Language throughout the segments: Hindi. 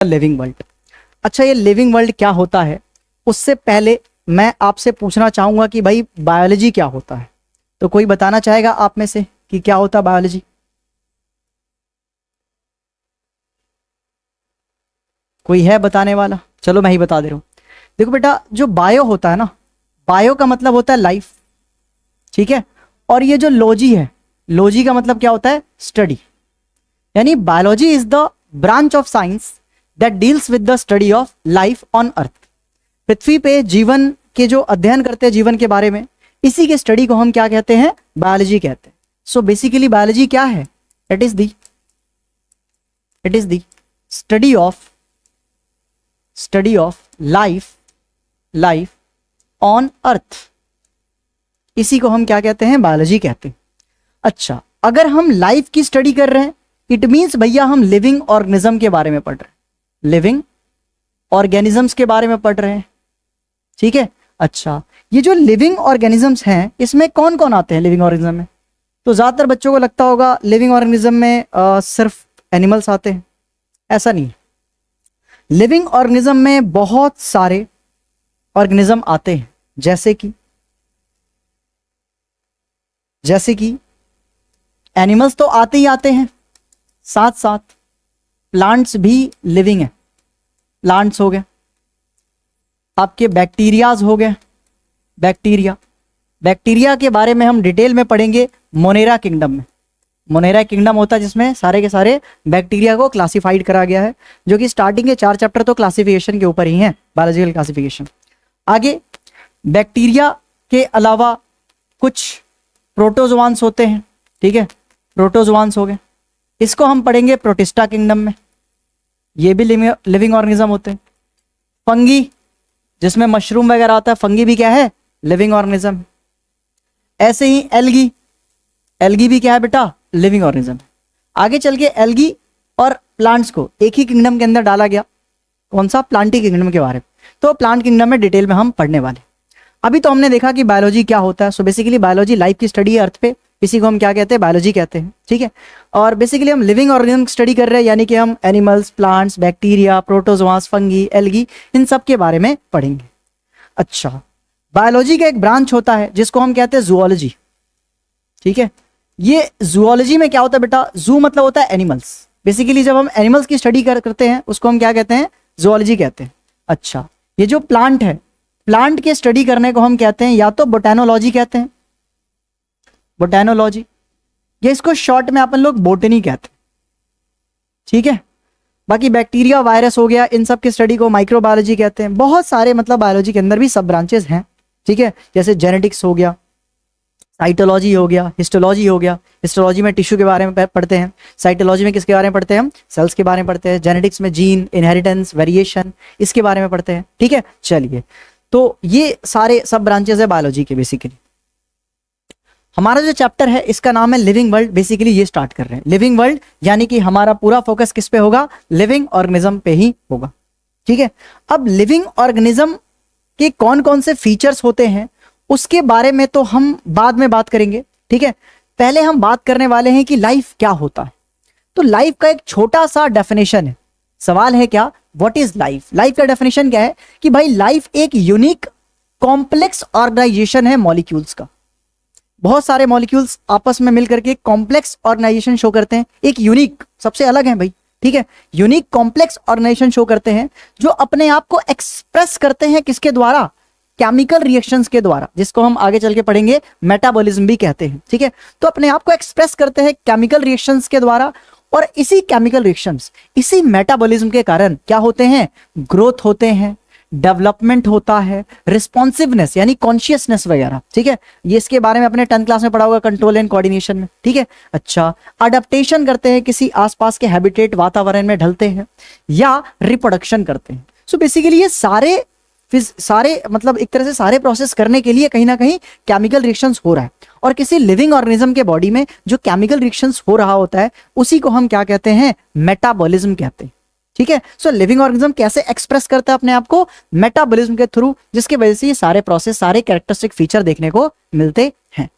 Living world. अच्छा, ये लिविंग वर्ल्ड क्या होता है उससे पहले मैं आपसे पूछना चाहूंगा कि भाई बायोलॉजी क्या होता है। तो कोई बताना चाहेगा आप में से कि क्या होता है बायोलॉजी? कोई है बताने वाला? चलो मैं ही बता दे रहा हूं। देखो बेटा, जो बायो होता है ना, बायो का मतलब होता है लाइफ, ठीक है। और ये जो लॉजी है, लॉजी का मतलब क्या होता है? स्टडी। यानी biology is the branch of science that deals with the study of life on earth. पृथ्वी पे जीवन के जो अध्ययन करते हैं जीवन के बारे में, इसी के स्टडी को हम क्या कहते हैं? बायोलॉजी कहते हैं। सो बेसिकली बायोलॉजी क्या है? It is the study of life on अर्थ। इसी को हम क्या कहते हैं? बायोलॉजी कहते हैं। अच्छा, अगर हम लाइफ की स्टडी कर रहे हैं, इट मीन्स भैया हम लिविंग ऑर्गेनिज्म के बारे में पढ़ रहे हैं, लिविंग ऑर्गेनिजम्स के बारे में पढ़ रहे हैं, ठीक है। अच्छा, ये जो लिविंग ऑर्गेनिजम्स हैं इसमें कौन कौन आते हैं लिविंग ऑर्गेनिज्म में? तो ज्यादातर बच्चों को लगता होगा लिविंग ऑर्गेनिज्म में सिर्फ एनिमल्स आते हैं। ऐसा नहीं है। लिविंग ऑर्गेनिज्म में बहुत सारे ऑर्गेनिज्म आते हैं, जैसे कि एनिमल्स तो आते ही आते हैं, साथ साथ प्लांट्स भी लिविंग है। प्लांट्स हो गए, आपके बैक्टीरियाज हो गए। बैक्टीरिया के बारे में हम डिटेल में पढ़ेंगे मोनेरा किंगडम में। मोनेरा किंगडम होता है जिसमें सारे के सारे बैक्टीरिया को क्लासिफाइड करा गया है, जो कि स्टार्टिंग के 4 चैप्टर तो क्लासिफिकेशन के ऊपर ही हैं, बायोलॉजिकल क्लासिफिकेशन। आगे बैक्टीरिया के अलावा कुछ प्रोटोजोआंस होते हैं, ठीक है। प्रोटोजोआंस हो गए, इसको हम पढ़ेंगे प्रोटिस्टा किंगडम में। ये भी लिविंग ऑर्गेनिज्म होते हैं। फंगी, जिसमें मशरूम वगैरह आता है, फंगी भी क्या है? Living organism. ऐसे ही एल्गी भी क्या है बेटा? Living organism. आगे चल के एल्गी और प्लांट्स को एक ही किंगडम के अंदर डाला गया। कौन सा? प्लांटी किंगडम के बारे में। तो प्लांट किंगडम में डिटेल में हम पढ़ने वाले। अभी तो हमने देखा कि बायोलॉजी क्या होता है। सो बेसिकली बायोलॉजी लाइफ की स्टडी है अर्थ पे, इसी को हम क्या कहते हैं? बायोलॉजी कहते हैं, ठीक है। और बेसिकली हम लिविंग ऑर्गेनिज्म स्टडी कर रहे हैं, यानी कि हम animals, plants, bacteria, protozoas, fungi, algae, इन सब के बारे में पढ़ेंगे। अच्छा, बायोलॉजी का एक ब्रांच होता है जिसको हम कहते हैं जूलॉजी, ठीक है। ये जूलॉजी में क्या होता है बेटा? जू मतलब होता है एनिमल्स। बेसिकली जब हम एनिमल्स की स्टडी करते हैं उसको हम क्या कहते हैं? जूलॉजी कहते हैं। अच्छा, ये जो प्लांट है, प्लांट के स्टडी करने को हम कहते हैं या तो बोटेनोलॉजी कहते हैं, बोटेनोलॉजी, या इसको शॉर्ट में अपन लोग बोटनी कहते हैं, ठीक है। बाकी बैक्टीरिया, वायरस हो गया, इन सब की स्टडी को माइक्रोबायोलॉजी कहते हैं। बहुत सारे मतलब बायोलॉजी के अंदर भी सब ब्रांचेस हैं, ठीक है। जैसे जेनेटिक्स हो गया, साइटोलॉजी हो गया, हिस्टोलॉजी हो गया। हिस्टोलॉजी में टिश्यू के बारे में पढ़ते हैं। साइटोलॉजी में किसके बारे में पढ़ते हैं? हम सेल्स के बारे में पढ़ते हैं। जेनेटिक्स में जीन, इनहेरिटेंस, वेरिएशन, इसके बारे में पढ़ते हैं, ठीक है। चलिए, तो ये सारे सब ब्रांचेस है बायोलॉजी के। बेसिकली हमारा जो चैप्टर है इसका नाम है लिविंग वर्ल्ड। बेसिकली ये स्टार्ट कर रहे हैं लिविंग वर्ल्ड, यानी कि हमारा पूरा फोकस किस पे होगा? लिविंग ऑर्गेनिज्म पे ही होगा, ठीक है। अब लिविंग ऑर्गेनिज्म के कौन कौन से फीचर्स होते हैं उसके बारे में तो हम बाद में बात करेंगे, ठीक है। पहले हम बात करने वाले हैं कि लाइफ क्या होता है। तो लाइफ का एक छोटा सा डेफिनेशन है। सवाल है क्या? What is life? लाइफ का डेफिनेशन क्या है कि भाई लाइफ एक यूनिक कॉम्प्लेक्स ऑर्गेनाइजेशन है मॉलिक्यूल्स का। बहुत सारे मॉलिक्यूल्स आपस में मिलकर के कॉम्प्लेक्स ऑर्गेनाइजेशन शो करते हैं। एक यूनिक, सबसे अलग है भाई, ठीक है। यूनिक कॉम्प्लेक्स ऑर्गेनाइजेशन शो करते हैं जो अपने आप को एक्सप्रेस करते हैं किसके द्वारा? केमिकल रिएक्शंस के द्वारा, जिसको हम आगे चल के पढ़ेंगे मेटाबॉलिज्म भी कहते हैं, ठीक है। तो अपने आप को एक्सप्रेस करते हैं केमिकल रिएक्शंस के द्वारा, और इसी केमिकल रिएक्शंस, इसी मेटाबॉलिज्म के कारण क्या होते हैं? ग्रोथ होते हैं, डेवलपमेंट होता है, रिस्पॉन्सिवनेस यानी कॉन्शियसनेस वगैरह, ठीक है। ये इसके बारे में अपने 10th क्लास में पढ़ा होगा, कंट्रोल एंड कोऑर्डिनेशन में, ठीक है। अच्छा, अडेप्टेशन करते हैं, किसी आसपास के हैबिटेट वातावरण में ढलते हैं, या रिप्रोडक्शन करते हैं। सो बेसिकली ये सारे मतलब एक तरह से सारे प्रोसेस करने के लिए कहीं ना कहीं केमिकल रिएक्शंस हो रहा है। और किसी लिविंग ऑर्गेनिज्म के बॉडी में जो केमिकल रिएक्शंस हो रहा होता है उसी को हम क्या कहते हैं? मेटाबॉलिज्म कहते हैं, ठीक है। सो लिविंग ऑर्गेनिज्म कैसे एक्सप्रेस करता है अपने आप को? मेटाबॉलिज्म के थ्रू, जिसकी वजह से ये सारे प्रोसेस, सारे कैरेक्टरिस्टिक फीचर देखने को मिलते हैं,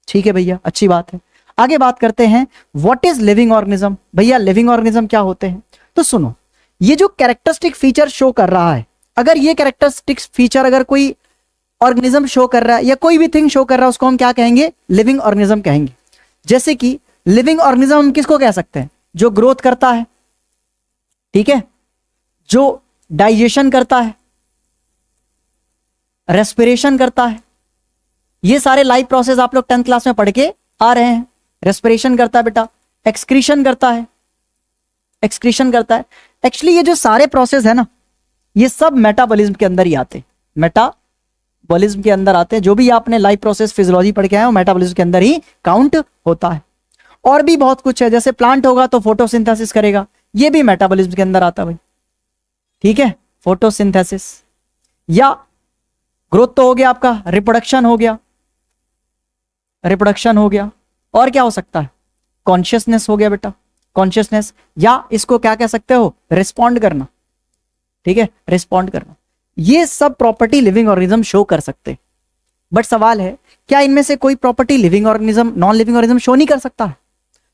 ठीक है भैया, अच्छी बात है। आगे बात करते हैं व्हाट इज लिविंग ऑर्गेनिज्म। भैया लिविंग ऑर्गेनिज्म क्या होते हैं? तो सुनो, ये जो कैरेक्टरिस्टिक फीचर शो कर रहा है, अगर ये कैरेक्टरिस्टिक फीचर अगर कोई ऑर्गेनिज्म शो कर रहा है या कोई भी थिंग शो कर रहा है, उसको हम क्या कहेंगे? लिविंग ऑर्गेनिज्म कहेंगे। जैसे कि लिविंग ऑर्गेनिज्म हम किसको कह सकते हैं? जो ग्रोथ करता है, ठीक है, जो डाइजेशन करता है, रेस्पिरेशन करता है, ये सारे लाइफ प्रोसेस आप लोग 10th क्लास में पढ़ के आ रहे हैं। रेस्पिरेशन करता है बेटा, एक्सक्रीशन करता है, एक्सक्रीशन करता है। एक्चुअली ये जो सारे प्रोसेस है ना, ये सब मेटाबॉलिज्म के अंदर ही आते हैं, मेटाबॉलिज्म के अंदर आते हैं। जो भी आपने लाइफ प्रोसेस फिजियोलॉजी पढ़ के आए हो, मेटाबॉलिज्म के अंदर ही काउंट होता है। और भी बहुत कुछ है, जैसे प्लांट होगा तो फोटोसिंथेसिस करेगा, ये भी मेटाबॉलिज्म के अंदर आता है भाई, ठीक है, फोटोसिंथेसिस। या ग्रोथ तो हो गया आपका, रिप्रोडक्शन हो गया, रिप्रोडक्शन हो गया। और क्या हो सकता है? कॉन्शियसनेस हो गया बेटा, कॉन्शियसनेस। या इसको क्या कह सकते हो? रिस्पॉन्ड करना, ठीक है, रिस्पॉन्ड करना। ये सब प्रॉपर्टी लिविंग ऑर्गेनिज्म शो कर सकते हैं। बट सवाल है, क्या इनमें से कोई property living organism non living organism show नहीं कर सकता है?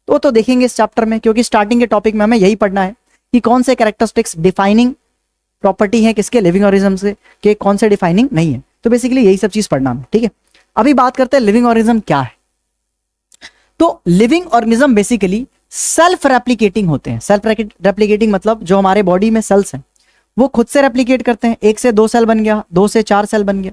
तो देखेंगे इस चैप्टर में, क्योंकि स्टार्टिंग के टॉपिक में हमें यही पढ़ना है कि कौन से कैरेक्टरिस्टिक्स डिफाइनिंग प्रॉपर्टी है किसके, लिविंग ऑर्गेनिज्म से, के कौन से डिफाइनिंग नहीं है। तो बेसिकली यही सब चीज पढ़ना है, ठीक है। अभी बात करते हैं लिविंग ऑर्गेनिज्म क्या है। तो living organism basically self replicating होते हैं। सेल्फ रेप्लिकेटिंग मतलब जो हमारे बॉडी में सेल्स हैं वो खुद से रेप्लिकेट करते हैं। 1 से 2 सेल बन गया, 2 से 4 सेल बन गया।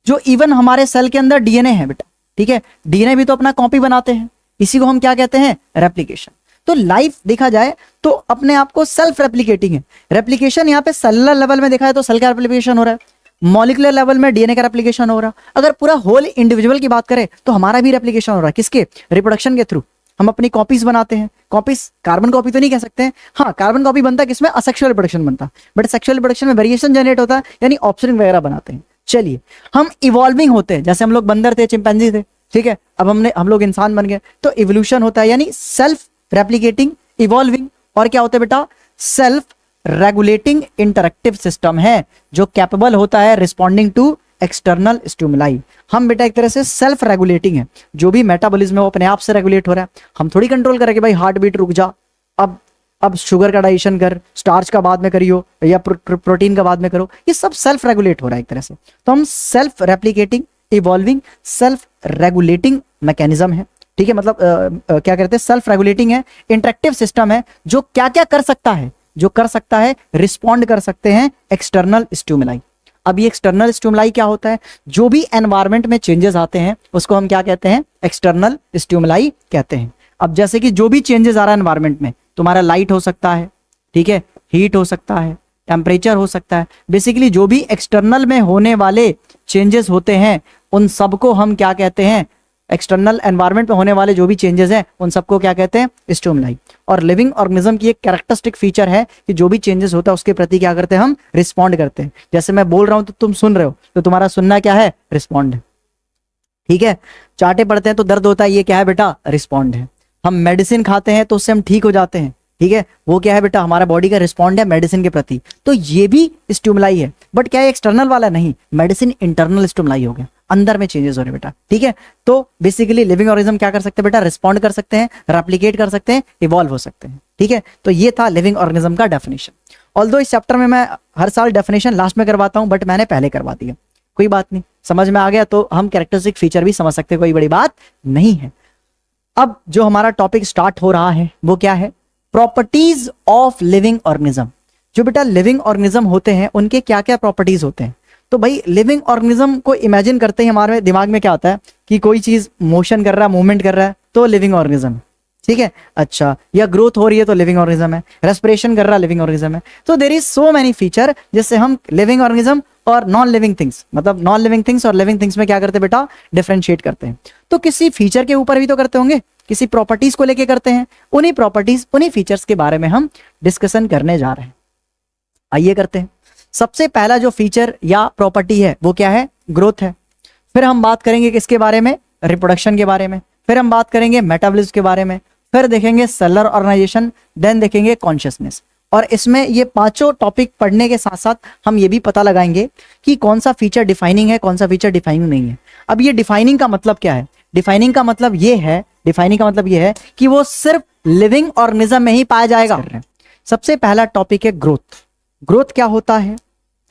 जो इवन हमारे सेल के अंदर डीएनए है बेटा, ठीक है, डीएनए भी तो अपना कॉपी बनाते हैं, इसी को हम क्या कहते हैं? रेप्लिकेशन। तो लाइफ देखा जाए तो अपने आप को सेल्फ रेप्लिकेटिंग है। रेप्लिकेशन यहाँ पे सेलुलर लेवल में देखा है तो सेल का रेप्लिकेशन हो रहा है, मॉलिक्यूलर लेवल में डीएनए का रेप्लिकेशन हो रहा है। अगर पूरा होल इंडिविजुअल की बात करें तो हमारा भी रेप्लिकेशन हो रहा है, किसके? रिप्रोडक्शन के थ्रू। हम अपनी कॉपीज बनाते हैं। कॉपीज, कार्बन कॉपी तो नहीं कह सकते हैं, हाँ कार्बन कॉपी बनता है किसमें? असेक्सुअल रिप्रोडक्शन बनता है, बट सेक्सुअल रिप्रोडक्शन में वेरिएशन जनरेट होता है, यानी ऑप्शन वगैरह बनाते हैं। चलिए, हम इवॉल्विंग होते हैं, जैसे हम लोग बंदर थे, चिंपैंजी थे, ठीक है, अब हम लोग इंसान बन गए, तो इवोल्यूशन होता है, यानी सेल्फ रेप्लिकेटिंग, इवॉल्विंग। और क्या होता है बेटा? सेल्फ रेगुलेटिंग इंटरैक्टिव सिस्टम है जो कैपेबल होता है रिस्पॉन्डिंग टू एक्सटर्नल स्टिमुलाई। हम बेटा एक तरह से सेल्फ रेगुलेटिंग है, जो भी मेटाबॉलिज्म है वो अपने आप से रेगुलेट हो रहा है। हम थोड़ी कंट्रोल करेंगे भाई हार्ट बीट रुक जा, अब शुगर का डाइजेशन कर, स्टार्च का बाद में करियो या प्रोटीन का बाद में करो, ये सब सेल्फ रेगुलेट हो रहा है एक तरह से। तो हम self replicating, evolving, self regulating mechanism है, ठीक है, मतलब क्या कहते हैं? सेल्फ रेगुलेटिंग है, इंटरैक्टिव सिस्टम है जो क्या क्या कर सकता है? जो कर सकता है, रिस्पॉन्ड कर सकते हैं एक्सटर्नल स्टिमुलाई। अब ये एक्सटर्नल स्टिमुलाई क्या होता है? जो भी एनवायरमेंट में चेंजेस आते हैं उसको हम क्या कहते हैं? एक्सटर्नल स्टिमुलाई कहते हैं। अब जैसे कि जो भी चेंजेस आ रहा है एनवायरमेंट में, तुम्हारा लाइट हो सकता है, ठीक है, हीट हो सकता है, टेम्परेचर हो सकता है, बेसिकली जो भी एक्सटर्नल में होने वाले चेंजेस होते हैं उन सबको हम क्या कहते हैं? एक्सटर्नल एनवायरमेंट में होने वाले जो भी चेंजेस हैं उन सबको क्या कहते हैं? स्टिमुलाई। और लिविंग ऑर्गेनिज्म की एक कैरेक्टरिस्टिक फीचर है कि जो भी चेंजेस होता है उसके प्रति क्या करते हैं? हम रिस्पॉन्ड करते हैं। जैसे मैं बोल रहा हूं तो तुम सुन रहे हो, तो तुम्हारा सुनना क्या है? रिस्पॉन्ड है, ठीक है। चाटे पड़ते हैं तो दर्द होता है, ये क्या है बेटा? रिस्पॉन्ड है। हम मेडिसिन खाते हैं तो उससे हम ठीक हो जाते हैं, ठीक है, वो क्या है बेटा? हमारा बॉडी का रिस्पॉन्ड है मेडिसिन के प्रति। तो ये भी स्टिमुलाई है, बट क्या है? एक्सटर्नल वाला नहीं, मेडिसिन इंटरनल स्टिमुलाई हो गया, अंदर में चेंजेस हो रहे बेटा, ठीक है। तो बेसिकली लिविंग ऑर्गेनिज्म क्या कर सकते हैं बेटा? रिस्पॉन्ड कर सकते हैं, रेप्लिकेट कर सकते हैं, इवॉल्व हो सकते हैं, ठीक है। तो ये था लिविंग ऑर्गेनिज्म का डेफिनेशन। ऑल्दो इस चैप्टर में मैं हर साल डेफिनेशन लास्ट में करवाता हूं, बट मैंने पहले करवा दिया, कोई बात नहीं, समझ में आ गया तो हम कैरेक्टरिस्टिक फीचर भी समझ सकते हैं, कोई बड़ी बात नहीं है। अब जो हमारा टॉपिक स्टार्ट हो रहा है वो क्या है? Properties of living organism. जो बेटा लिविंग ऑर्गेनिज्म होते हैं उनके क्या क्या प्रॉपर्टीज होते हैं? तो भाई लिविंग ऑर्गेनिज्म को इमेजिन करते ही हमारे दिमाग में क्या आता है कि कोई चीज मोशन कर रहा है, मूवमेंट कर रहा है, तो लिविंग ऑर्गेनिज्म है, ठीक है। अच्छा, या ग्रोथ हो रही है तो लिविंग ऑर्गेनिज्म है, रेस्पिरेशन कर रहा है, लिविंग ऑर्गेनिज्म है। तो there is so many feature जिससे हम लिविंग ऑर्गेनिज्म और नॉन लिविंग थिंग्स, मतलब नॉन लिविंग थिंग्स और लिविंग थिंग्स में क्या करते हैं बेटा? डिफरेंशिएट करते हैं। तो किसी फीचर के ऊपर भी तो करते होंगे, किसी प्रॉपर्टीज को लेके करते हैं, उन्हीं प्रॉपर्टीज, उन्हीं फीचर्स के बारे में हम डिस्कशन करने जा रहे हैं। आइए करते हैं। सबसे पहला जो फीचर या प्रॉपर्टी है वो क्या है? ग्रोथ है। फिर हम बात करेंगे किसके बारे में? रिप्रोडक्शन के बारे में। फिर हम बात करेंगे मेटाबॉलिज्म के बारे में। फिर देखेंगे सेलुलर ऑर्गेनाइजेशन, देन देखेंगे कॉन्शियसनेस। और इसमें ये पांचों टॉपिक पढ़ने के साथ साथ हम ये भी पता लगाएंगे कि कौन सा फीचर डिफाइनिंग है, कौन सा फीचर डिफाइनिंग नहीं है। अब ये डिफाइनिंग का मतलब क्या है? डिफाइनिंग का मतलब ये है कि वो सिर्फ लिविंग ऑर्गेनिज्म में ही पाया जाएगा। सबसे पहला टॉपिक है ग्रोथ। ग्रोथ क्या होता है?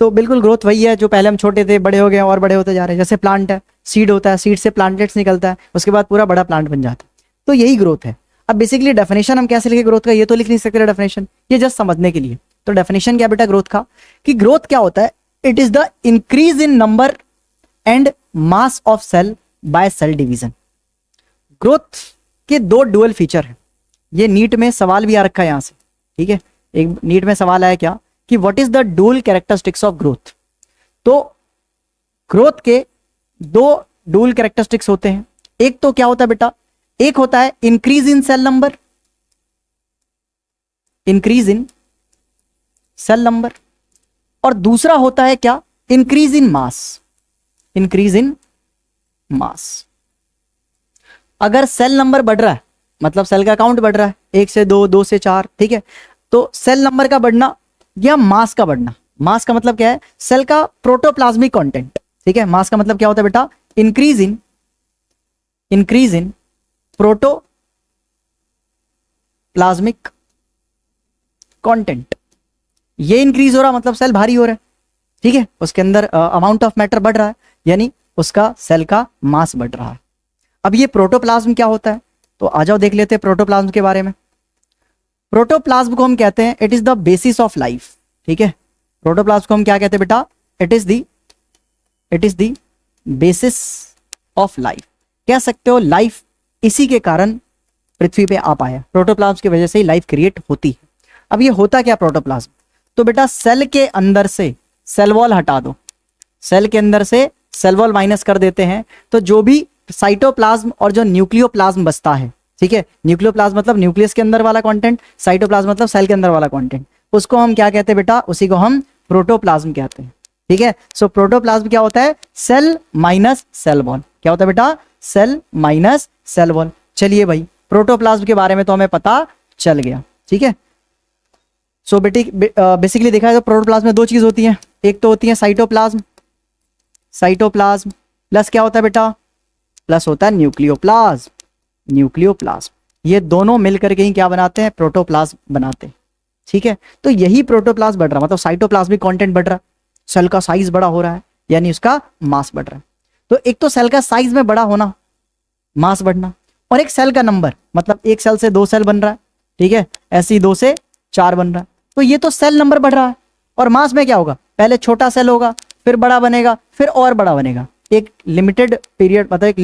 तो बिल्कुल ग्रोथ वही है जो पहले हम छोटे थे, बड़े हो गए और बड़े होते जा रहे हैं। जैसे प्लांट है, सीड होता है, सीड से प्लांटलेट्स निकलता है, उसके बाद पूरा बड़ा प्लांट बन जाता है, तो यही ग्रोथ है। अब बेसिकली डेफिनेशन हम कैसे लिखे ग्रोथ का, ये तो लिख नहीं सकते डेफिनेशन, ये जस्ट समझने के लिए। तो डेफिनेशन क्या बेटा ग्रोथ का, कि ग्रोथ क्या होता है? It is the increase in number and mass of cell by cell division. Growth के दो डुअल फीचर हैं। ये नीट में सवाल भी आ रखा है यहां से, ठीक है। एक नीट में सवाल आया क्या, कि what is the dual characteristics of growth. तो ग्रोथ के दो डुअल कैरेक्टरिस्टिक्स होते हैं। एक तो क्या होता है बेटा, एक होता है increase in cell number, increase in cell number, और दूसरा होता है क्या, increase in mass, increase in मास। अगर सेल नंबर बढ़ रहा है मतलब सेल का काउंट बढ़ रहा है, 1 से 2, 2 से 4, ठीक है, तो सेल नंबर का बढ़ना या मास का बढ़ना। मास का मतलब क्या है, सेल का प्रोटोप्लाज्मिक कंटेंट, ठीक है। मास का मतलब क्या होता है बेटा, इंक्रीज इन प्रोटोप्लाज्मिक कंटेंट। ये इंक्रीज हो रहा मतलब सेल भारी हो रहा है, ठीक है, उसके अंदर अमाउंट ऑफ मैटर बढ़ रहा है, यानी उसका सेल का मास बढ़ रहा है। अब ये प्रोटोप्लाज्म क्या होता है, तो आ जाओ देख लेते हैं प्रोटोप्लाज्म के बारे में। प्रोटोप्लाज्म को हम कहते हैं it is the basis of life, ठीक है। प्रोटोप्लाज्म को हम क्या कहते हैं बेटा, it is the basis of life. कह सकते हो लाइफ इसी के कारण पृथ्वी पे आ पाया, प्रोटोप्लाज्म की वजह से ही लाइफ क्रिएट होती है। अब ये होता क्या प्रोटोप्लाज्म, तो बेटा सेल के अंदर से सेल वॉल हटा दो, सेल के अंदर से सेल वॉल माइनस कर देते हैं, तो जो भी साइटोप्लाज्म और जो न्यूक्लियोप्लाज्म बचता है, ठीक है, न्यूक्लियोप्लाज्म मतलब न्यूक्लियस के अंदर वाला कंटेंट, साइटोप्लाज्म मतलब सेल के अंदर वाला कंटेंट, उसको हम क्या कहते हैं बेटा, उसी को हम प्रोटोप्लाज्म कहते हैं, ठीक है। सो प्रोटोप्लाज्म क्या होता है, सेल माइनस सेल वॉल। क्या होता है बेटा, सेल माइनस सेल वॉल। चलिए भाई, प्रोटोप्लाज्म के बारे में तो हमें पता चल गया, ठीक है। सो बेसिकली देखा जाए तो प्रोटोप्लाज्म में दो चीज होती हैं, एक तो होती है साइटोप्लाज्म, साइटोप्लाज्म प्लस क्या होता है बेटा, प्लस होता है न्यूक्लियोप्लाज्म, न्यूक्लियोप्लाज्म। ये दोनों मिलकर के ही क्या बनाते हैं, प्रोटोप्लाज्म बनाते हैं, ठीक है। तो यही प्रोटोप्लाज्म बढ़ रहा मतलब साइटोप्लाज्मिक कंटेंट बढ़ रहा है, सेल का साइज बड़ा हो रहा है, यानी उसका मास बढ़ रहा है। तो एक तो सेल का साइज में बड़ा होना, मास बढ़ना, और एक सेल का नंबर मतलब एक सेल से 2 सेल बन रहा है, ठीक है, ऐसे ही 2 से 4 बन रहा है, तो ये तो सेल नंबर बढ़ रहा है। और मास में क्या होगा, पहले छोटा सेल होगा, फिर बड़ा बनेगा, फिर और बड़ा बनेगा, एक लिमिटेड पीरियड मतलब एक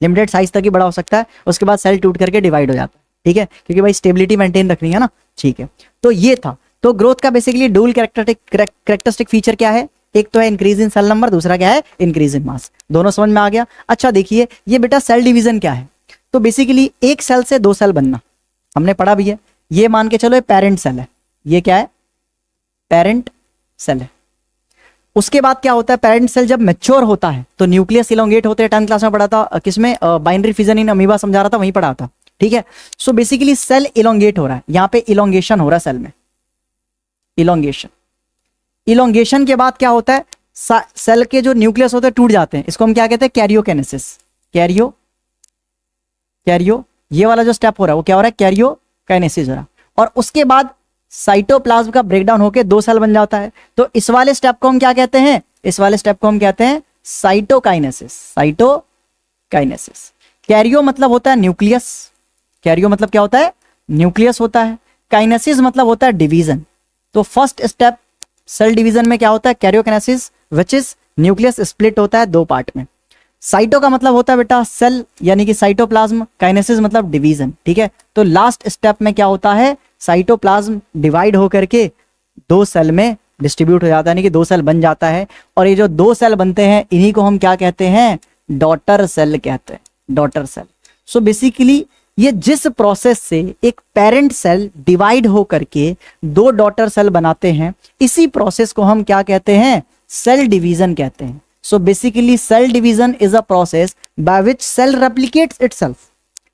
लिमिटेड साइज तक ही बड़ा हो सकता है, उसके बाद सेल टूट करके डिवाइड हो जाता है, ठीक है, क्योंकि भाई स्टेबिलिटी मेंटेन रखनी है ना, ठीक है। तो ये था, तो ग्रोथ का बेसिकली डुअल कैरेक्टरिस्टिक फीचर क्या है, एक तो है इंक्रीज इन सेल नंबर, दूसरा क्या है, इंक्रीज इन मास। दोनों समझ में आ गया। अच्छा देखिए ये बेटा सेल डिवीजन क्या है, तो बेसिकली एक सेल से 2 सेल बनना हमने पढ़ा भी है। ये मान के चलो ये पेरेंट सेल है, ये क्या है, पेरेंट सेल है। उसके बाद क्या होता है, पेरेंट सेल जब मैच्योर होता है तो न्यूक्लियस इलोंगेट होते हैं, 10th क्लास में पढ़ा था, किसमें, बाइनरी फिजन इन अमीबा समझा रहा था, वहीं पढ़ा था, ठीक है। सो बेसिकली सेल इलोंगेट हो रहा है, यहाँ पे इलोंगेशन हो रहा है सेल में, इलोंगेशन के बाद क्या होता है, सेल के जो न्यूक्लियस होते हैं टूट जाते हैं, इसको हम क्या कहते हैं, कैरियोकाइनेसिस। कैरियो ये वाला जो स्टेप हो रहा है वो क्या हो रहा है, कैरियोकाइनेसिस हो रहा है। और उसके बाद साइटोप्लाज्म का ब्रेकडाउन होकर 2 सेल बन जाता है, तो इस वाले स्टेप को हम क्या कहते हैं, इस वाले स्टेप को हम कहते हैं साइटोकाइनेसिस, साइटोकाइनेसिस। कैरियो मतलब होता है न्यूक्लियस, कैरियो मतलब क्या होता है, न्यूक्लियस होता है, काइनेसिस मतलब होता है डिवीजन। तो फर्स्ट स्टेप सेल डिवीजन में क्या होता है, karyokinesis, which is nucleus split होता है 2 पार्ट में। साइटो का मतलब होता है बेटा सेल यानी कि साइटोप्लाज्म, काइनेसिस मतलब डिवीजन, ठीक है। तो लास्ट स्टेप में क्या होता है, साइटोप्लाज्म डिवाइड होकर के 2 सेल में डिस्ट्रीब्यूट हो जाता है, यानी कि 2 सेल बन जाता है। और ये जो 2 सेल बनते हैं इन्हीं को हम क्या कहते हैं, डॉटर सेल कहते हैं, डॉटर सेल। सो बेसिकली ये जिस प्रोसेस से एक पेरेंट सेल डिवाइड होकर के 2 डॉटर सेल बनाते हैं, इसी प्रोसेस को हम क्या कहते हैं, सेल डिवीजन कहते हैं। So basically cell division is a process by which cell replicates itself.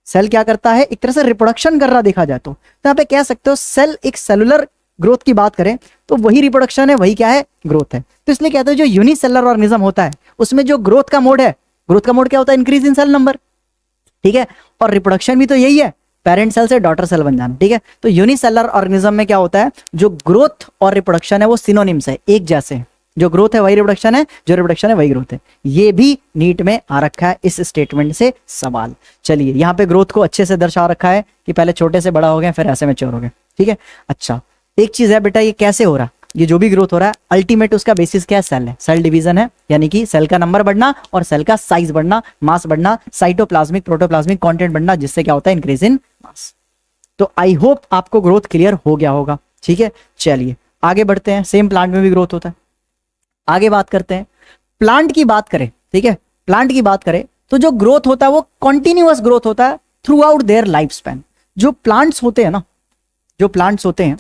Cell क्या करता है, एक तरह से रिप्रोडक्शन कर रहा देखा जाए तो यहाँ पे कह सकते हो सेल एक सेलुलर ग्रोथ की बात करें तो वही रिप्रोडक्शन है, वही क्या है, ग्रोथ है। तो इसलिए कहते हैं जो यूनिसेलुलर ऑर्गेनिज्म होता है उसमें जो ग्रोथ का मोड है, ग्रोथ का मोड क्या होता है, इंक्रीज इन सेल नंबर, ठीक है। और रिप्रोडक्शन भी तो यही है, पेरेंट सेल से डॉटर सेल बन जाना, ठीक है। तो यूनिसेलुलर ऑर्गेनिज्म में क्या होता है, जो ग्रोथ और रिप्रोडक्शन है वो सिनोनिम्स है, एक जैसे हैं। जो ग्रोथ है वही रिप्रोडक्शन है, जो रिप्रोडक्शन है वही ग्रोथ है। ये भी नीट में आ रखा है इस स्टेटमेंट से सवाल। चलिए यहाँ पे ग्रोथ को अच्छे से दर्शा रखा है कि पहले छोटे से बड़ा हो गए फिर ऐसे मैच्योर हो गए, ठीक है। अच्छा एक चीज है बेटा, ये कैसे हो रहा है, ये जो भी ग्रोथ हो रहा है अल्टीमेट उसका बेसिस क्या है, सेल है, सेल डिवीजन है, यानी कि सेल का नंबर बढ़ना और सेल का साइज बढ़ना, मास बढ़ना, साइटोप्लाज्मिक प्रोटोप्लाज्मिक कंटेंट बढ़ना, जिससे क्या होता है इंक्रीज इन मास। तो आई होप आपको ग्रोथ क्लियर हो गया होगा, ठीक है। चलिए आगे बढ़ते हैं, सेम प्लांट में भी ग्रोथ होता है। आगे बात करते हैं, प्लांट की बात करें, ठीक है। प्लांट की बात करें तो जो ग्रोथ होता है वो कॉन्टिन्यूअस ग्रोथ होता है through out their life span. जो प्लांट्स होते हैं ना, जो प्लांट्स होते हैं,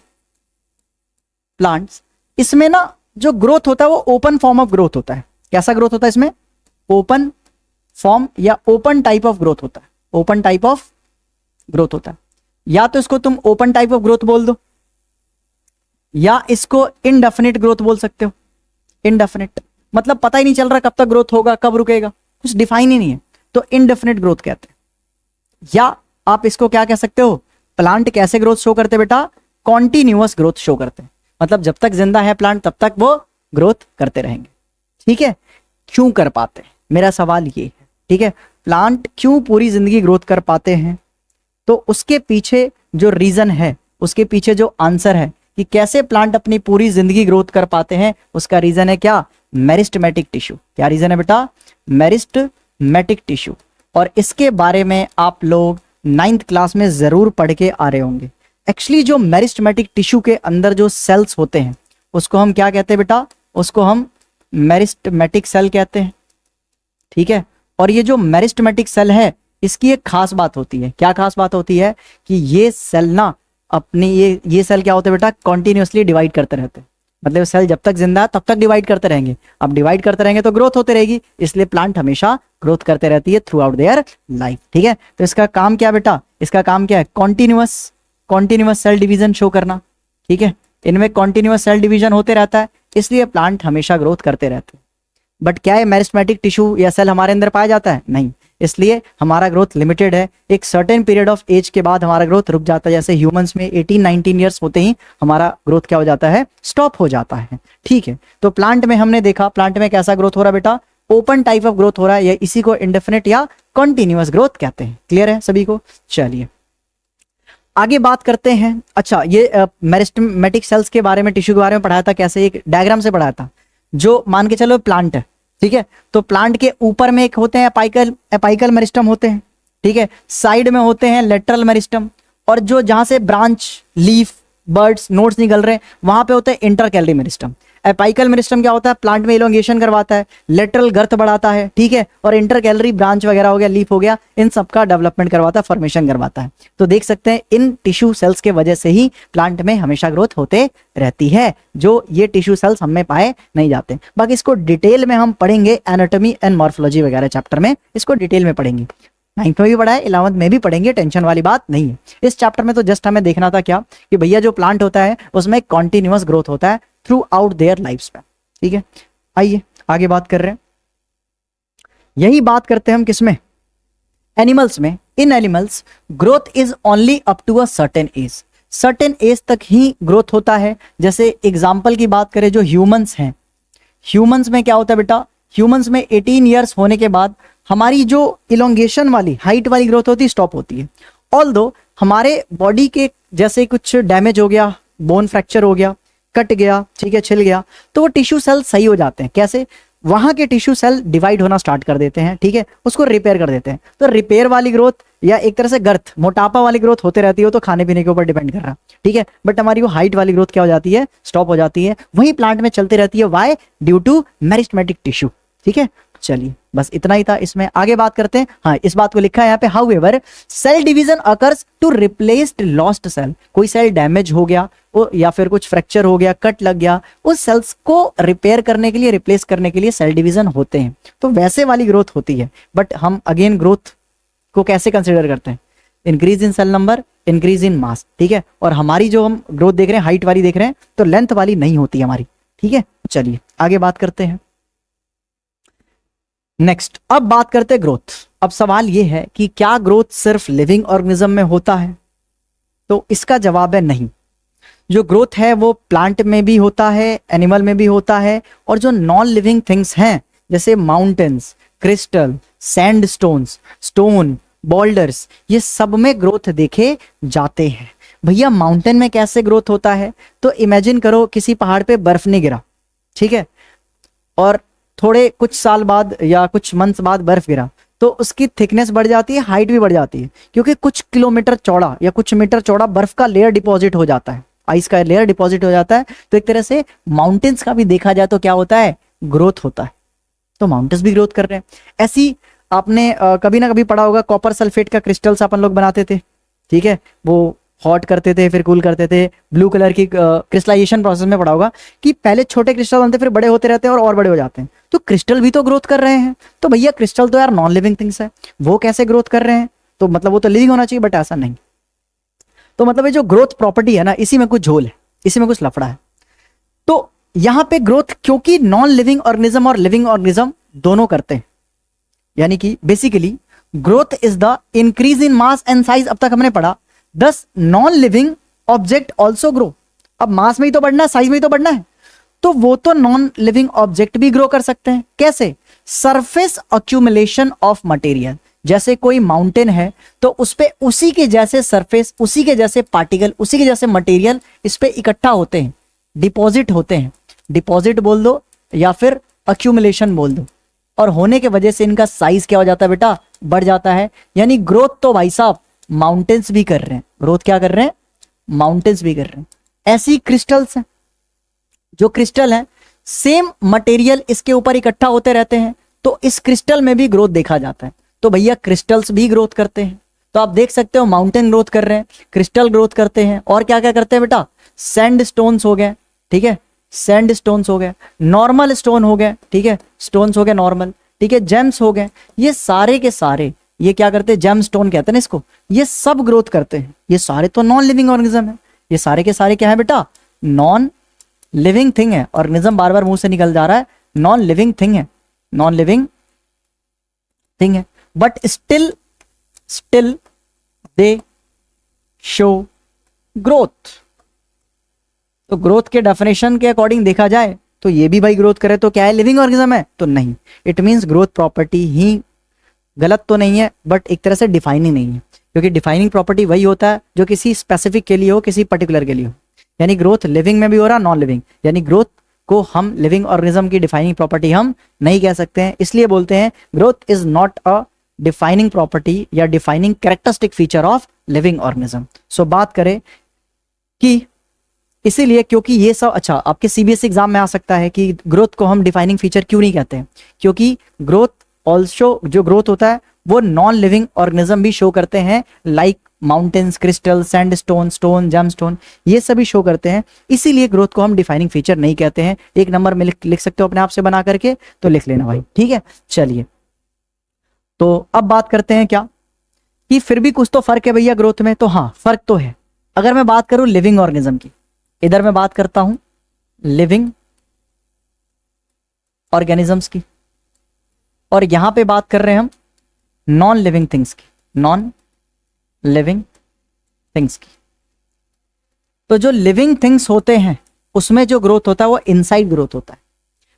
प्लांट्स, इसमें ना जो ग्रोथ होता है वो ओपन फॉर्म ऑफ ग्रोथ होता है। कैसा ग्रोथ होता है इसमें, ओपन फॉर्म या ओपन टाइप ऑफ ग्रोथ होता है, ओपन टाइप ऑफ ग्रोथ होता है। या तो इसको तुम ओपन टाइप ऑफ ग्रोथ बोल दो, या इसको इनडेफिनिट ग्रोथ बोल सकते हो। इनडेफिनिट मतलब पता ही नहीं चल रहा कब तक ग्रोथ होगा, कब रुकेगा, कुछ डिफाइन ही नहीं है, तो इनडेफिनिट ग्रोथ कहते हैं। या आप इसको क्या कह सकते हो, प्लांट कैसे ग्रोथ शो करते हैं बेटा, कॉन्टिन्यूअस ग्रोथ शो करते हैं। मतलब जब तक जिंदा है प्लांट तब तक वो ग्रोथ करते रहेंगे, ठीक है। क्यों कर पाते हैं, मेरा सवाल ये है, ठीक है। प्लांट क्यों पूरी जिंदगी ग्रोथ कर पाते हैं, तो उसके पीछे जो रीजन है, उसके पीछे जो आंसर है कि कैसे प्लांट अपनी पूरी जिंदगी ग्रोथ कर पाते हैं, उसका रीजन है क्या, मेरिस्टेमेटिक टिश्यू। क्या रीजन है बेटा, मेरिस्टेमेटिक टिश्यू। और इसके बारे में आप लोग 9th क्लास में जरूर पढ़ के आ रहे होंगे। एक्चुअली जो मेरिस्टेमेटिक टिश्यू के अंदर जो सेल्स होते हैं उसको हम क्या कहते हैं बेटा, उसको हम मेरिस्टेमेटिक सेल कहते हैं, ठीक है। और ये जो मेरिस्टेमेटिक सेल है इसकी एक खास बात होती है। क्या खास बात होती है कि ये सेल ना अपनी ये सेल क्या होते हैं बेटा, कॉन्टिन्यूसली डिवाइड करते रहते हैं। मतलब सेल जब तक जिंदा है तब तक डिवाइड करते रहेंगे। अब डिवाइड करते रहेंगे तो ग्रोथ होती रहेगी, इसलिए प्लांट हमेशा ग्रोथ करते रहती है थ्रू आउट देयर लाइफ, ठीक है। तो इसका काम क्या बेटा, इसका काम क्या है, कॉन्टिन्यूअस सेल डिवीजन शो करना, ठीक है। इनमें कॉन्टिन्यूअस सेल डिवीजन होते रहता है, इसलिए प्लांट हमेशा ग्रोथ करते रहते हैं। बट क्या है, मेरिस्टेमेटिक टिश्यू या सेल हमारे अंदर पाया जाता है, नहीं, इसलिए हमारा ग्रोथ लिमिटेड है। एक सर्टेन पीरियड ऑफ एज के बाद हमारा ग्रोथ रुक जाता है। जैसे ह्यूमंस में 18-19 ईयर्स होते ही हमारा ग्रोथ क्या हो जाता है, स्टॉप हो जाता है, ठीक है। तो प्लांट में हमने देखा, प्लांट में कैसा ग्रोथ हो रहा है बेटा, ओपन टाइप ऑफ ग्रोथ हो रहा है, या इसी को इंडेफिनिट या कॉन्टिन्यूअस ग्रोथ कहते हैं। क्लियर है सभी को। चलिए आगे बात करते हैं। अच्छा ये मेरिस्टेमेटिक सेल्स के बारे में, टिश्यू के बारे में पढ़ाया था, कैसे, एक डायग्राम से पढ़ाया था। जो मान के चलो प्लांट है, ठीक है, तो प्लांट के ऊपर में एक होते हैं एपाइकल मेरिस्टम होते हैं, ठीक है। साइड में होते हैं लेटरल मेरिस्टम, और जो जहां से ब्रांच, लीफ, बर्ड्स, नोड्स निकल रहे हैं वहां पे होते हैं इंटरकैलरी मेरिस्टम। एपाइकल मेरिस्टम क्या होता है, प्लांट में इलोंगेशन करवाता है, लेटरल गर्थ बढ़ाता है, ठीक है। और इंटरकैलरी ब्रांच वगैरह हो गया, लीफ हो गया, इन सब का डेवलपमेंट करवाता है, फॉर्मेशन करवाता है। तो देख सकते हैं इन टिश्यू सेल्स के वजह से ही प्लांट में हमेशा ग्रोथ होते रहती है, जो ये टिश्यू सेल्स हमें पाए नहीं जाते। बाकी इसको डिटेल में हम पढ़ेंगे एनाटॉमी एंड मॉर्फोलॉजी वगैरह चैप्टर में, इसको डिटेल में पढ़ेंगे। 9th में भी पढ़ा है, 11th में भी पढ़ेंगे, टेंशन वाली बात नहीं है। इस चैप्टर में तो जस्ट हमें देखना था क्या, कि भैया जो प्लांट होता है उसमें कॉन्टिन्यूअस ग्रोथ होता है through out their life span, ठीक है। आइए आगे बात कर रहे हैं, यही बात करते हैं हम किसमें, एनिमल्स में। In animals growth is only up to a certain age, certain age तक ही ग्रोथ होता है। जैसे एग्जाम्पल की बात करें, जो ह्यूमंस हैं, ह्यूमंस में क्या होता है बेटा, ह्यूमंस में 18 ईयर्स होने के बाद हमारी जो इलोंगेशन वाली, हाइट वाली ग्रोथ होती है, स्टॉप होती है। ऑल्दो हमारे बॉडी के जैसे कुछ डैमेज हो गया, बोन फ्रैक्चर हो गया, कट गया, ठीक है, छिल गया, तो वो टिश्यू सेल सही हो जाते हैं। कैसे, वहां के टिश्यू सेल डिवाइड होना स्टार्ट कर देते हैं, ठीक है, उसको रिपेयर कर देते हैं। तो रिपेयर वाली ग्रोथ या एक तरह से गर्थ, मोटापा वाली ग्रोथ होते रहती है, तो खाने पीने के ऊपर डिपेंड कर रहा, ठीक है। बट हमारी वो हाइट वाली ग्रोथ क्या हो जाती है, स्टॉप हो जाती है। वही प्लांट में चलती रहती है, why, due to meristematic tissue, ठीक है। चलिए बस इतना ही था इसमें, आगे बात करते हैं। हाँ, इस बात को लिखा है यहाँ पे, however cell division occurs to replace lost cell. कोई सेल डैमेज हो गया या फिर कुछ फ्रैक्चर हो गया, कट लग गया, उस सेल्स को रिपेयर करने के लिए, रिप्लेस करने के लिए सेल डिवीजन होते हैं। तो वैसे वाली ग्रोथ होती है। बट हम अगेन ग्रोथ को कैसे कंसिडर करते हैं, increase in cell number, increase in mass, ठीक है। और हमारी जो हम ग्रोथ देख रहे हैं, हाइट वाली देख रहे हैं, तो लेंथ वाली नहीं होती हमारी, ठीक है। चलिए आगे बात करते हैं। नेक्स्ट अब बात करते हैं ग्रोथ। अब सवाल ये है कि क्या ग्रोथ सिर्फ लिविंग ऑर्गेनिज्म में होता है? तो इसका जवाब है नहीं। जो ग्रोथ है वो प्लांट में भी होता है, एनिमल में भी होता है, और जो नॉन लिविंग थिंग्स हैं जैसे mountains, crystal, sandstones, stone, boulders, ये सब में ग्रोथ देखे जाते हैं। भैया माउंटेन में कैसे ग्रोथ होता है? तो इमेजिन करो किसी पहाड़ पे बर्फ नहीं गिरा, ठीक है, और थोड़े कुछ साल बाद या कुछ मंथ्स बाद बर्फ गिरा, तो उसकी थिकनेस बढ़ जाती है, हाइट भी बढ़ जाती है, क्योंकि कुछ किलोमीटर चौड़ा या कुछ मीटर चौड़ा बर्फ का लेयर डिपॉजिट हो जाता है, आइस का लेयर डिपॉजिट हो जाता है। तो एक तरह से माउंटेन्स का भी देखा जाए तो क्या होता है? ग्रोथ होता है। तो माउंटेन्स भी ग्रोथ कर रहे हैं। ऐसी आपने कभी ना कभी पढ़ा होगा, कॉपर सल्फेट का क्रिस्टल्स अपन लोग बनाते थे, ठीक है, वो हॉट करते थे फिर कूल करते थे, ब्लू कलर की क्रिस्टलाइजेशन प्रोसेस में पढ़ा होगा कि पहले छोटे क्रिस्टल बनते फिर बड़े होते रहते हैं और बड़े हो जाते हैं। तो क्रिस्टल भी तो ग्रोथ कर रहे हैं। तो भैया क्रिस्टल तो यार नॉन लिविंग थिंग्स है, वो कैसे ग्रोथ कर रहे हैं? तो मतलब वो तो लिविंग होना चाहिए, बट ऐसा नहीं। तो मतलब ये जो ग्रोथ प्रॉपर्टी है ना, इसी में कुछ झोल है, इसी में कुछ लफड़ा है। तो यहां पे ग्रोथ क्योंकि नॉन लिविंग ऑर्गेनिज्म और लिविंग ऑर्गेनिज्म दोनों करते हैं, यानी कि basically growth is the increase in mass and size, अब तक हमने पढ़ा। दस non living object also grow. अब मास में ही तो बढ़ना है, साइज में ही तो बढ़ना है, तो वो तो नॉन लिविंग ऑब्जेक्ट भी ग्रो कर सकते हैं। कैसे? Surface accumulation of material. जैसे कोई माउंटेन है तो उस पे उसी के जैसे सरफेस, उसी के जैसे पार्टिकल, उसी के जैसे मटेरियल इस पे इकट्ठा होते हैं, डिपॉजिट होते हैं। डिपॉजिट बोल दो या फिर अक्यूमुलेशन बोल दो, और होने के वजह से इनका साइज क्या हो जाता है बेटा? बढ़ जाता है। यानी ग्रोथ तो भाई साहब माउंटेन्स भी कर रहे हैं। ग्रोथ क्या कर रहे हैं? माउंटेन्स भी कर रहे हैं। ऐसी क्रिस्टल्स हैं, जो क्रिस्टल है सेम मटेरियल इसके ऊपर इकट्ठा होते रहते हैं, तो इस क्रिस्टल में भी ग्रोथ देखा जाता है। तो भैया क्रिस्टल्स भी ग्रोथ करते हैं। तो आप देख सकते हो माउंटेन ग्रोथ कर रहे हैं, क्रिस्टल ग्रोथ करते हैं, और क्या क्या करते हैं बेटा? सैंड स्टोन्स हो गए, ठीक है, सैंड स्टोन्स हो गए, नॉर्मल स्टोन हो गए, ठीक है, स्टोन्स हो गए नॉर्मल, ठीक है, जेम्स हो गए, ये सारे के सारे ये क्या करते हैं? जेम स्टोन कहते हैं ना इसको। ये सब ग्रोथ करते हैं। ये सारे तो नॉन लिविंग ऑर्गेनिज्म है। ये सारे के सारे क्या है बेटा? नॉन लिविंग थिंग है। ऑर्गेनिज्म बार बार मुंह से निकल जा रहा है, नॉन लिविंग थिंग है, नॉन लिविंग थिंग है, but still they show growth. तो ग्रोथ के डेफिनेशन के अकॉर्डिंग देखा जाए तो ये भी भाई ग्रोथ करे तो क्या है? लिविंग ऑर्गेनिज्म है? तो नहीं। इट मींस ग्रोथ प्रॉपर्टी ही गलत तो नहीं है, बट एक तरह से डिफाइनिंग नहीं है, क्योंकि डिफाइनिंग प्रॉपर्टी वही होता है जो किसी स्पेसिफिक के लिए हो, किसी पर्टिकुलर के लिए हो। यानी ग्रोथ लिविंग में भी हो रहा, नॉन लिविंग, यानी ग्रोथ को हम लिविंग ऑर्गेनिज्म की डिफाइनिंग प्रॉपर्टी हम नहीं कह सकते हैं। इसलिए बोलते हैं growth is not a defining property या defining characteristic feature of living organism. So बात करें कि इसीलिए, क्योंकि ये सब, अच्छा आपके सीबीएसई एग्जाम में आ सकता है कि ग्रोथ को हम डिफाइनिंग फीचर क्यों नहीं कहते हैं? क्योंकि ग्रोथ ऑल्सो, जो ग्रोथ होता है वो नॉन लिविंग ऑर्गेनिज्म भी शो करते हैं, like mountains, crystal, sandstone, stone, gemstone, ये सभी शो करते हैं। इसीलिए ग्रोथ को हम डिफाइनिंग फीचर नहीं कहते हैं। एक नंबर में लिख सकते हो अपने आप से बना करके, तो लिख लेना भाई, ठीक है। चलिए, तो अब बात करते हैं क्या कि फिर भी कुछ तो फर्क है भैया ग्रोथ में। तो हाँ, फर्क तो है। अगर मैं बात करूं लिविंग ऑर्गेनिज्म की, इधर मैं बात करता हूं लिविंग ऑर्गेनिजम्स की, और यहां पे बात कर रहे हैं हम नॉन लिविंग थिंग्स की, नॉन लिविंग थिंग्स की। तो जो लिविंग थिंग्स होते हैं उसमें जो ग्रोथ होता है वो इनसाइड ग्रोथ होता है।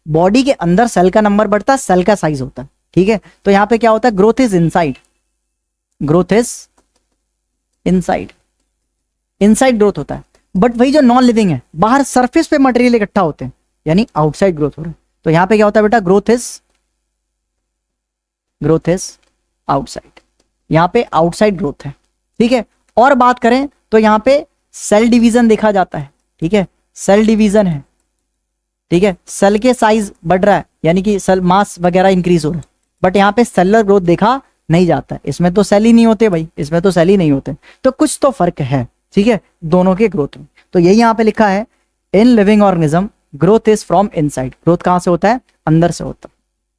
बॉडी के अंदर सेल का नंबर बढ़ता है, सेल का साइज होता है, ठीक है। तो यहां पे क्या होता है? Growth is inside, growth is inside, inside growth होता है। बट वही जो नॉन लिविंग है, बाहर सरफेस पे मटेरियल इकट्ठा होते हैं, यानी आउटसाइड ग्रोथ हो रहा है। तो यहां पे क्या होता है बेटा? ग्रोथ इज आउटसाइड, यहां पे आउटसाइड ग्रोथ है, ठीक है। और बात करें तो यहां पे सेल डिवीजन देखा जाता है, ठीक है, सेल डिवीजन है, ठीक है। सेल के साइज बढ़ रहा है, यानी कि सेल मास वगैरह इंक्रीज हो रहा है, बट यहाँ पे सेलुलर ग्रोथ देखा नहीं जाता है। इसमें तो सेल ही नहीं होते भाई, इसमें तो सेल ही नहीं होते। तो कुछ तो फर्क है, ठीक है, दोनों के ग्रोथ में। तो यही यहाँ पे लिखा है, in living organism growth is from inside. Growth कहां से होता है? अंदर से होता है,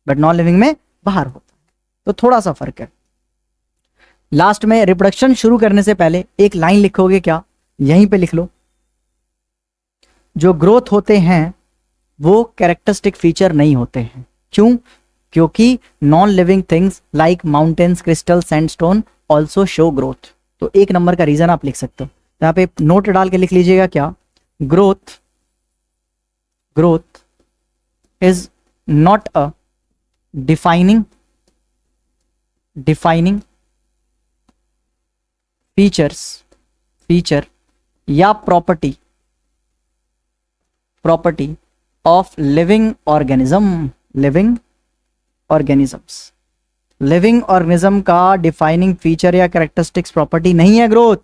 बट नॉन लिविंग में बाहर होता है। तो थोड़ा सा फर्क है। लास्ट में रिप्रोडक्शन शुरू करने से पहले एक लाइन लिखोगे क्या? यहीं पे लिख लो, जो ग्रोथ होते हैं वो कैरेक्टरिस्टिक फीचर नहीं होते हैं। क्यों? क्योंकि non living things like mountains, crystal, sandstone also show growth. तो एक नंबर का रीजन आप लिख सकते हो। तो यहाँ पे नोट डाल के लिख लीजिएगा क्या, growth is not a defining feature या प्रॉपर्टी ऑफ लिविंग ऑर्गेनिज्म का डिफाइनिंग फीचर या कैरेक्टरिस्टिक्स प्रॉपर्टी नहीं है ग्रोथ।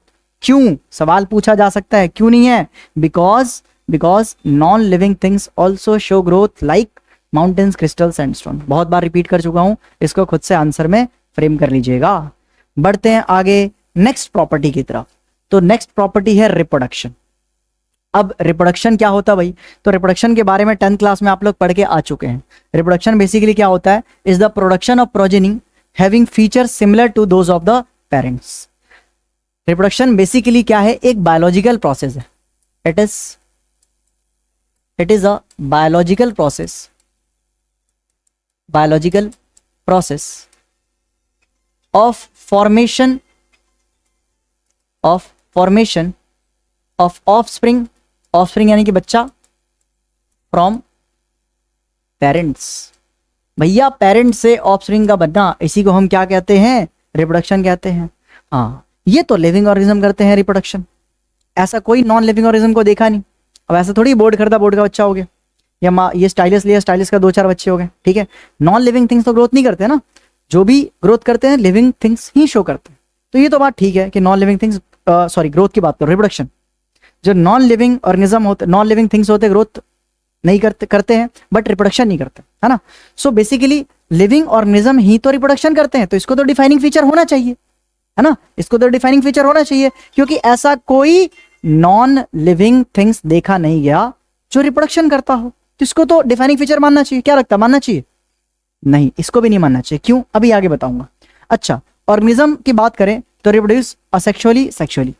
क्यों, सवाल पूछा जा सकता है क्यों नहीं है? Because non living things also show growth like mountains, crystal, sandstone. बहुत बार रिपीट कर चुका हूं, इसको खुद से आंसर में फ्रेम कर लीजिएगा। बढ़ते हैं आगे नेक्स्ट प्रॉपर्टी की तरफ। तो नेक्स्ट प्रॉपर्टी है रिप्रोडक्शन। अब रिप्रोडक्शन क्या होता है भाई? तो रिप्रोडक्शन के बारे में 10th क्लास में आप लोग पढ़ के आ चुके हैं। रिप्रोडक्शन बेसिकली क्या होता है? Is the production of progeny having features similar to those of the parents. Reproduction basically क्या है? एक बायोलॉजिकल प्रोसेस है। It is a biological process of formation of offspring यानी कि बच्चा, फ्रॉम पेरेंट्स। भैया पेरेंट्स से ऑफस्प्रिंग का बनना, इसी को हम क्या कहते हैं? रिप्रोडक्शन कहते हैं। हाँ, ये तो लिविंग ऑर्गेनिज्म करते हैं रिप्रोडक्शन। ऐसा कोई नॉन लिविंग ऑर्गेनिज्म को देखा नहीं। अब ऐसा थोड़ी बोर्ड का बच्चा हो गया, या ये स्टाइलिस लिया, स्टाइलिस का 2-4 बच्चे हो गए, ठीक है। नॉन लिविंग थिंग्स तो ग्रोथ नहीं करते ना, जो भी ग्रोथ करते हैं लिविंग थिंग्स ही शो करते हैं। तो ये तो बात ठीक है कि नॉन लिविंग थिंग्स, ग्रोथ की बात करो, रिप्रोडक्शन। जो नॉन लिविंग ऑर्गेनिज्म होते, नॉन लिविंग थिंग्स होते, ग्रोथ नहीं करते हैं, बट रिप्रोडक्शन नहीं करते, है ना। सो बेसिकली लिविंग ऑर्गेनिज्म ही तो रिप्रोडक्शन करते हैं, तो इसको तो डिफाइनिंग फीचर होना चाहिए, है ना। इसको तो डिफाइनिंग फीचर होना चाहिए, क्योंकि ऐसा कोई नॉन लिविंग थिंग्स देखा नहीं गया जो रिप्रोडक्शन करता हो। तो इसको तो डिफाइनिंग फीचर मानना चाहिए। क्या लगता है, मानना चाहिए? नहीं, इसको भी नहीं मानना चाहिए। क्यों, अभी आगे बताऊंगा। अच्छा, ऑर्गेनिज्म की बात करें तो रिप्रोड्यूस सेक्सुअली।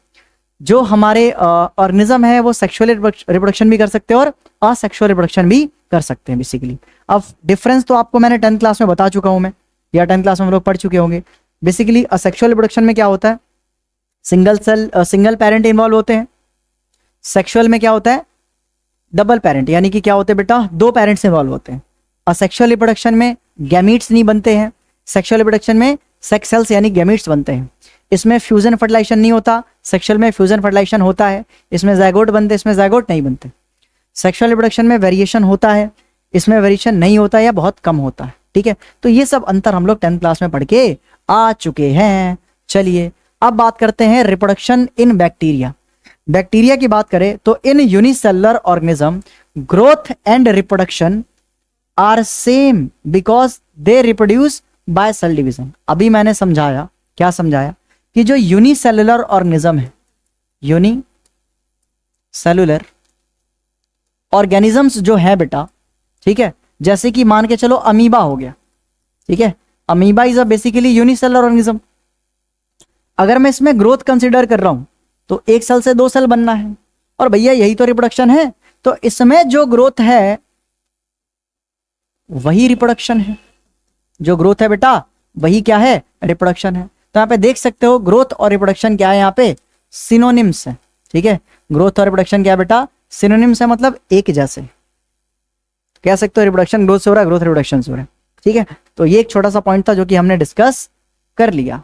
जो हमारे ऑर्गेनिज्म है वो सेक्सुअल रिप्रोडक्शन भी कर सकते हैं और असेक्सुअल रिप्रोडक्शन भी कर सकते हैं बेसिकली। अब डिफरेंस तो आपको मैंने 10th क्लास में बता चुका हूं मैं, या 10th क्लास में हम लोग पढ़ चुके होंगे। बेसिकली असेक्सुअल रिप्रोडक्शन में क्या होता है? सिंगल पेरेंट इन्वॉल्व होते हैं। सेक्सुअल में क्या होता है? डबल पेरेंट, यानी कि क्या होते हैं बेटा? 2 पेरेंट्स इन्वॉल्व होते हैं। असेक्सुअल रिप्रोडक्शन में गैमीट्स नहीं बनते हैं। सेक्सुअल रिप्रोडक्शन में सेक्स सेल्स यानी गैमीट्स बनते हैं। इसमें फ्यूजन फर्टिलाइजेशन नहीं होता, सेक्सुअल में फ्यूजन फर्टिलाइजेशन होता है। इसमें ज़ायगोट बनते, इसमें ज़ायगोट नहीं बनते। सेक्सुअल रिप्रोडक्शन में वेरिएशन होता है, इसमें वेरिएशन नहीं होता या बहुत कम होता है, ठीक है। तो ये सब अंतर हम लोग 10th क्लास में पढ़ के आ चुके हैं। चलिए अब बात करते हैं रिप्रोडक्शन इन बैक्टीरिया। बैक्टीरिया की बात करें तो in unicellular organism growth and reproduction are same because they reproduce by cell division. अभी मैंने समझाया, क्या समझाया? कि जो यूनिसेलुलर ऑर्गेनिज्म है, यूनिसेलुलर ऑर्गेनिजम्स जो है बेटा, ठीक है, जैसे कि मान के चलो अमीबा हो गया, ठीक है। Amoeba is a basically unicellular organism. अगर मैं इसमें ग्रोथ कंसीडर कर रहा हूं तो 1 सेल से 2 सेल बनना है, और भैया यही तो रिप्रोडक्शन है। तो इसमें जो ग्रोथ है वही रिप्रोडक्शन है। जो ग्रोथ है बेटा वही क्या है? रिप्रोडक्शन है। तो यहां पे देख सकते हो ग्रोथ और रिप्रोडक्शन क्या है, यहाँ पे सिनोनिम्स है, ठीक है। ग्रोथ और रिप्रोडक्शन क्या है बेटा? सिनोनिम्स है, मतलब एक जैसे। कह सकते हो रिप्रोडक्शन ग्रोथ से हो रहा है, ग्रोथ रिप्रोडक्शन से हो रहा है, ठीक है। तो ये एक छोटा सा पॉइंट था जो कि हमने डिस्कस कर लिया।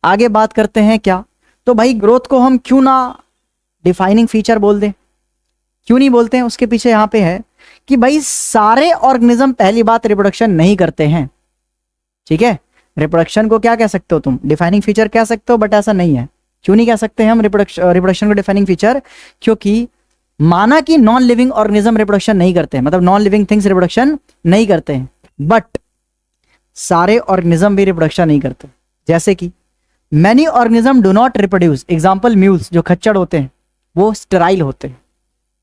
आगे बात करते हैं क्या, तो भाई ग्रोथ को हम क्यों ना डिफाइनिंग फीचर बोल दें? क्यों नहीं बोलते हैं? उसके पीछे यहाँ पे है कि भाई सारे ऑर्गेनिज्म पहली बात रिप्रोडक्शन नहीं करते हैं, ठीक है। रिप्रोडक्शन को क्या कह सकते हो तुम? डिफाइनिंग फीचर कह सकते हो, बट ऐसा नहीं है। क्यों नहीं कह सकते हम रिप्रोडक्शन को डिफाइनिंग फीचर? क्योंकि माना कि नॉन लिविंग ऑर्गेनिज्म रिप्रोडक्शन नहीं करते हैं, मतलब नॉन लिविंग थिंग्स रिप्रोडक्शन नहीं करते हैं, बट सारे ऑर्गेनिज्म भी रिप्रोडक्शन नहीं करते। जैसे कि many organism do not reproduce. Example mules, जो खच्चर होते हैं वो स्टेराइल होते हैं।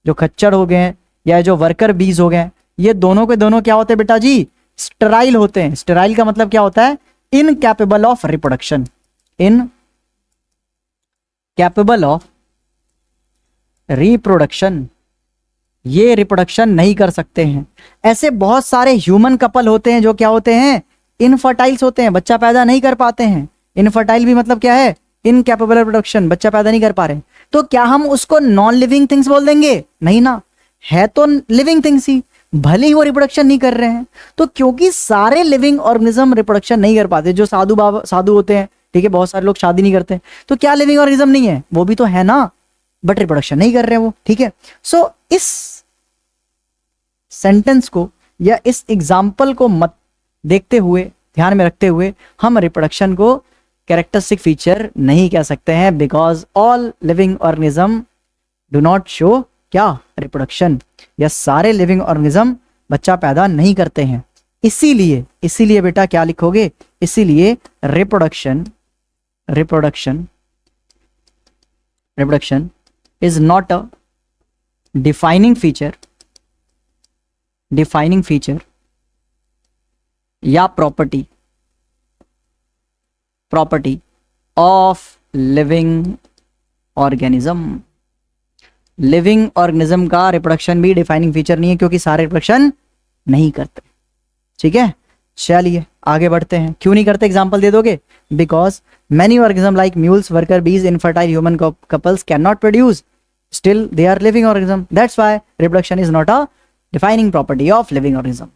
जो खच्चर हो गए या जो वर्कर बीज हो गए, ये दोनों के दोनों क्या होते हैं बेटा जी? स्टेराइल होते हैं। स्टेराइल का मतलब क्या होता है? Incapable of reproduction. Incapable of reproduction, ये रिप्रोडक्शन नहीं कर सकते हैं। ऐसे बहुत सारे ह्यूमन कपल होते हैं जो क्या होते हैं, इनफर्टाइल्स होते हैं, बच्चा पैदा नहीं कर पाते हैं। इनफर्टाइल भी मतलब क्या है, इनकैपेबल प्रोडक्शन, बच्चा पैदा नहीं कर पा रहे। तो क्या हम उसको नॉन लिविंग थिंग्स बोल देंगे? नहीं ना, है तो लिविंग थिंग्स ही, भले ही वो रिप्रोडक्शन नहीं कर रहे हैं। तो क्योंकि सारे लिविंग ऑर्गेनिज्म रिप्रोडक्शन नहीं कर पाते, जो साधु होते हैं, ठीक है, बहुत सारे लोग शादी नहीं करते, तो क्या लिविंग ऑर्गेनिज्म नहीं है? वो भी तो है ना, बट रिप्रोडक्शन नहीं कर रहे हैं वो, ठीक है। सो इस सेंटेंस को या इस एग्जाम्पल को मत देखते हुए, ध्यान में रखते हुए, हम रिप्रोडक्शन को कैरेक्टरिस्टिक फीचर नहीं कह सकते हैं, because all living organism do not show क्या, रिप्रोडक्शन, या सारे लिविंग ऑर्गेनिज्म बच्चा पैदा नहीं करते हैं। इसीलिए बेटा क्या लिखोगे, इसीलिए reproduction is not a defining feature या property of living organism. Living organism का रिप्रोडक्शन भी डिफाइनिंग फीचर नहीं है, क्योंकि सारे रिप्रोडक्शन नहीं करते, ठीक है। चलिए आगे बढ़ते हैं। क्यों नहीं करते, एग्जांपल दे दोगे? Because many organism like mules, worker bees, infertile human couples can not produce, still they are living organism, that's why reproduction is not a defining property of living organism.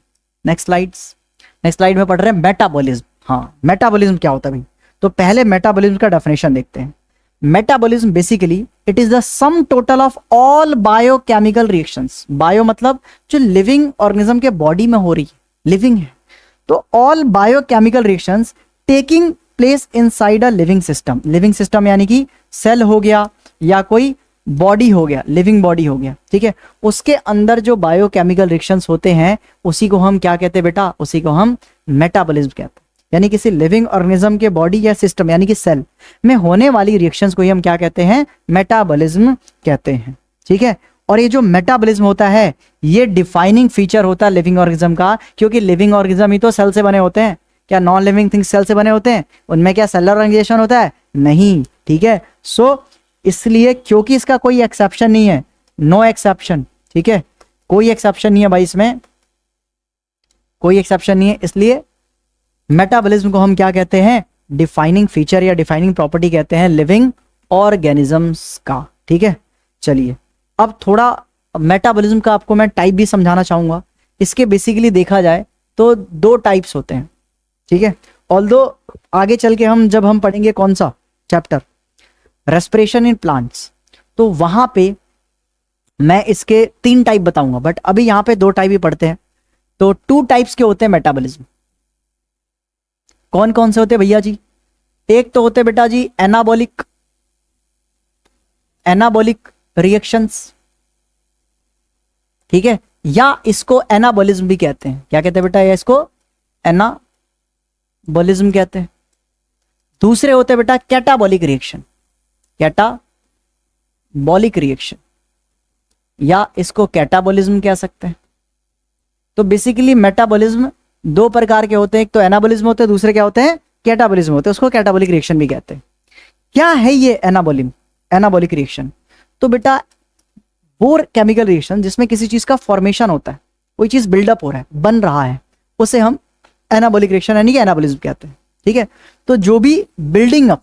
Next slide में पढ़ रहे हैं मेटाबॉलिज्म। हाँ, मेटाबॉलिज्म क्या होता है भाई? तो पहले मेटाबॉलिज्म का डेफिनेशन देखते हैं। Metabolism basically it is the sum total of all biochemical reactions. Bio मतलब जो लिविंग ऑर्गेनिज्म के बॉडी में हो रही है, लिविंग है, तो all biochemical reactions taking place inside a living system. Living system यानी कि सेल हो गया या कोई बॉडी हो गया, लिविंग बॉडी हो गया, ठीक है। उसके अंदर जो बायोकेमिकल रिएक्शंस होते हैं उसी को हम क्या कहते हैं बेटा? उसी को हम मेटाबॉलिज्म कहते हैं। यानी किसी लिविंग ऑर्गेनिज्म के बॉडी या सिस्टम यानी कि सेल में होने वाली रिएक्शंस को ही हम क्या कहते हैं? मेटाबॉलिज्म कहते हैं, ठीक है। और ये जो मेटाबॉलिज्म होता है ये डिफाइनिंग फीचर होता है लिविंग ऑर्गेनिज्म का, क्योंकि लिविंग ऑर्गेनिज्म ही तो सेल से बने होते हैं। क्या नॉन लिविंग थिंग्स सेल से बने होते हैं? उनमें क्या सेलुलर ऑर्गेनाइजेशन होता है? नहीं, ठीक है। सो इसलिए क्योंकि इसका कोई एक्सेप्शन नहीं है, नो एक्सेप्शन, ठीक है, कोई एक्सेप्शन नहीं है भाई, इसमें कोई एक्सेप्शन नहीं है, इसलिए मेटाबॉलिज्म को हम क्या कहते हैं? डिफाइनिंग फीचर या डिफाइनिंग प्रॉपर्टी कहते हैं लिविंग ऑर्गेनिजम्स का, ठीक है। चलिए अब थोड़ा मेटाबॉलिज्म का आपको मैं टाइप भी समझाना चाहूंगा। इसके बेसिकली देखा जाए तो दो टाइप्स होते हैं, ठीक है। ऑल्दो आगे चल के जब हम पढ़ेंगे कौन सा चैप्टर, रेस्पिरेशन इन प्लांट्स, तो वहां पे मैं इसके 3 टाइप बताऊंगा, बट अभी यहां पे 2 टाइप ही पढ़ते हैं। तो 2 टाइप्स के होते हैं मेटाबॉलिज्म। कौन कौन से होते हैं भैया जी? एक तो होते बेटा जी एनाबॉलिक रिएक्शंस, ठीक है, या इसको एनाबॉलिज्म भी कहते हैं। क्या कहते हैं बेटा? या इसको एनाबॉलिज्म कहते हैं। दूसरे होते हैं बेटा कैटाबॉलिक रिएक्शन, या इसको कैटाबॉलिज्म कह सकते हैं। तो बेसिकली मेटाबॉलिज्म 2 प्रकार के होते हैं, एक तो एनाबॉलिज्म होते हैं, दूसरे क्या होते हैं? कैटाबॉलिज्म होते हैं, उसको कैटाबॉलिक रिएक्शन भी कहते हैं। क्या है ये एनाबॉलिक रिएक्शन? तो बेटा वो केमिकल रिएक्शन जिसमें किसी चीज का फॉर्मेशन होता है, कोई चीज बिल्डअप हो रहा है, बन रहा है, उसे हम एनाबॉलिक रिएक्शन यानी कि एनाबॉलिज्म कहते हैं, ठीक है। तो जो भी building up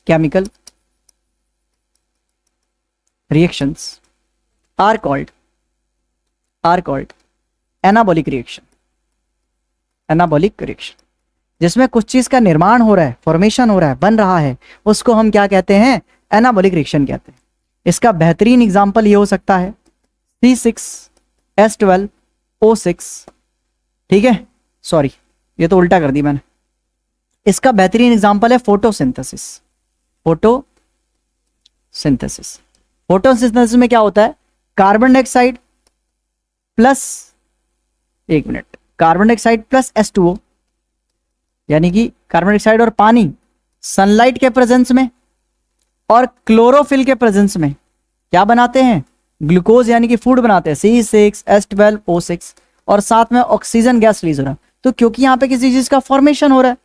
chemical reactions are called anabolic reaction. जिसमें कुछ चीज का निर्माण हो रहा है, फॉर्मेशन हो रहा है, बन रहा है, उसको हम क्या कहते हैं? एनाबॉलिक रिएक्शन कहते हैं। इसका बेहतरीन एग्जांपल ये हो सकता है C6H12O6, ठीक है, सॉरी ये तो उल्टा कर दी मैंने। इसका बेहतरीन एग्जांपल है फोटोसिंथेसिस में क्या होता है? कार्बन डाइऑक्साइड प्लस H2O, यानी कि कार्बन डाइऑक्साइड और पानी सनलाइट के प्रेजेंस में और क्लोरोफिल के प्रेजेंस में क्या बनाते हैं? ग्लूकोज यानी कि फूड बनाते हैं, C6H12O6, और साथ में ऑक्सीजन गैस रिलीज हो रहा है। तो क्योंकि यहां पे किसी चीज का फॉर्मेशन हो रहा है,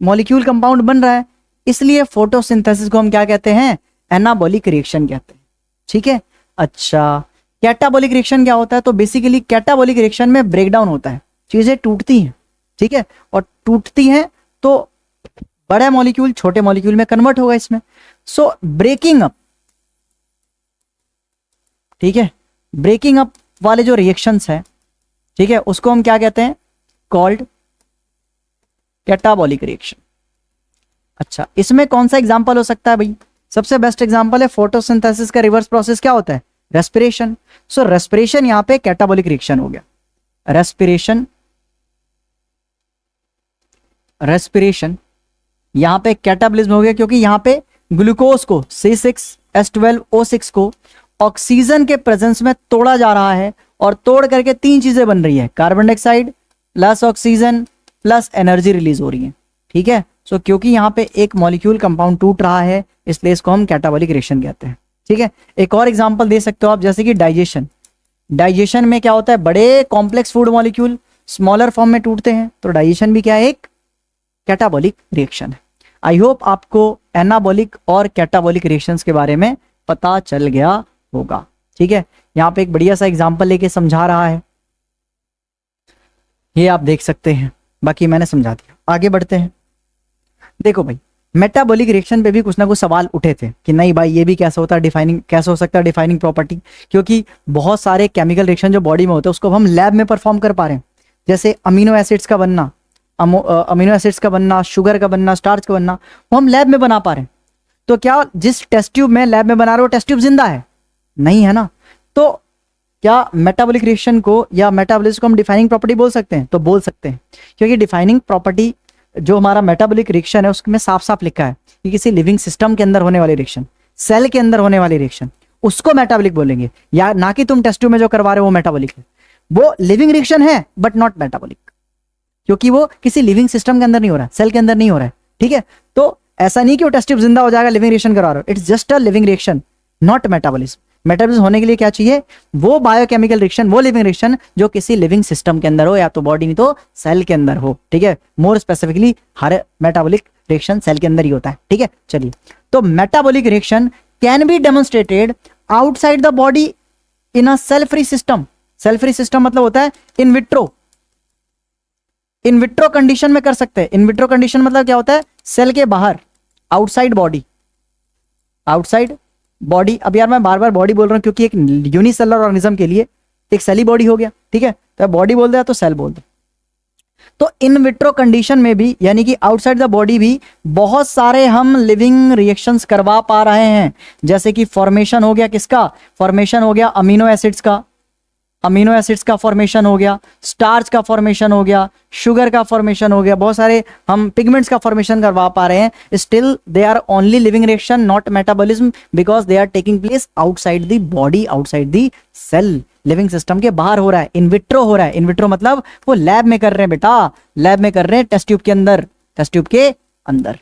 मॉलिक्यूल कंपाउंड बन रहा है, इसलिए फोटोसिंथेसिस को हम क्या कहते हैं, एनाबॉलिक रिएक्शन कहते हैं। ठीक है, अच्छा कैटाबॉलिक रिएक्शन क्या होता है, तो बेसिकली कैटाबॉलिक रिएक्शन में ब्रेकडाउन होता है, चीजें टूटती हैं। ठीक है, और टूटती हैं तो बड़ा मॉलिक्यूल छोटे मॉलिक्यूल में कन्वर्ट होगा इसमें। सो ब्रेकिंग अप, ठीक है, ब्रेकिंग अप वाले जो रिएक्शंस हैं, ठीक है, उसको हम क्या कहते हैं, कॉल्ड कैटाबॉलिक रिएक्शन। अच्छा, इसमें कौन सा एग्जांपल हो सकता है भाई, सबसे बेस्ट एग्जांपल है फोटोसिंथेसिस का रिवर्स प्रोसेस क्या होता है, रेस्पिरेशन। सो रेस्पिरेशन यहां पे कैटाबॉलिक रिएक्शन हो गया, रेस्पिरेशन, रेस्पिरेशन यहां पे कैटाबॉलिज्म हो गया, क्योंकि यहां पे ग्लूकोज को C6H12O6 को ऑक्सीजन के प्रेजेंस में तोड़ा जा रहा है, और तोड़ करके तीन चीजें बन रही है, carbon dioxide plus oxygen plus energy release हो रही है। ठीक है, सो क्योंकि यहाँ पे एक मॉलिक्यूल कंपाउंड टूट रहा है, इसलिए इसको हम कैटाबॉलिक रिएक्शन कहते हैं। ठीक है, एक और एग्जांपल दे सकते हो आप, जैसे कि डाइजेशन। डाइजेशन में क्या होता है, बड़े complex food molecule smaller form में टूटते हैं, तो डाइजेशन भी क्या है, एक कैटाबॉलिक रिएक्शन है। आई होप आपको एनाबॉलिक और कैटाबॉलिक रिएक्शंस के बारे में पता चल गया होगा। ठीक है, यहाँ पे एक बढ़िया सा एग्जांपल लेके समझा रहा है, ये आप देख सकते हैं, बाकी मैंने समझा दिया। आगे बढ़ते हैं। देखो भाई, मेटाबॉलिक रिएक्शन पे भी कुछ ना कुछ सवाल उठे थे कि नहीं भाई ये भी कैसे होता है, डिफाइनिंग कैसे हो सकता है, डिफाइनिंग प्रॉपर्टी, क्योंकि बहुत सारे केमिकल रिएक्शन जो बॉडी में होते हैं उसको हम लैब में परफॉर्म कर पा रहे हैं। जैसे अमीनो एसिड्स का बनना, अमीनो एसिड्स का बनना, शुगर का बनना, स्टार्च का बनना, वो हम लैब में बना पा रहे हैं। तो क्या जिस टेस्ट ट्यूब में लैब में बना रहे हो टेस्ट ट्यूब जिंदा है? नहीं है ना। तो क्या मेटाबॉलिक रिएक्शन को या मेटाबॉलिज्म को हम डिफाइनिंग प्रॉपर्टी बोल सकते हैं? तो बोल सकते हैं, क्योंकि डिफाइनिंग प्रॉपर्टी जो हमारा मेटाबॉलिक रिएक्शन है उसमें साफ साफ लिखा है कि किसी लिविंग सिस्टम के अंदर होने वाली रिएक्शन, सेल के अंदर होने वाली रिएक्शन, उसको मेटाबॉलिक बोलेंगे। या ना कि तुम टेस्ट ट्यूब में जो करवा रहे हो वो मेटाबॉलिक है, वो लिविंग रिएक्शन है बट नॉट मेटाबॉलिक, क्योंकि वो किसी लिविंग सिस्टम के अंदर नहीं हो रहा है, सेल के अंदर नहीं हो रहा है। ठीक है, तो ऐसा नहीं कि वो टेस्ट ट्यूब जिंदा हो जाएगा लिविंग रिएक्शन करा रहे हो, it's just a living reaction, not metabolism. Metabolism होने के लिए क्या चाहिए, वो बायोकेमिकल रिएक्शन, वो लिविंग रिएक्शन जो किसी लिविंग सिस्टम के अंदर हो, या तो बॉडी नहीं तो सेल के अंदर हो। ठीक है, मोर स्पेसिफिकली हर मेटाबॉलिक रिएक्शन सेल के अंदर ही होता है। ठीक है, चलिए, तो metabolic reaction can be demonstrated outside the body in a cell free system. Cell free system मतलब होता है in vitro, in vitro condition में कर सकते हैं। इन विट्रो कंडीशन मतलब क्या होता है, सेल के बाहर, आउटसाइड बॉडी, आउटसाइड बॉडी। अब यार मैं बार बार बॉडी बोल रहा हूं क्योंकि एक यूनिसेलुलर ऑर्गेनिज्म के लिए एक सेल ही बॉडी हो गया। ठीक है, तो बॉडी बोल दिया तो सेल बोल दो। तो इन विट्रो कंडीशन में भी, यानी कि आउटसाइड द बॉडी भी, बहुत सारे हम लिविंग रिएक्शंस करवा पा रहे हैं। जैसे कि फॉर्मेशन हो गया किसका, फॉर्मेशन हो गया अमीनो एसिड्स का, अमीनो एसिड्स का फॉर्मेशन हो गया, स्टार्च का फॉर्मेशन हो गया, शुगर का फॉर्मेशन हो गया, बहुत सारे हम पिगमेंट्स का फॉर्मेशन करवा पा रहे हैं। Still they are only living reaction, not metabolism, because they are taking place outside the body, outside the cell, living system के बाहर हो रहा है, इन विट्रो हो रहा है। इन विट्रो मतलब वो लैब में कर रहे हैं बेटा, लैब में कर रहे हैं, टेस्ट ट्यूब के अंदर, टेस्ट ट्यूब के अंदर।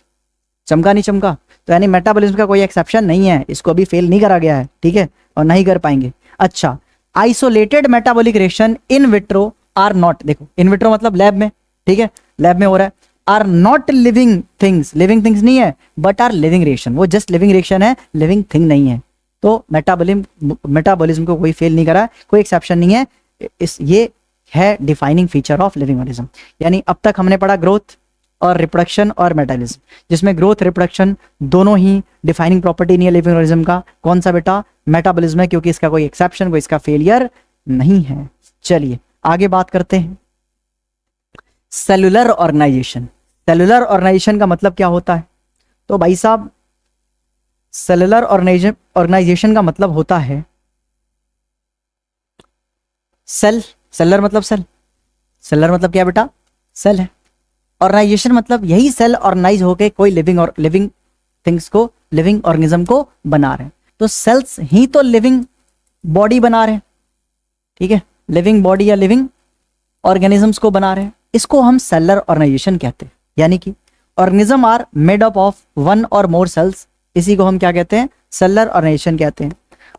चमका नहीं चमका? तो यानी मेटाबॉलिज्म का कोई एक्सेप्शन नहीं है, इसको अभी फेल नहीं करा गया है। ठीक है, और नहीं कर पाएंगे। अच्छा, isolated metabolic reaction in vitro are not, देखो इन विट्रो मतलब लैब में, ठीक है, लैब में हो रहा है, are not living things, living things नहीं है बट आर लिविंग रिएक्शन, वो जस्ट लिविंग रिएक्शन है, लिविंग थिंग नहीं है। तो मेटाबॉलिज्म को कोई फेल नहीं करा, कोई एक्सेप्शन नहीं है। ये है defining feature of living organism. यानी अब तक हमने पढ़ा ग्रोथ और रिप्रोडक्शन और मेटाबॉलिज्म, जिसमें ग्रोथ रिप्रोडक्शन दोनों ही डिफाइनिंग प्रॉपर्टी नहीं है लिविंग ऑर्गेनिज्म का। कौन सा बेटा? मेटाबॉलिज्म है, क्योंकि इसका कोई एक्सेप्शन, कोई इसका फेलियर नहीं है। चलिए आगे बात करते हैं। Cellular organisation. सेलुलर ऑर्गेनाइजेशन का मतलब क्या होता है? तो भाई साहब, सेलुलर ऑर्गेनाइजेशन का मतलब होता है सेल, सेलर मतलब सेल, सेलर मतलब क्या बेटा? सेल है। ऑर्गेनाइजेशन मतलब यही सेल ऑर्गेनाइज होके कोई लिविंग थिंग्स को, लिविंग ऑर्गेनिज्म को बना रहे हैं। तो सेल्स ही तो लिविंग बॉडी बना रहे हैं। ठीक है, लिविंग बॉडी या लिविंग ऑर्गेनिजम्स को बना रहे हैं, इसको हम सेलुलर ऑर्गेनाइजेशन कहते हैं। यानी कि organism are made up of one or more sales, इसी को हम क्या कहते हैं? सेलुलर ऑर्गेनाइजेशन कहते हैं।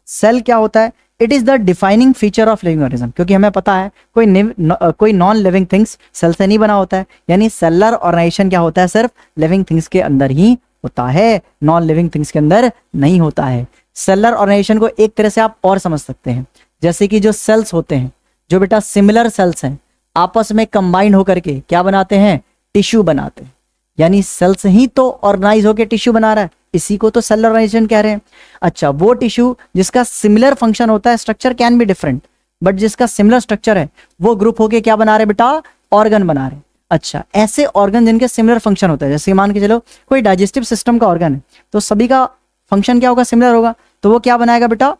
सेल क्या होता है? It is the defining feature of living organism, क्योंकि हमें पता है कोई नॉन लिविंग थिंग्स सेल से नहीं बना होता है। यानी सेलुलर ऑर्गेनाइजेशन क्या होता है? सिर्फ लिविंग थिंग्स के अंदर ही होता है, नॉन लिविंग थिंग्स के अंदर नहीं होता है। सेलुलर ऑर्गेनाइजेशन को एक तरह से आप और समझ सकते हैं, जैसे कि जो सेल्स होते हैं, जो बेटा सिमिलर सेल्स हैं, आपस में कंबाइन होकर के क्या बनाते हैं, टिश्यू बनाते हैं। यानी सेल्स ही तो ऑर्गेनाइज होकर टिश्यू बना रहा है, इसी को तो सेलुलर ऑर्गेनाइजेशन कह रहे हैं। अच्छा, वो टिश्यू जिसका सिमिलर फंक्शन होता है, structure can be different, but जिसका सिमिलर स्ट्रक्चर है वो ग्रुप होके क्या बना रहे बेटा, ऑर्गन बना रहे। अच्छा, ऐसे ऑर्गन जिनके सिमिलर फंक्शन होता है, जैसे मान के चलो कोई डाइजेस्टिव सिस्टम का ऑर्गन है, तो सभी का फंक्शन क्या होगा, सिमिलर होगा, तो वो क्या बनाएगा बेटा,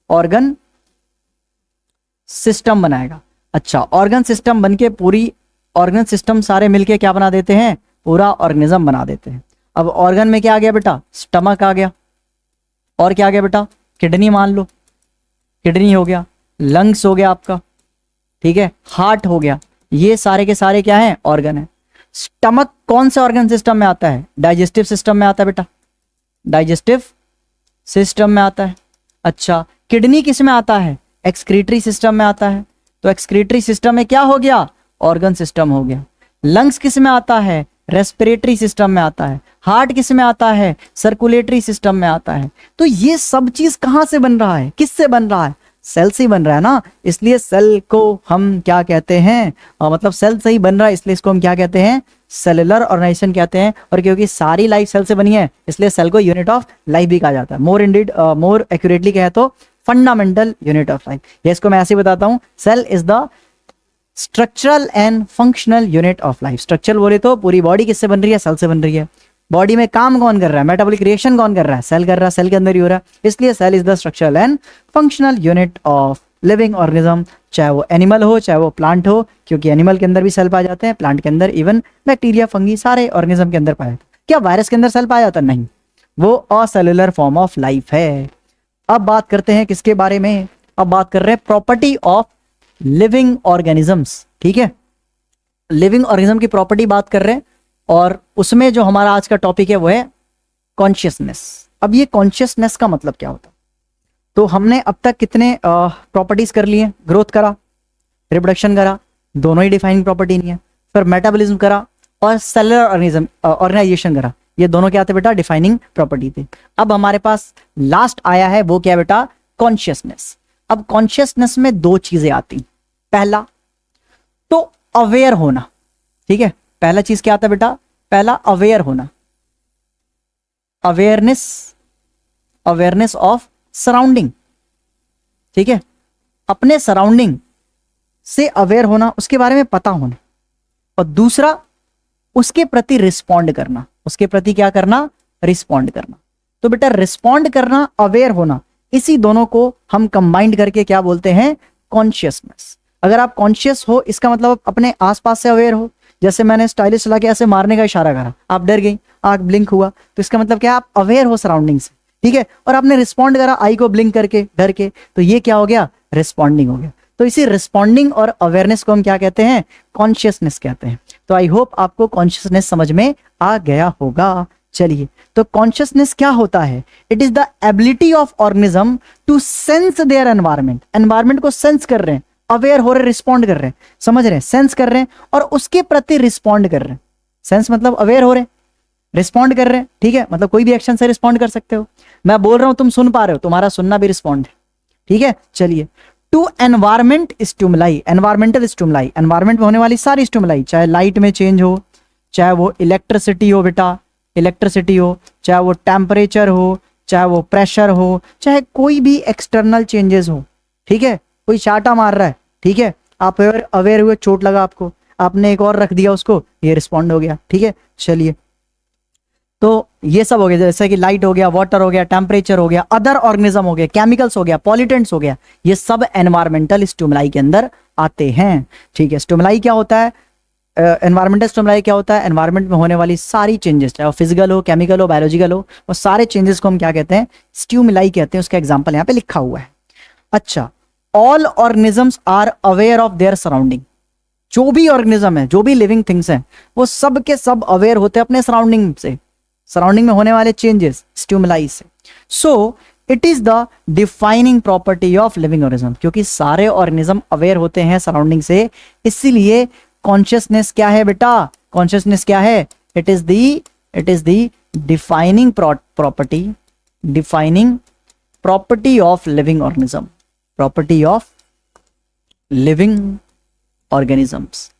ऑर्गन सिस्टम बनाएगा। अच्छा, ऑर्गन सिस्टम बनके पूरी ऑर्गन सिस्टम सारे मिलके क्या बना देते हैं, पूरा ऑर्गेनिज्म बना देते हैं। अब ऑर्गन में क्या आ गया बेटा, स्टमक आ गया, और क्या आ गया बेटा, किडनी मान लो, किडनी हो गया, लंग्स हो गया आपका, ठीक है, हार्ट हो गया, ये सारे के सारे क्या है, ऑर्गन है। स्टमक कौन से ऑर्गन सिस्टम में आता है, डाइजेस्टिव सिस्टम में आता है बेटा, डाइजेस्टिव सिस्टम में आता है। अच्छा, किडनी किस में आता है, एक्सक्रीटरी सिस्टम में आता है, तो एक्सक्रीटरी सिस्टम में क्या हो गया, ऑर्गन सिस्टम हो गया। लंग्स किस में आता है, रेस्पिरेटरी सिस्टम में आता है। हार्ट किस में आता है, सर्कुलेटरी सिस्टम में आता है। तो ये सब चीज कहां से बन रहा है, किससे बन रहा है, सेल से ही बन रहा है ना, इसलिए सेल को हम क्या कहते हैं, मतलब सेल से ही बन रहा है, इसलिए इसको हम क्या कहते हैं, सेलुलर ऑर्गेनाइजेशन कहते हैं। और क्योंकि सारी लाइफ सेल से बनी है, इसलिए सेल को यूनिट ऑफ लाइफ भी कहा जाता है। मोर एक्यूरेटली कहे तो फंडामेंटल यूनिट ऑफ लाइफ। ये इसको मैं ऐसे ही बताता हूं, cell is the structural and functional unit of life. Structural बोले तो पूरी बॉडी किससे बन रही है, सेल से बन रही है। बॉडी में काम कौन कर रहा है, मेटाबॉलिक रिएक्शन कौन कर रहा है, सेल कर रहा है, सेल के अंदर ही हो रहा है। इसलिए cell is the structural and functional unit of living organism, चाहे वो एनिमल हो चाहे वो प्लांट हो, क्योंकि एनिमल के अंदर भी सेल पाए जाते हैं, प्लांट के अंदर इवन बैक्टीरिया, फंगी, सारे ऑर्गेनिज्म के अंदर पाए जाते हैं। क्या वायरस के अंदर सेल पाया जाता है, नहीं, वो असेलुलर फॉर्म ऑफ लाइफ है। अब बात करते हैं किसके बारे में, अब बात कर रहे हैं प्रॉपर्टी ऑफ लिविंग ऑर्गेनिजम्स, ठीक है, लिविंग ऑर्गेनिज्म की प्रॉपर्टी बात कर रहे हैं, और उसमें जो हमारा आज का टॉपिक है वो है कॉन्शियसनेस। अब ये कॉन्शियसनेस का मतलब क्या होता है, तो हमने अब तक कितने प्रॉपर्टीज कर लिए, ग्रोथ करा, रिप्रोडक्शन करा, दोनों ही डिफाइनिंग प्रॉपर्टी नहीं है, फिर मेटाबॉलिज्म करा और सेलुलर ऑर्गेनाइजेशन करा, ये दोनों क्या थे बेटा, डिफाइनिंग प्रॉपर्टी थे। अब हमारे पास लास्ट आया है, वो क्या बेटा, कॉन्शियसनेस। अब कॉन्शियसनेस में दो चीजें आती, पहला तो अवेयर होना, ठीक है, पहला चीज क्या आता है बेटा, पहला अवेयर होना, अवेयरनेस, अवेयरनेस ऑफ सराउंडिंग, ठीक है, अपने सराउंडिंग से अवेयर होना, उसके बारे में पता होना, और दूसरा उसके प्रति रिस्पॉन्ड करना, उसके प्रति क्या करना, रिस्पॉन्ड करना। तो बेटा रिस्पॉन्ड करना, अवेयर होना, इसी दोनों को हम कंबाइंड करके क्या बोलते हैं, कॉन्शियसनेस। अगर आप कॉन्शियस हो, इसका मतलब अपने आसपास से अवेयर हो। जैसे मैंने स्टाइलिश चला के ऐसे मारने का इशारा करा, आप डर गई, आंख ब्लिंक हुआ, तो इसका मतलब क्या, आप अवेयर हो सराउंडिंग से, ठीक है, और आपने रिस्पॉन्ड करा आई को ब्लिंक करके, डर के, तो ये क्या हो गया, रिस्पॉन्डिंग हो गया। तो इसी रिस्पॉन्डिंग और अवेयरनेस को हम क्या कहते हैं, कॉन्शियसनेस कहते हैं। तो आई होप आपको कॉन्शियसनेस समझ में आ गया होगा। चलिए, तो कॉन्शियसनेस क्या होता है, it is the ability of organism to sense their environment, environment को सेंस कर रहे हैं, अवेयर हो रहे, रिस्पॉन्ड कर रहे हैं, समझ रहे हैं, सेंस कर रहे हैं और उसके प्रति रिस्पॉन्ड कर रहे हैं। सेंस मतलब अवेयर हो रहे, रिस्पॉन्ड कर रहे हैं, ठीक है, मतलब कोई भी एक्शन से रिस्पॉन्ड कर सकते हो। मैं बोल रहा हूं, तुम सुन पा रहे हो, तुम्हारा सुनना भी रिस्पॉन्ड है, ठीक है। चलिए, to environment stimuli, environmental stimuli, environment में होने वाली सारी स्टिमुलाई, चाहे लाइट में चेंज हो, चाहे वो इलेक्ट्रिसिटी हो बेटा, इलेक्ट्रिसिटी हो, चाहे वो टेम्परेचर हो, चाहे वो प्रेशर हो, चाहे कोई भी एक्सटर्नल चेंजेस हो, ठीक है, कोई चाटा मार रहा है, ठीक है, आप अवेयर हुए, चोट लगा आपको, आपने एक और रख दिया उसको, ये रिस्पॉन्ड हो गया, ठीक है। चलिए, तो ये सब हो गया, जैसे कि लाइट हो गया, वाटर हो गया, टेम्परेचर हो गया, अदर ऑर्गेनिज्म हो गया, केमिकल्स हो गया, पॉल्यूटेंट्स हो गया, ये सब एनवायरमेंटल स्टिमुलाई के अंदर आते हैं, ठीक है। स्टिमुलाई क्या होता है, एनवायरमेंटल स्टिमुलाई क्या होता है, एनवायरमेंट में होने वाली सारी चेंजेस, चाहे वो फिजिकल हो, केमिकल हो, बायोलॉजिकल हो, वो सारे चेंजेस को हम क्या कहते हैं, स्टिमुलाई कहते हैं। उसका एग्जांपल यहाँ पे लिखा हुआ है। अच्छा, all organisms are aware of their surrounding, जो भी ऑर्गेनिज्म है, जो भी लिविंग थिंग्स हैं, वो सब के सब अवेयर होते हैं अपने सराउंडिंग से, सराउंडिंग में होने वाले चेंजेस, स्टिमुलाई से। So it is the defining property of living organism, क्योंकि सारे ऑर्गेनिज्म अवेयर होते हैं सराउंडिंग से, इसीलिए कॉन्शियसनेस क्या है बेटा, कॉन्शियसनेस क्या है, it is the defining property of living organism, property of living organisms.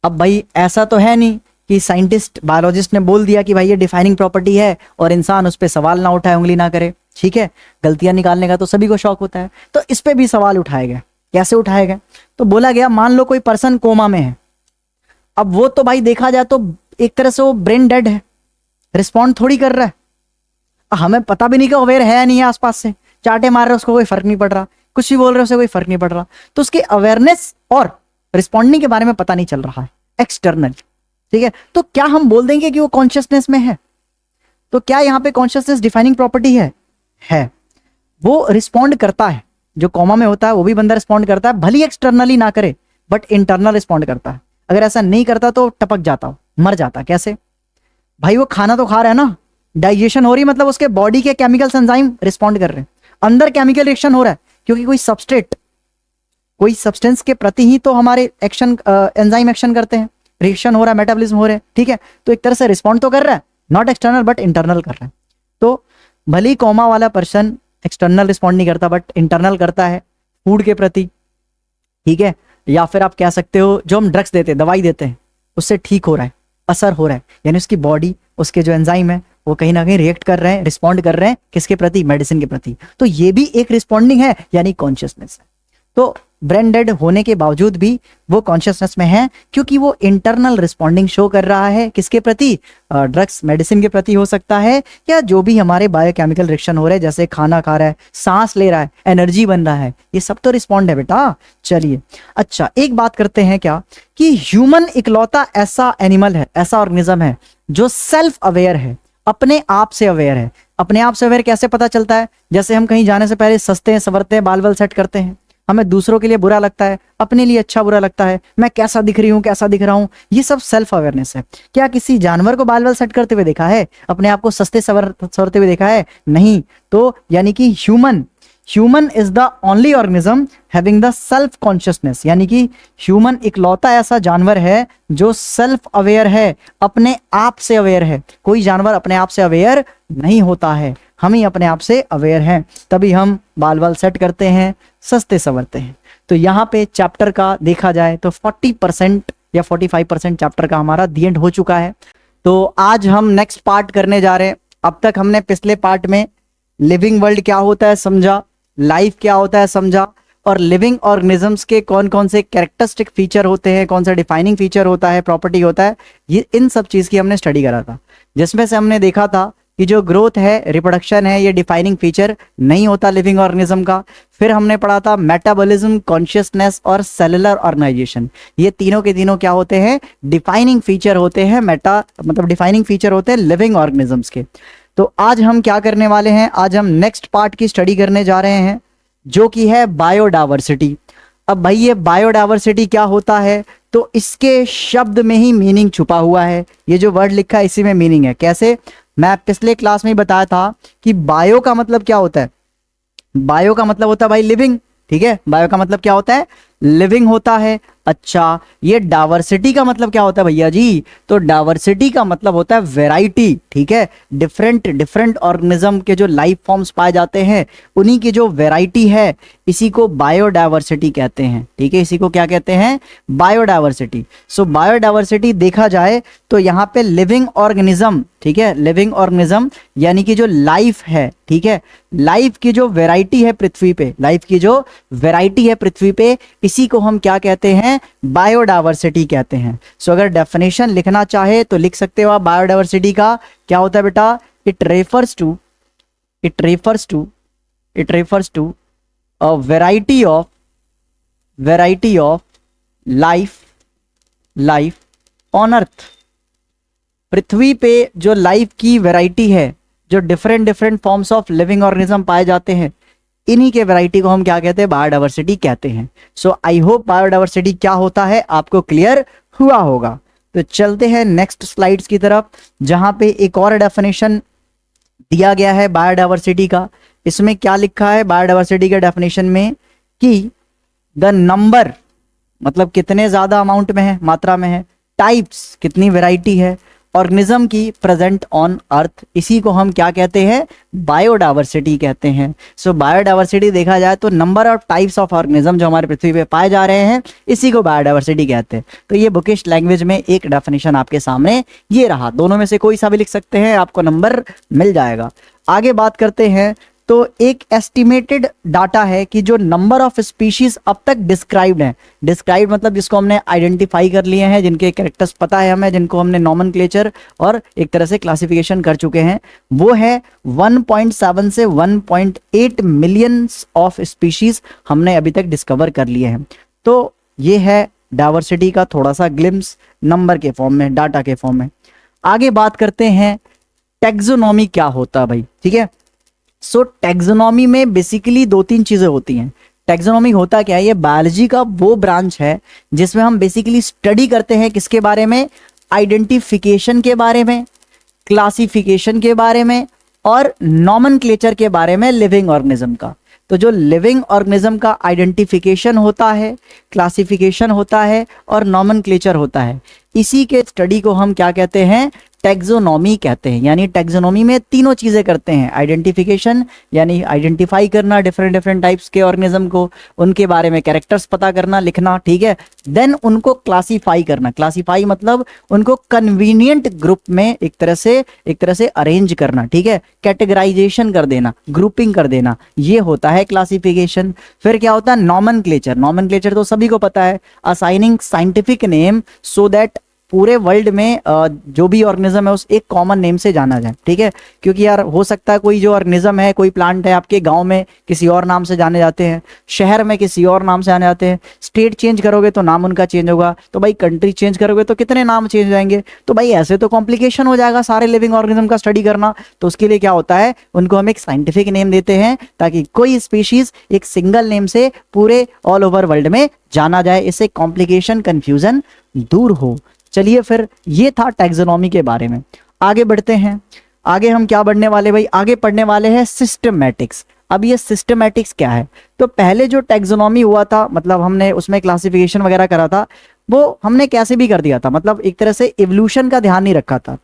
अब भाई ऐसा तो है नहीं कि साइंटिस्ट बायोलॉजिस्ट ने बोल दिया कि भाई ये डिफाइनिंग प्रॉपर्टी है और इंसान उस पर सवाल ना उठाए, उंगली ना करे, ठीक है। गलतियां निकालने का तो सभी को शौक होता है, तो इस पे भी सवाल उठाए गए। कैसे उठाए गए? तो बोला गया मान लो कोई पर्सन कोमा में है, अब वो तो भाई देखा जाए तो एक तरह से वो ब्रेन डेड है, रिस्पॉन्ड थोड़ी कर रहा है, हमें पता भी नहीं कि अवेयर है या नहीं है, आसपास से चाटे मार रहे उसको कोई फर्क नहीं पड़ रहा, कुछ भी बोल रहे उसे कोई फर्क नहीं पड़ रहा, तो उसकी अवेयरनेस और रिस्पॉन्डिंग के बारे में पता नहीं चल रहा है एक्सटर्नल, ठीक है। तो क्या हम बोल देंगे कि वो कॉन्शियसनेस में है? तो क्या यहाँ पे कॉन्शियसनेस डिफाइनिंग प्रॉपर्टी है। वो रिस्पॉन्ड करता है, जो कोमा में होता है वो भी बंदा रिस्पॉन्ड करता है, भले एक्सटर्नली ना करे बट इंटरनल रिस्पॉन्ड करता है। अगर ऐसा नहीं करता तो टपक जाता, मर जाता। कैसे? भाई वो खाना तो खा रहा है ना, डाइजेशन हो रही, मतलब उसके बॉडी के केमिकल एंजाइम रिस्पॉन्ड कर रहे हैं, अंदर केमिकल रिएक्शन हो रहा है, क्योंकि कोई सबस्ट्रेट, कोई सब्सटेंस के प्रति ही तो हमारे एक्शन एंजाइम एक्शन करते हैं, रिएक्शन हो रहा है, मेटाबॉलिज्म हो रहा है, ठीक है। तो एक तरह से रिस्पॉन्ड तो कर रहा है, नॉट एक्सटर्नल बट इंटरनल कर रहा है। तो भले ही कोमा वाला पर्सन एक्सटर्नल रिस्पॉन्ड नहीं करता बट इंटरनल करता है फूड के प्रति, ठीक है। या फिर आप कह सकते हो जो हम ड्रग्स देते हैं, दवाई देते हैं, उससे ठीक हो रहा है, असर हो रहा है, यानी उसकी बॉडी, उसके जो एंजाइम है वो कहीं ना कहीं रिएक्ट कर रहे हैं, रिस्पॉन्ड कर रहे हैं, किसके प्रति? मेडिसिन के प्रति। तो ये भी एक रिस्पॉन्डिंग है, यानी कॉन्शियसनेस है। तो ब्रेन डेड होने के बावजूद भी वो कॉन्शियसनेस में है, क्योंकि वो इंटरनल रिस्पॉन्डिंग शो कर रहा है, किसके प्रति? ड्रग्स, मेडिसिन के प्रति हो सकता है, या जो भी हमारे बायोकेमिकल रिएक्शन हो रहे हैं, जैसे खाना खा रहा है, सांस ले रहा है, एनर्जी बन रहा है, ये सब तो रिस्पॉन्ड है बेटा। चलिए अच्छा, एक बात करते हैं क्या कि ह्यूमन इकलौता ऐसा एनिमल है, ऐसा ऑर्गेनिज्म है जो सेल्फ अवेयर है, अपने आप से अवेयर है। अपने आप से अवेयर कैसे पता चलता है? जैसे हम कहीं जाने से पहले सजते हैं, संवरते हैं, बाल वाल सेट करते हैं, हमें दूसरों के लिए बुरा लगता है, अपने लिए अच्छा बुरा लगता है, मैं कैसा दिख रही हूँ, कैसा दिख रहा हूँ, ये सब सेल्फ अवेयरनेस है। क्या किसी जानवर को बाल वाल सेट करते हुए देखा है? अपने आप को सस्ते संवरते हुए देखा है? नहीं। तो यानी कि human is the only organism having the self consciousness, यानी कि ह्यूमन इकलौता ऐसा जानवर है जो सेल्फ अवेयर है, अपने आप से अवेयर है। कोई जानवर अपने आप से अवेयर नहीं होता है, हम ही अपने आप से अवेयर हैं, तभी हम बाल वाल सेट करते हैं, सस्ते संवरते हैं। तो यहाँ पे चैप्टर का देखा जाए तो 40% या 45% चैप्टर का हमारा दी एंड हो चुका है। तो आज हम नेक्स्ट पार्ट करने जा रहे हैं। अब तक हमने पिछले पार्ट में लिविंग वर्ल्ड क्या होता है समझा, लाइफ क्या होता है समझा, और लिविंग ऑर्गेनिजम्स के कौन कौन से कैरेक्टरिस्टिक फीचर होते हैं, कौन सा डिफाइनिंग फीचर होता है, प्रॉपर्टी होता है, ये इन सब चीज़ की हमने स्टडी करा था, जिसमें से हमने देखा था कि जो ग्रोथ है, रिप्रोडक्शन है, ये डिफाइनिंग फीचर नहीं होता लिविंग ऑर्गेनिज्म का। फिर हमने पढ़ा था मेटाबॉलिज्म, कॉन्शियसनेस और सेलुलर ऑर्गेनाइजेशन, ये तीनों के तीनों क्या होते हैं? डिफाइनिंग फीचर होते हैं, डिफाइनिंग फीचर होते हैं लिविंग ऑर्गेनिजम्स के। तो आज हम क्या करने वाले हैं? आज हम नेक्स्ट पार्ट की स्टडी करने जा रहे हैं, जो कि है बायोडावर्सिटी। अब भाई ये बायोडावर्सिटी क्या होता है? तो इसके शब्द में ही मीनिंग छुपा हुआ है, ये जो वर्ड लिखा है इसी में मीनिंग है। कैसे? मैं पिछले क्लास में ही बताया था कि बायो का मतलब क्या होता है? बायो का मतलब होता है भाई लिविंग, ठीक है। बायो का मतलब क्या होता है? लिविंग होता है। अच्छा, ये डाइवर्सिटी का मतलब क्या होता है भैया जी? तो डाइवर्सिटी का मतलब होता है वैरायटी, ठीक है। डिफरेंट ऑर्गेनिज्म के जो लाइफ फॉर्म्स पाए जाते हैं, उन्हीं की जो वैरायटी है, इसी को बायोडाइवर्सिटी कहते हैं, ठीक है। इसी को क्या कहते हैं? बायोडाइवर्सिटी। सो बायोडाइवर्सिटी देखा जाए तो यहाँ पे लिविंग ऑर्गेनिज्म, ठीक है, लिविंग ऑर्गेनिज्म यानी कि जो लाइफ है, ठीक है, लाइफ की जो वैरायटी है पृथ्वी पे, लाइफ की जो वैरायटी है पृथ्वी पे, इसी को हम क्या कहते हैं? बायोडाइवर्सिटी कहते हैं। सो अगर डेफिनेशन लिखना चाहे तो लिख सकते हो आप बायोडाइवर्सिटी का। क्या होता है बेटा? It refers to a variety of life on earth. पृथ्वी पे जो लाइफ की वैरायटी है, जो different forms of living organism पाए जाते हैं, इन्हीं के वैरायटी को हम क्या कहते हैं? बायोडाइवर्सिटी कहते हैं। सो आई होप बायोडाइवर्सिटी क्या होता है आपको क्लियर हुआ होगा। तो चलते हैं नेक्स्ट स्लाइड्स की तरफ, जहां पे एक और डेफिनेशन दिया गया है बायोडाइवर्सिटी का। इसमें क्या लिखा है बायोडाइवर्सिटी के डेफिनेशन में कि द नंबर, मतलब कितने ज्यादा अमाउंट में है, मात्रा में है, टाइप्स, कितनी वैरायटी है, ऑर्गेनिज्म की प्रेजेंट ऑन अर्थ, इसी को हम क्या कहते हैं, बायोडाइवर्सिटी कहते हैं। सो बायोडाइवर्सिटी देखा जाए तो number of types of organism जो हमारे पृथ्वी पे पाए जा रहे हैं, इसी को बायोडाइवर्सिटी कहते हैं। तो ये बुकिश लैंग्वेज में एक डेफिनेशन आपके सामने ये रहा, दोनों में से कोई सा भी लिख सकते हैं, आपको नंबर मिल जाएगा। आगे बात करते हैं, तो एक एस्टिमेटेड डाटा है कि जो नंबर ऑफ स्पीशीज अब तक डिस्क्राइब्ड हैं, डिस्क्राइब मतलब जिसको हमने आइडेंटिफाई कर लिए हैं, जिनके कैरेक्टर्स पता है हमें, जिनको हमने नॉमेनक्लेचर और एक तरह से क्लासिफिकेशन कर चुके हैं, वो है 1.7 से 1.8 मिलियंस ऑफ स्पीशीज हमने अभी तक डिस्कवर कर लिए हैं। तो ये है डाइवर्सिटी का थोड़ा सा ग्लिम्स नंबर के फॉर्म में, डाटा के फॉर्म में। आगे बात करते हैं टैक्सोनॉमी क्या होता है भाई, ठीक है। सो टैक्सोनॉमी में बेसिकली 2-3 चीजें होती हैं। टैक्सोनॉमी होता क्या है, ये बायोलॉजी का वो ब्रांच है जिसमें हम बेसिकली स्टडी करते हैं किसके बारे में, आइडेंटिफिकेशन के बारे में, क्लासिफिकेशन के बारे में और नॉमेनक्लेचर के बारे में लिविंग ऑर्गेनिज्म का। तो जो लिविंग ऑर्गेनिज्म का आइडेंटिफिकेशन होता है, क्लासिफिकेशन होता है और नॉमेनक्लेचर होता है, इसी के स्टडी को हम क्या कहते हैं, टैक्सोनॉमी कहते हैं। यानी टैक्सोनॉमी में तीनों चीजें करते हैं, आइडेंटिफिकेशन यानी आइडेंटिफाई करना डिफरेंट टाइप्स के ऑर्गेनिज्म को, उनके बारे में कैरेक्टर्स पता करना, लिखना, ठीक है। देन उनको क्लासिफाई करना, क्लासिफाई मतलब उनको कन्वीनियंट ग्रुप में एक तरह से अरेंज करना, ठीक है, कैटेगराइजेशन कर देना, ग्रुपिंग कर देना, ये होता है क्लासिफिकेशन। फिर क्या होता है, नॉमेनक्लेचर। नॉमेनक्लेचर तो सभी को पता है, assigning scientific name so that पूरे वर्ल्ड में जो भी ऑर्गेनिज्म है उस एक कॉमन नेम से जाना जाए, ठीक है। क्योंकि यार हो सकता है कोई जो ऑर्गेनिज्म है, कोई प्लांट है, आपके गांव में किसी और नाम से जाने जाते हैं, शहर में किसी और नाम से जाने जाते हैं, स्टेट चेंज करोगे तो नाम उनका चेंज होगा, तो भाई कंट्री चेंज करोगे तो कितने नाम चेंज हो जाएंगे, तो भाई ऐसे तो कॉम्प्लिकेशन हो जाएगा सारे लिविंग ऑर्गेनिज्म का स्टडी करना। तो उसके लिए क्या होता है, उनको हम एक साइंटिफिक नेम देते हैं ताकि कोई स्पीशीज एक सिंगल नेम से पूरे ऑल ओवर वर्ल्ड में जाना जाए, इससे कॉम्प्लिकेशन कंफ्यूजन दूर हो। चलिए फिर ये था टैक्सोनॉमी के बारे में। आगे बढ़ते हैं, आगे हम क्या बढ़ने वाले भाई, आगे पढ़ने वाले हैं सिस्टमैटिक्स। अब ये सिस्टमैटिक्स क्या है, तो पहले जो टैक्सोनॉमी हुआ था, मतलब हमने उसमें क्लासिफिकेशन वगैरह करा था, वो हमने कैसे भी कर दिया था, मतलब एक तरह से इवोल्यूशन का ध्यान नहीं रखा था।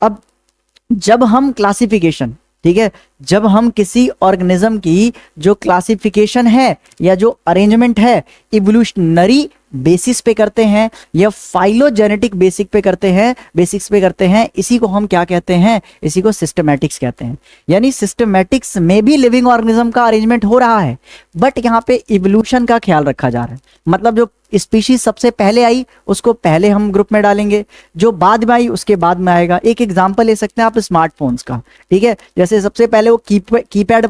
अब जब हम क्लासिफिकेशन, ठीक है, जब हम किसी ऑर्गेनिज्म की जो क्लासिफिकेशन है या जो अरेंजमेंट है इवोल्यूशनरी बेसिस पे करते हैं या फाइलोजेनेटिक बेसिक्स पे करते हैं, इसी को हम क्या कहते हैं, इसी को सिस्टमैटिक्स कहते हैं। यानी सिस्टमैटिक्स में भी लिविंग ऑर्गेनिज्म का अरेंजमेंट हो रहा है, बट यहाँ पे इवोल्यूशन का ख्याल रखा जा रहा है। मतलब जो स्पीशीज सबसे पहले आई उसको पहले हम ग्रुप में डालेंगे, जो बाद में आई उसके बाद में आएगा। एक एग्जांपल ले सकते हैं आप स्मार्टफोन्स का, ठीक है। जैसे सबसे पहले वो कीपैड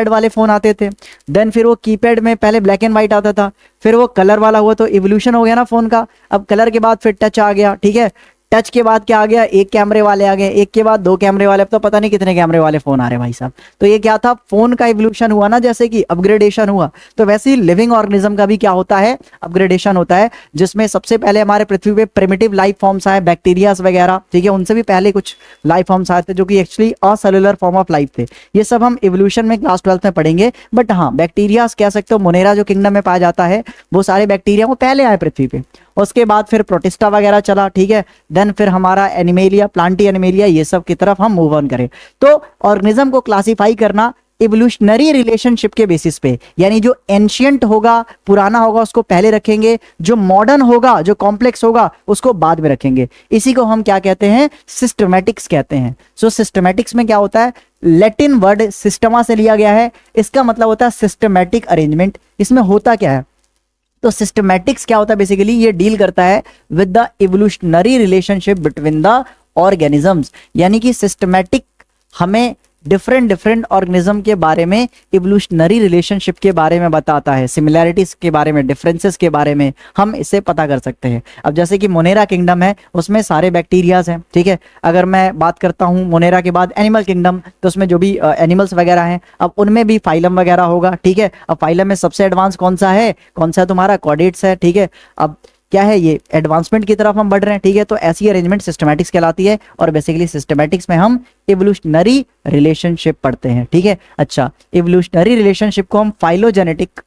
वाले फोन आते थे, देन फिर वो कीपैड में पहले ब्लैक एंड व्हाइट आता था, फिर वो कलर वाला हुआ, तो इवोल्यूशन हो गया ना फोन का। अब कलर के बाद फिर टच आ गया, ठीक है, टच के बाद क्या आ गया, एक कैमरे वाले आ गए, एक के बाद 2 कैमरे वाले, अब तो पता नहीं कितने कैमरे वाले फोन आ रहे हैं भाई साहब। तो ये क्या था, फोन का इवोल्यूशन हुआ ना, जैसे कि अपग्रेडेशन हुआ। तो वैसे ही लिविंग ऑर्गेनिज्म का भी क्या होता है, अपग्रेडेशन होता है, जिसमें सबसे पहले हमारे पृथ्वी पे प्रिमिटिव लाइफ फॉर्म्स आए, बैक्टीरियाज वगैरह, ठीक है, उनसे भी पहले कुछ लाइफ फॉर्म्स आए थे जो कि एक्चुअली असेलुलर फॉर्म ऑफ लाइफ थे। ये सब हम इवोल्यूशन में क्लास 12 में पढ़ेंगे। बट हाँ, बैक्टीरियाज कह सकते हो, मोनेरा जो किंगडम में पाया जाता है, वो सारे बैक्टीरिया वो पहले आए पृथ्वी पे। उसके बाद फिर प्रोटिस्टा वगैरह चला, ठीक है, देन फिर हमारा एनिमेलिया, प्लांटी एनिमेलिया, ये सब की तरफ हम मूव ऑन करें। तो ऑर्गेनिज्म को क्लासिफाई करना इवोल्यूशनरी रिलेशनशिप के बेसिस पे, यानी जो एंशियंट होगा, पुराना होगा, उसको पहले रखेंगे, जो मॉडर्न होगा, जो कॉम्प्लेक्स होगा, उसको बाद में रखेंगे। इसी को हम क्या कहते हैं, सिस्टमैटिक्स कहते हैं। सो सिस्टमैटिक्स में क्या होता है, लैटिन वर्ड सिस्टमा से लिया गया है, इसका मतलब होता है सिस्टमैटिक अरेंजमेंट। इसमें होता क्या है, तो सिस्टमैटिक्स क्या होता है, बेसिकली ये डील करता है with the evolutionary relationship between the organisms. यानी कि सिस्टमैटिक हमें डिफरेंट ऑर्गेनिज्म के बारे में, इवोल्यूशनरी रिलेशनशिप के बारे में बताता है, सिमिलैरिटीज के बारे में, डिफरेंसेस के बारे में हम इसे पता कर सकते हैं। अब जैसे कि मोनेरा किंगडम है, उसमें सारे बैक्टीरियाज हैं, ठीक है। अगर मैं बात करता हूँ मोनेरा के बाद एनिमल किंगडम, तो उसमें जो भी एनिमल्स वगैरह हैं, अब उनमें भी फाइलम वगैरह होगा, ठीक है। अब फाइलम में सबसे एडवांस कौन सा है, तुम्हारा कॉर्डेट्स है, ठीक है। अब क्या है, ये एडवांसमेंट की तरफ हम बढ़ रहे हैं, ठीक है। तो ऐसी अरेंजमेंट सिस्टमैटिक्स कहलाती है, और बेसिकली सिस्टमैटिक्स में हम इवोल्यूशनरी रिलेशनशिप पढ़ते हैं, ठीक है। अच्छा, इवोल्यूशनरी रिलेशनशिप को हम फाइलोजेनेटिक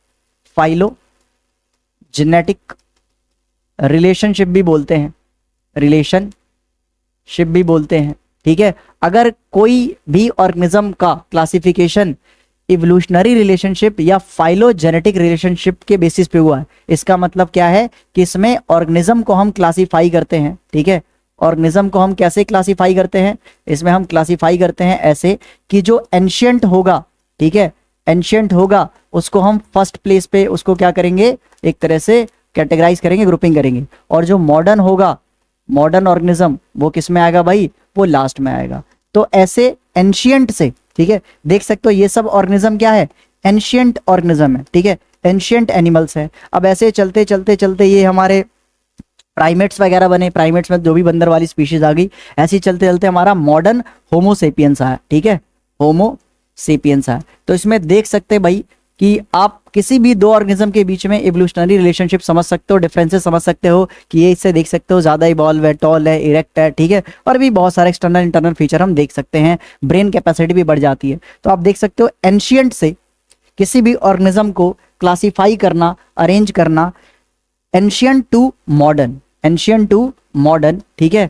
रिलेशनशिप भी बोलते हैं, रिलेशन शिप भी बोलते हैं, ठीक है। अगर कोई भी ऑर्गेनिज्म का क्लासिफिकेशन इवोल्यूशनरी रिलेशनशिप या फाइलोजेनेटिक रिलेशनशिप के बेसिस पे हुआ है, इसका मतलब क्या है कि इसमें ऑर्गेनिज्म को हम क्लासिफाई करते हैं, ठीक है। ऑर्गेनिज्म को हम कैसे क्लासिफाई करते हैं, इसमें हम क्लासिफाई करते हैं ऐसे कि जो एंशियंट होगा, ठीक है, एंशियंट होगा उसको हम फर्स्ट प्लेस पे उसको क्या करेंगे, एक तरह से कैटेगराइज करेंगे, ग्रुपिंग करेंगे। और जो मॉडर्न होगा, मॉडर्न ऑर्गेनिज्म, वो किस में आएगा भाई, वो लास्ट में आएगा। तो ऐसे एंशियंट से, ठीक है, देख सकते हो ये सब ऑर्गेनिज्म क्या है, एंशियंट ऑर्गेनिज्म है, ठीक है, एंशियंट एनिमल्स है। अब ऐसे चलते चलते चलते ये हमारे प्राइमेट्स वगैरह बने, प्राइमेट्स में जो भी बंदर वाली स्पीशीज आ गई, ऐसे ही चलते चलते हमारा मॉडर्न होमोसेपियंस आया, ठीक है, होमोसेपियंस आया। तो इसमें देख सकते हैं भाई कि आप किसी भी दो ऑर्गेनिज्म के बीच में इवोल्यूशनरी रिलेशनशिप समझ सकते हो, डिफरेंसेस समझ सकते हो कि ये इससे देख सकते हो ज़्यादा इवॉल्व है, टॉल है, इरेक्ट है, ठीक है, और भी बहुत सारे एक्सटर्नल इंटरनल फीचर हम देख सकते हैं, ब्रेन कैपेसिटी भी बढ़ जाती है। तो आप देख सकते हो एंशियंट से किसी भी ऑर्गेनिज्म को क्लासीफाई करना, अरेंज करना, ancient to modern, ancient to modern, ठीक है,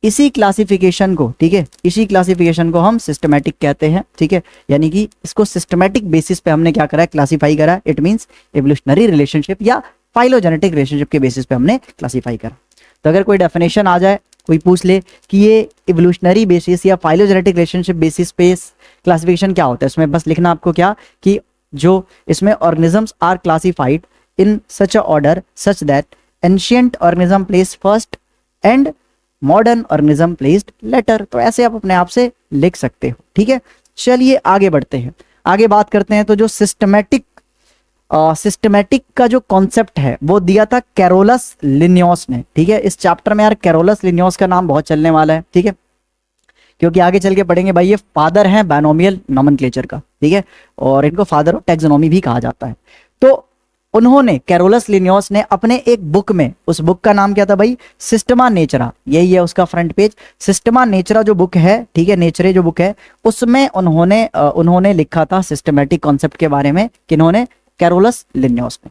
इसी क्लासिफिकेशन को, ठीक है, इसी क्लासिफिकेशन को हम सिस्टमैटिक कहते हैं, ठीक है। यानी कि इसको सिस्टमैटिक बेसिस पे हमने क्या करा है, क्लासिफाई करा। इट मींस इवोल्यूशनरी रिलेशनशिप या फाइलोजेनेटिक रिलेशनशिप के बेसिस पे हमने क्लासिफाई करा। तो अगर कोई डेफिनेशन आ जाए, कोई पूछ ले कि ये इवोल्यूशनरी बेसिस या फाइलोजेनेटिक रिलेशनशिप बेसिस पे क्लासिफिकेशन क्या होता है, इसमें बस लिखना आपको क्या कि जो इसमें organisms are classified in such a order such that ancient organism place first and modern organism placed later. तो ऐसे आप अपने आप से लिख सकते हो, ठीक है। चलिए आगे बढ़ते हैं, आगे बात करते हैं। तो जो सिस्टमैटिक का जो कॉन्सेप्ट है वो दिया था कैरोलस लिन्योस ने, ठीक है। इस चैप्टर में यार कैरोलस लिन्योस का नाम बहुत चलने वाला है, ठीक है, क्योंकि आगे चल के पढ़ेंगे भाई ये फादर हैं बायनोमियल नोमेनक्लेचर का, ठीक है, और इनको फादर ऑफ टैक्सोनॉमी भी कहा जाता है। तो उन्होंने, कैरोलस लिन्योस ने अपने एक बुक में, उस बुक का नाम क्या था भाई, सिस्टमा नेचरा, यही है उसका फ्रंट पेज, सिस्टमा नेचरा जो बुक है, ठीक है, नेचरे जो बुक है, उसमें उन्होंने लिखा था सिस्टमैटिक कॉन्सेप्ट के बारे में, किन्होंने, कैरोलस लिन्योस ने।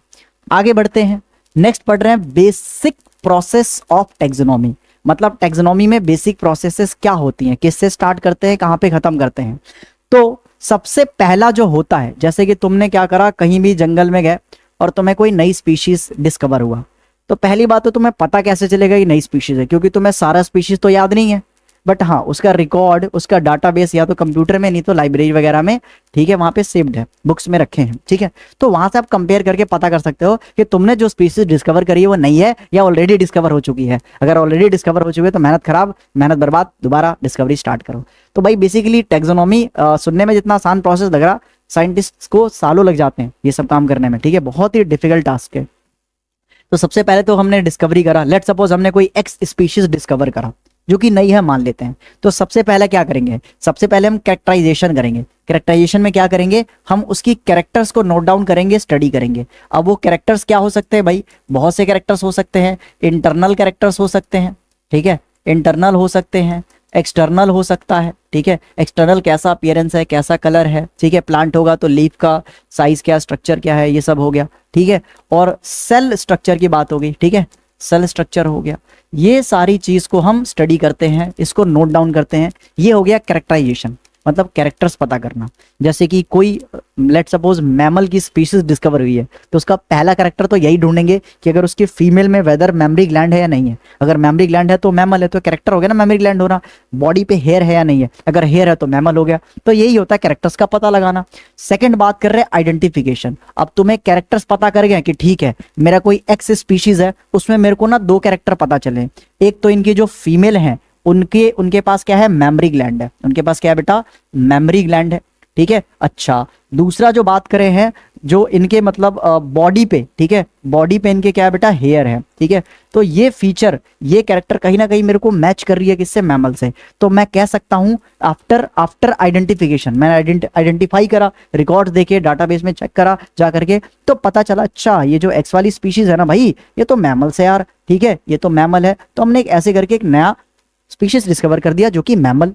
आगे बढ़ते हैं, नेक्स्ट पढ़ रहे हैं बेसिक प्रोसेस ऑफ टैक्सोनॉमी, मतलब टैक्सोनॉमी में बेसिक प्रोसेसेस क्या होती हैं, किससे स्टार्ट करते हैं, कहाँ पे खत्म करते हैं। तो सबसे पहला जो होता है, जैसे कि तुमने क्या करा, कहीं भी जंगल में गए और तुम्हें कोई नई स्पीशीज डिस्कवर हुआ, तो पहली बात तो तुम्हें पता कैसे चलेगा कि नई स्पीशीज है, क्योंकि तुम्हें सारा स्पीशीज तो याद नहीं है, बट हाँ उसका रिकॉर्ड, उसका डाटाबेस या तो कंप्यूटर में, नहीं तो लाइब्रेरी वगैरह में, ठीक है, वहां पे सेव्ड है, बुक्स में रखे हैं, ठीक है। तो वहां से आप कंपेयर करके पता कर सकते हो कि तुमने जो स्पीशीज डिस्कवर करी है वो नई है या ऑलरेडी डिस्कवर हो चुकी है। अगर ऑलरेडी डिस्कवर हो चुकी है तो मेहनत खराब, मेहनत बर्बाद, दोबारा डिस्कवरी स्टार्ट करो। तो भाई बेसिकली टैक्सोनॉमी सुनने में जितना आसान प्रोसेस लग रहा, साइंटिस्ट को सालों लग जाते हैं ये सब काम करने में, ठीक है, बहुत ही डिफिकल्ट टास्क है। तो सबसे पहले तो हमने डिस्कवरी करा, लेट सपोज हमने कोई एक्स स्पीशीज डिस्कवर करा जो कि नई है मान लेते हैं, तो सबसे पहले क्या करेंगे, सबसे पहले हम कैरेक्टराइजेशन करेंगे। कैरेक्टराइजेशन में क्या करेंगे, हम उसकी कैरेक्टर्स को नोट डाउन करेंगे, स्टडी करेंगे। अब वो कैरेक्टर्स क्या हो सकते हैं भाई, बहुत से कैरेक्टर्स हो सकते हैं, इंटरनल कैरेक्टर्स हो सकते हैं, ठीक है, इंटरनल हो सकते हैं, एक्सटर्नल हो सकता है, ठीक है, एक्सटर्नल कैसा अपीयरेंस है, कैसा कलर है, ठीक है, प्लांट होगा तो लीफ का साइज क्या, स्ट्रक्चर क्या है, ये सब हो गया, ठीक है, और सेल स्ट्रक्चर की बात होगी, ठीक है, सेल स्ट्रक्चर हो गया। ये सारी चीज को हम स्टडी करते हैं, इसको नोट डाउन करते हैं, ये हो गया कैरेक्टराइजेशन, मतलब कैरेक्टर्स पता करना। जैसे कि कोई लेट सपोज मैमल की स्पीशीज डिस्कवर हुई है, तो उसका पहला कैरेक्टर तो यही ढूंढेंगे कि अगर उसकी फीमेल में वेदर मेमरी ग्लैंड है या नहीं है। अगर मेमरी ग्लैंड है तो मैमल है, तो कैरेक्टर हो गया ना मेमरी ग्लैंड होना। बॉडी पे हेयर है या नहीं है, अगर हेयर है तो मैमल हो गया। तो यही होता है कैरेक्टर्स का पता लगाना। सेकंड बात कर रहे हैं आइडेंटिफिकेशन। अब तुम्हें कैरेक्टर्स पता कर गए कि ठीक है मेरा कोई एक्स स्पीशीज है, उसमें मेरे को ना दो कैरेक्टर पता चले। एक तो इनकी जो फीमेल है उनके पास क्या है, मेमरी ग्लैंड है, उनके पास क्या है बेटा, मेमरी ग्लैंड है, ठीक है। अच्छा, दूसरा जो बात करें हैं, जो इनके मतलब बॉडी पे, ठीक है, बॉडी पे इनके क्या है बेटा, हेयर है, ठीक है। तो ये फीचर, ये कैरेक्टर कहीं ना कहीं मेरे को मैच कर रही है किससे, मैमल से। तो मैं कह सकता हूं आफ्टर आइडेंटिफिकेशन, मैंने आइडेंटिफाई करा, रिकॉर्ड देखे, डाटाबेस में चेक करा जा करके, तो पता चला अच्छा ये जो एक्स वाली स्पीशीज है ना भाई, ये तो मैमल से यार, ठीक है, ये तो मैमल है। तो हमने एक ऐसे करके एक नया स्पीशीज डिस्कवर कर दिया जो कि मैमल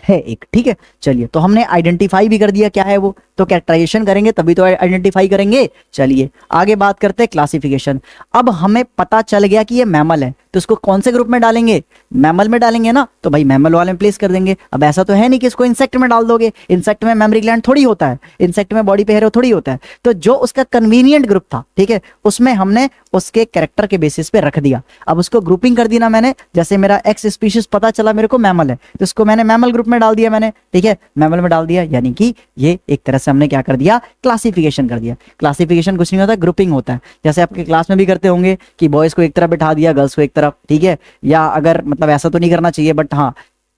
है एक, ठीक है। चलिए, तो हमने आइडेंटिफाई भी कर दिया क्या है वो, तो कैरेक्टराइजेशन करेंगे तभी तो आइडेंटिफाई करेंगे। चलिए आगे बात करते हैं क्लासिफिकेशन। अब हमें पता चल गया कि ये मैमल है, तो इसको कौन से ग्रुप में डालेंगे, मैमल में डालेंगे ना, तो भाई मैमल वाले में प्लेस कर देंगे। अब ऐसा तो है नहीं कि इसको इंसेक्ट में डाल दोगे, इंसेक्ट में मेमोरी ग्लैंड थोड़ी होता है, इंसेक्ट में बॉडी पे हेयर थोड़ी होता है। तो जो उसका कन्वीनियंट ग्रुप था, ठीक है, उसमें हमने उसके कैरेक्टर के बेसिस पे रख दिया। अब उसको ग्रुपिंग कर दी ना मैंने, जैसे मेरा एक्स स्पीशीज पता चला मेरे को मैमल है, तो इसको मैंने मैमल ग्रुप में डाल दिया मैंने, ठीक है, मैमल में डाल दिया। यानी कि ये एक तरह से हमने क्या कर दिया, क्लासिफिकेशन कर दिया। क्लासिफिकेशन कुछ नहीं होता, ग्रुपिंग होता है। जैसे आपके क्लास में भी करते होंगे कि बॉयज को एक तरफ बैठा दिया, गर्ल्स को एक तरफ, ठीक है, या अगर मतलब ऐसा तो नहीं करना चाहिए, बट हाँ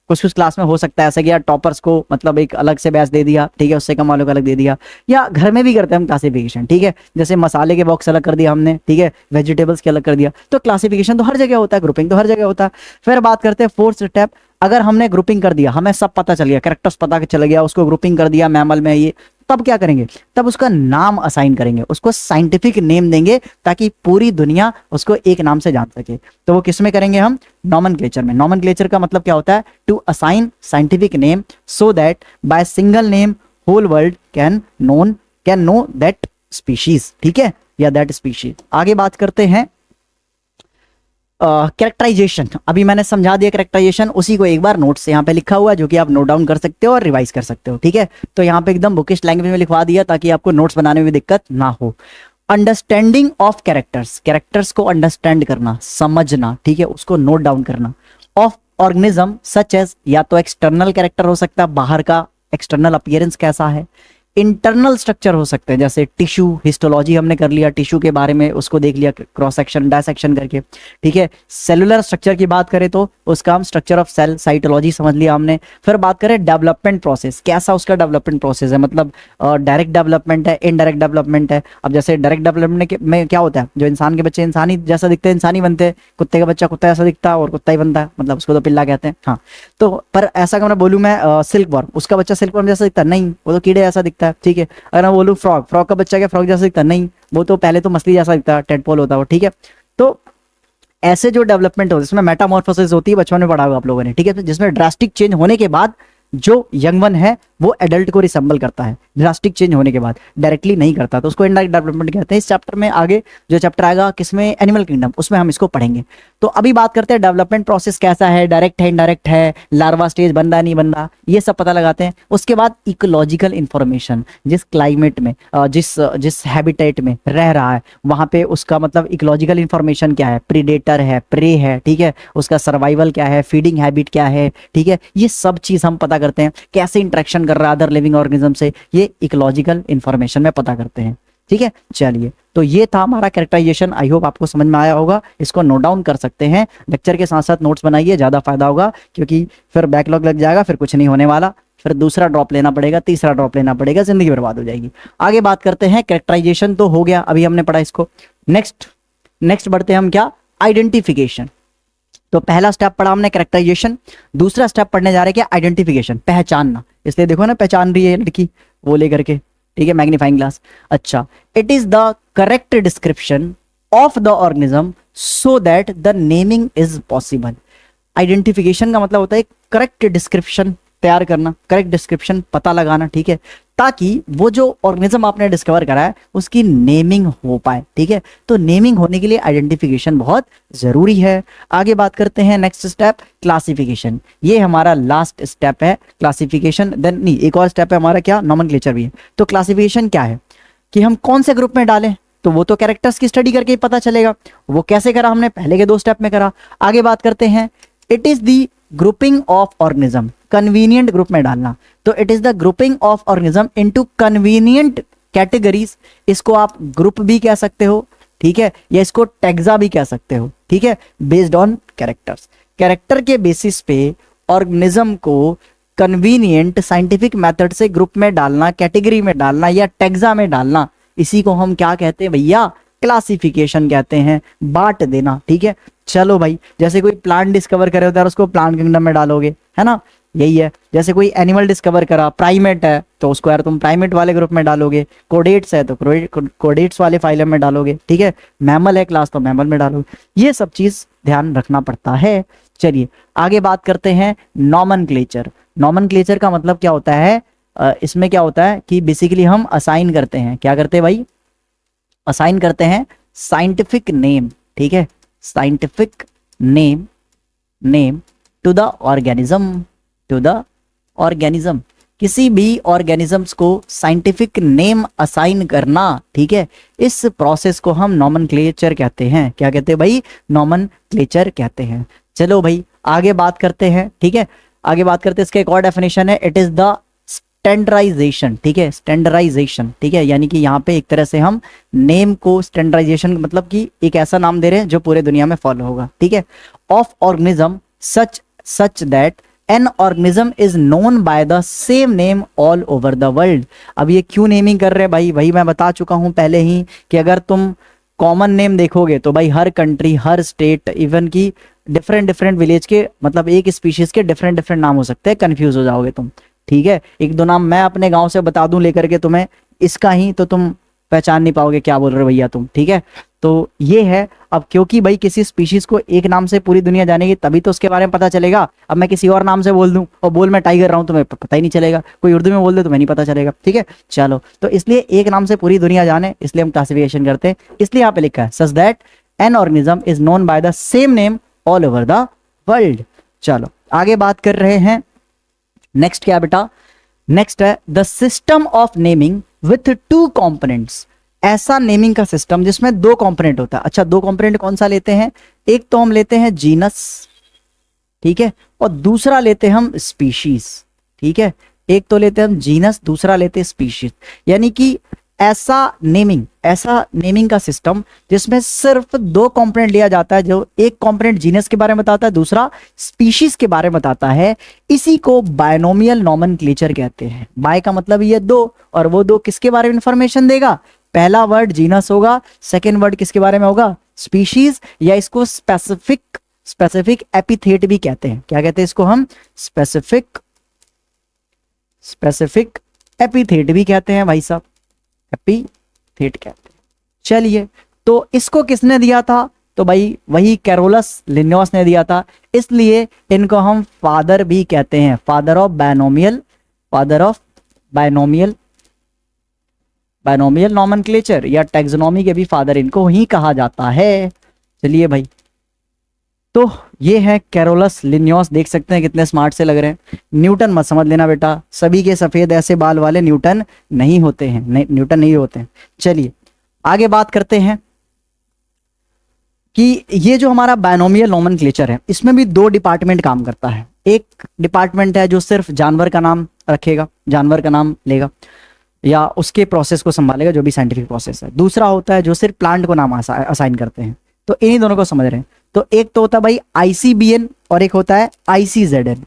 कुछ कुछ क्लास में हो सकता है ऐसा कि यार टॉपर्स को मतलब एक अलग से बैच दे दिया, ठीक है, उससे कम वालों को अलग दे दिया, या घर में भी करते हैं हम क्लासिफिकेशन, ठीक है, जैसे मसाले के बॉक्स अलग कर दिया हमने, ठीक है, वेजिटेबल्स के अलग कर दिया। तो क्लासिफिकेशन तो हर जगह होता है, ग्रुपिंग तो हर जगह होता है। फिर बात करते हैं फोर्थ स्टेप, अगर हमने ग्रुपिंग कर दिया, हमें सब पता चल गया, कैरेक्टर्स पता चल गया, उसको ग्रुपिंग कर दिया मैमल में, ये तब क्या करेंगे, तब उसका नाम असाइन करेंगे, उसको साइंटिफिक नेम देंगे ताकि पूरी दुनिया उसको एक नाम से जान सके। तो वो किस में करेंगे हम, नॉमेनक्लेचर में। नॉमेनक्लेचर का मतलब क्या होता है, to assign scientific name so that by single name whole world can know that species, ठीक है, या दैट स्पीशीज। आगे बात करते हैं कैरेक्टराइजेशन। अभी मैंने समझा दिया कैरेक्टराइजेशन, उसी को एक बार नोट से यहाँ पे लिखा हुआ है जो कि आप नोट डाउन कर सकते हो और रिवाइज कर सकते हो, ठीक है। तो यहाँ पे एकदम बुकिश लैंग्वेज में लिखवा दिया ताकि आपको नोट्स बनाने में दिक्कत ना हो। अंडरस्टैंडिंग ऑफ कैरेक्टर्स, कैरेक्टर्स को अंडरस्टैंड करना, समझना, ठीक है, उसको नोट डाउन करना। ऑफ ऑर्गेनिज्म सच एज, या तो एक्सटर्नल कैरेक्टर हो सकता है, बाहर का एक्सटर्नल अपीयरेंस कैसा है। इंटरनल स्ट्रक्चर हो सकते हैं, जैसे टिश्यू, हिस्टोलॉजी हमने कर लिया, टिश्यू के बारे में उसको देख लिया क्रॉस सेक्शन डायसेक्शन करके, ठीक है। सेलुलर स्ट्रक्चर की बात करें तो उसका हम स्ट्रक्चर ऑफ सेल, साइटोलॉजी समझ लिया हमने। फिर बात करें डेवलपमेंट प्रोसेस, कैसा उसका डेवलपमेंट प्रोसेस है, मतलब डायरेक्ट डेवलपमेंट है, इनडायरेक्ट डेवलपमेंट है। अब जैसे डायरेक्ट डेवलपमेंट में क्या होता है, जो इंसान के बच्चे इंसानी जैसा दिखते हैं इंसानी बनते हैं, कुत्ते का बच्चा कुत्ता जैसा दिखता है और कुत्ता ही बनता है, मतलब उसको तो पिल्ला कहते हैं, हाँ। तो पर ऐसा अगर मैं बोलूँ मैं सिल्क वर्म, उसका बच्चा सिल्क वर्म जैसा दिखता है, नहीं, वो तो कीड़े जैसा दिखता है, ठीक है। अगर मैं बोलूँ फ्रॉग, फ्रॉग का बच्चा क्या फ्रॉग जैसा दिखता है, नहीं, वो तो पहले तो मछली जैसा दिखता है, टेडपोल होता है वो, ठीक है। तो ऐसे जो डेवलपमेंट होती है इसमें मेटामॉर्फोसिस होती है, बचपन में पढ़ा होगा आप लोगों ने, ठीक है, जिसमें ड्रास्टिक चेंज होने के बाद जो यंग वन है वो एडल्ट को रिसेंबल करता है, ड्रास्टिक चेंज होने के बाद, डायरेक्टली नहीं करता, तो उसको इनडायरेक्ट डेवलपमेंट कहते हैं। इस चैप्टर में आगे जो चैप्टर आएगा किसमें, एनिमल किंगडम, उसमें हम इसको पढ़ेंगे। तो अभी बात करते हैं डेवलपमेंट प्रोसेस कैसा है, डायरेक्ट है, इनडायरेक्ट है, लार्वा स्टेज बन रहा है नहीं बन रहा, ये सब पता लगाते हैं। उसके बाद इकोलॉजिकल इंफॉर्मेशन, जिस क्लाइमेट में जिस हैबिटेट में रह रहा है वहां पे उसका मतलब इकोलॉजिकल इंफॉर्मेशन क्या है, प्रीडेटर है, प्रे है, ठीक है, उसका सर्वाइवल क्या है, फीडिंग हैबिट क्या है, ठीक है, ये सब चीज हम पता करते हैं। कैसे इंटरेक्शन कर रहा है अदर लिविंग ऑर्गेनिज्म से, ये इकोलॉजिकल इंफॉर्मेशन में पता करते हैं, ठीक है। चलिए, तो ये था हमारा कैरेक्टराइजेशन, आई होप आपको समझ में आया होगा। इसको नोट डाउन कर सकते हैं, लेक्चर के साथ साथ नोट्स बनाइए, ज्यादा फायदा होगा, क्योंकि फिर बैकलॉग लग जाएगा, फिर कुछ नहीं होने वाला, फिर दूसरा ड्रॉप लेना पड़ेगा, तीसरा ड्रॉप लेना पड़ेगा, जिंदगी बर्बाद हो जाएगी। आगे बात करते हैं, कैरेक्टराइजेशन तो हो गया, अभी हमने पढ़ा इसको। नेक्स्ट बढ़ते हैं हम क्या, आइडेंटिफिकेशन। तो पहला स्टेप पढ़ा हमने कैरेक्टराइजेशन, दूसरा स्टेप पढ़ने जा रहे हैं क्या, आइडेंटिफिकेशन, पहचानना। इसलिए देखो ना, पहचान रही है लड़की वो लेकर के, ठीक है, मैग्नीफाइंग ग्लास। अच्छा, it is the correct description of the organism so that the naming is possible. Identification का मतलब होता है करेक्ट डिस्क्रिप्शन तैयार करना, करेक्ट डिस्क्रिप्शन पता लगाना, ठीक है, ताकि वो जो ऑर्गेनिज्म आपने डिस्कवर करा है उसकी नेमिंग हो पाए, ठीक है। तो नेमिंग होने के लिए आइडेंटिफिकेशन बहुत जरूरी है। आगे बात करते हैं, नेक्स्ट स्टेप क्लासिफिकेशन, ये हमारा लास्ट स्टेप है क्लासिफिकेशन। देन नहीं, एक और स्टेप है हमारा क्या, नॉमेनक्लेचर भी है। तो क्लासिफिकेशन क्या है कि हम कौन से ग्रुप में डालें, तो वो तो कैरेक्टर्स की स्टडी करके ही पता चलेगा। वो कैसे करा हमने, पहले के 2 स्टेप में करा। आगे बात करते हैं, it is the grouping of organism, convenient group में डालना। तो it is the grouping of organism into convenient categories. इसको आप ग्रुप भी कह सकते हो, ठीक है, या इसको टैग्जा भी कह सकते हो, ठीक है, बेस्ड ऑन कैरेक्टर्स। कैरेक्टर के बेसिस पे ऑर्गेनिज्म को कन्वीनियंट साइंटिफिक मेथड से ग्रुप में डालना, कैटेगरी में डालना या टैग्जा में डालना, इसी को हम क्या कहते हैं भैया, क्लासिफिकेशन कहते हैं, बांट देना, ठीक है। चलो भाई, जैसे कोई प्लांट डिस्कवर करे होता है उसको प्लांट किंगडम में डालोगे, है ना, यही है। जैसे कोई एनिमल डिस्कवर करा, प्राइमेट है तो उसको यार तुम प्राइमेट वाले ग्रुप में डालोगे, कोडेट्स है तो कोडेट्स वाले फाइलम में डालोगे, ठीक है, मैमल है क्लास तो मैमल में डालोगे। ये सब चीज ध्यान रखना पड़ता है। चलिए आगे बात करते हैं, नॉमेनक्लेचर। नॉमेनक्लेचर का मतलब क्या होता है, इसमें क्या होता है कि बेसिकली हम असाइन करते हैं, क्या करते हैं भाई, असाइन करते हैं साइंटिफिक नेम, ठीक है, scientific name name to the organism, to the organism, किसी भी ऑर्गेनिजम्स को साइंटिफिक नेम असाइन करना, ठीक है, इस प्रोसेस को हम नॉमेनक्लेचर कहते हैं। क्या कहते हैं भाई? नॉमेनक्लेचर कहते हैं। चलो भाई आगे बात करते हैं, ठीक है, आगे बात करते हैं। इसका एक और डेफिनेशन है, इट इज द स्टैंडर्डाइजेशन, ठीक है, स्टैंडर्डाइजेशन, ठीक है, यानी कि यहाँ पे एक तरह से हम नेम को स्टैंडर्डाइजेशन मतलब कि एक ऐसा नाम दे रहे हैं जो पूरे दुनिया में फॉलो होगा, ठीक है, of organism such that an organism is known by the same name all over the world. अब ये क्यों नेमिंग कर रहे हैं भाई? वही मैं बता चुका हूं पहले ही कि अगर तुम कॉमन नेम देखोगे तो भाई हर कंट्री, हर स्टेट, इवन की डिफरेंट डिफरेंट विलेज के मतलब एक स्पीशीज के डिफरेंट डिफरेंट नाम हो सकते हैं, कंफ्यूज हो जाओगे तुम, ठीक है। एक दो नाम मैं अपने गांव से बता दूं लेकर के तुम्हें इसका ही, तो तुम पहचान नहीं पाओगे क्या बोल रहे हो भैया तुम, ठीक है। तो ये है, अब क्योंकि भाई किसी स्पीशीज को एक नाम से पूरी दुनिया जानेगी तभी तो उसके बारे में पता चलेगा। अब मैं किसी और नाम से बोल दूं और बोल मैं टाइगर रहा हूं, तुम्हें पता ही नहीं चलेगा। कोई उर्दू में बोल दे तुम्हें नहीं पता चलेगा, ठीक है। चलो, तो इसलिए एक नाम से पूरी दुनिया जाने, इसलिए हम क्लासिफिकेशन करते हैं। इसलिए यहाँ पे लिखा है such that an organism is known by the same name all over the world. चलो आगे बात कर रहे हैं। नेक्स्ट क्या बेटा? नेक्स्ट है the system of naming with two components. ऐसा नेमिंग का सिस्टम जिसमें दो कंपोनेंट होता है। अच्छा, दो कंपोनेंट कौन सा लेते हैं? एक तो हम लेते हैं जीनस, ठीक है, और दूसरा लेते हैं हम स्पीशीज, ठीक है। एक तो लेते हैं हम जीनस, दूसरा लेते हैं स्पीशीज। यानी कि ऐसा नेमिंग का सिस्टम जिसमें सिर्फ दो कंपोनेंट लिया जाता है, जो एक कंपोनेंट जीनस के बारे में बताता है, दूसरा स्पीशीज के बारे में बताता है। इसी को बायनोमियल नॉमेनक्लेचर कहते हैं। बाय का मतलब ये दो, और वो दो किसके बारे में इंफॉर्मेशन देगा? पहला वर्ड जीनस होगा, सेकेंड वर्ड किसके बारे में होगा? स्पीशीज, या इसको स्पेसिफिक एपिथेट भी कहते हैं। क्या कहते हैं इसको? हम स्पेसिफिक एपिथेट भी कहते हैं भाई साहब, एपिथेट कहते हैं। चलिए, तो इसको किसने दिया था? तो भाई वही कैरोलस लिन्नोस ने दिया था, इसलिए इनको हम फादर भी कहते हैं, फादर ऑफ बायनोमियल नॉमेनक्लेचर, या टैक्सोनॉमी के भी फादर इनको ही कहा जाता है। चलिए भाई, तो ये है कैरोलस लिन्नोस, देख सकते हैं कितने स्मार्ट से लग रहे हैं। न्यूटन मत समझ लेना बेटा, सभी के सफेद ऐसे बाल वाले न्यूटन नहीं होते हैं, न्यूटन नहीं होते हैं। चलिए आगे बात करते हैं कि ये जो हमारा बायनोमियल नॉमेनक्लेचर है, इसमें भी दो डिपार्टमेंट काम करता है। एक डिपार्टमेंट है जो सिर्फ जानवर का नाम रखेगा, जानवर का नाम लेगा या उसके प्रोसेस को संभालेगा, जो भी साइंटिफिक प्रोसेस है। दूसरा होता है जो सिर्फ प्लांट को नाम असाइन करते हैं। तो इन्हीं दोनों को समझ रहे हैं। तो एक तो होता है भाई ICBN और एक होता है ICZN।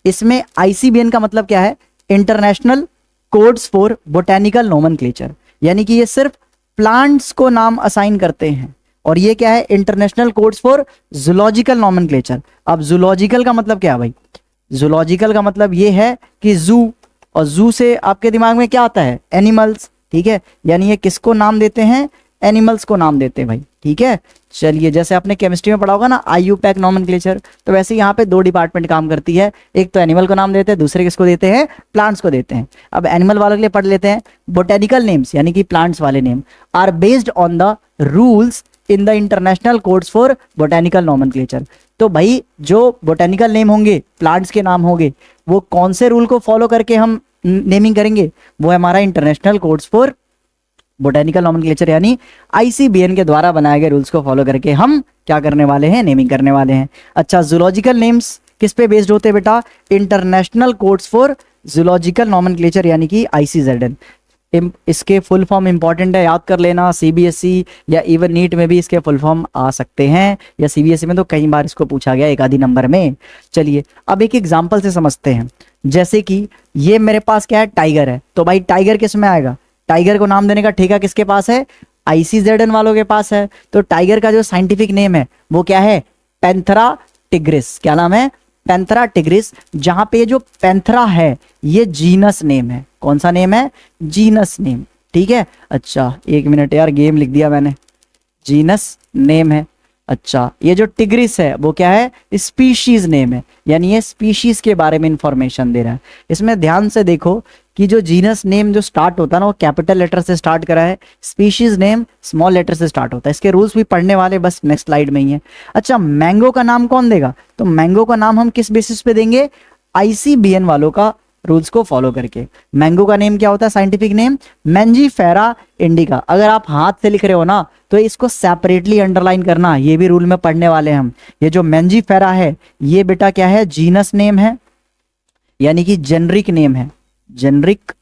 इसमें ICBN का मतलब क्या है? International codes for botanical nomenclature, यानी कि ये सिर्फ प्लांट्स को नाम असाइन करते हैं। और ये क्या है? International codes for zoological nomenclature. अब जूलॉजिकल का मतलब क्या है भाई? जूलॉजिकल का मतलब ये है कि जू, और जू से आपके दिमाग में क्या आता है? एनिमल्स, ठीक है। यानी ये किसको नाम देते हैं? एनिमल्स को नाम देते हैं भाई, ठीक है। चलिए, जैसे आपने केमिस्ट्री में पढ़ा होगा ना IUPAC नॉमेनक्लेचर, तो वैसे यहाँ पे दो डिपार्टमेंट काम करती है। एक तो एनिमल को नाम देते हैं, दूसरे किसको देते हैं? प्लांट्स को देते हैं। अब एनिमल वालों के लिए पढ़ लेते हैं। बोटेनिकल नेम्स यानी कि प्लांट्स वाले name are based on the rules in the international codes for botanical nomenclature. तो भाई जो बोटेनिकल नेम होंगे, प्लांट्स के नाम होंगे, वो कौन से रूल को फॉलो करके हम नेमिंग करेंगे? वो है हमारा international codes for botanical nomenclature, यानी ICBN के द्वारा बनाए गए रूल्स को फॉलो करके हम क्या करने वाले हैं? नेमिंग करने वाले हैं। अच्छा, जूलॉजिकल नेम्स किस पे बेस्ड होते हैं बेटा? International codes for zoological nomenclature, यानी कि ICZN। इसके फुल फॉर्म इंपॉर्टेंट है, याद कर लेना। CBSE या इवन नीट में भी इसके फुल फॉर्म आ सकते हैं, या CBSE में तो कई बार इसको पूछा गया एक आधी नंबर में। चलिए अब एक एग्जांपल से समझते हैं। जैसे कि ये मेरे पास क्या है? टाइगर है। तो भाई टाइगर किस में आएगा? टाइगर को नाम देने का ठेका किसके पास है? ICZN वालों के पास है। तो टाइगर का जो साइंटिफिक नेम है वो क्या है? Panthera tigris. क्या नाम है? Panthera tigris. जहां पे जो पैंथेरा है ये जीनस नेम है। कौन सा नेम है? जीनस नेम, ठीक है। अच्छा एक मिनट यार, गेम लिख दिया मैंने, जीनस नेम है। अच्छा, ये जो टिग्रिस है वो क्या है? स्पीशीज नेम है, यानी ये स्पीशीज के बारे में इंफॉर्मेशन दे रहा है। इसमें ध्यान से देखो कि जो जीनस नेम जो स्टार्ट होता है ना वो कैपिटल लेटर से स्टार्ट करा है, स्पीशीज नेम स्मॉल लेटर से स्टार्ट होता है। इसके रूल्स भी पढ़ने वाले बस नेक्स्ट स्लाइड में ही है। अच्छा, मैंगो का नाम कौन देगा? तो मैंगो का नाम हम किस बेसिस पे देंगे? आईसीबीएन वालों का रूल्स को फॉलो करके। मैंगो का नेम क्या होता है? Scientific name Mangifera indica. अगर आप हाथ से लिख रहे हो ना तो इसको सेपरेटली अंडरलाइन करना, ये भी रूल में पढ़ने वाले हैं हम। ये जो मैंजीफेरा है ये बेटा क्या है? जीनस नेम है, यानी कि जेनरिक नेम है, जेनरिक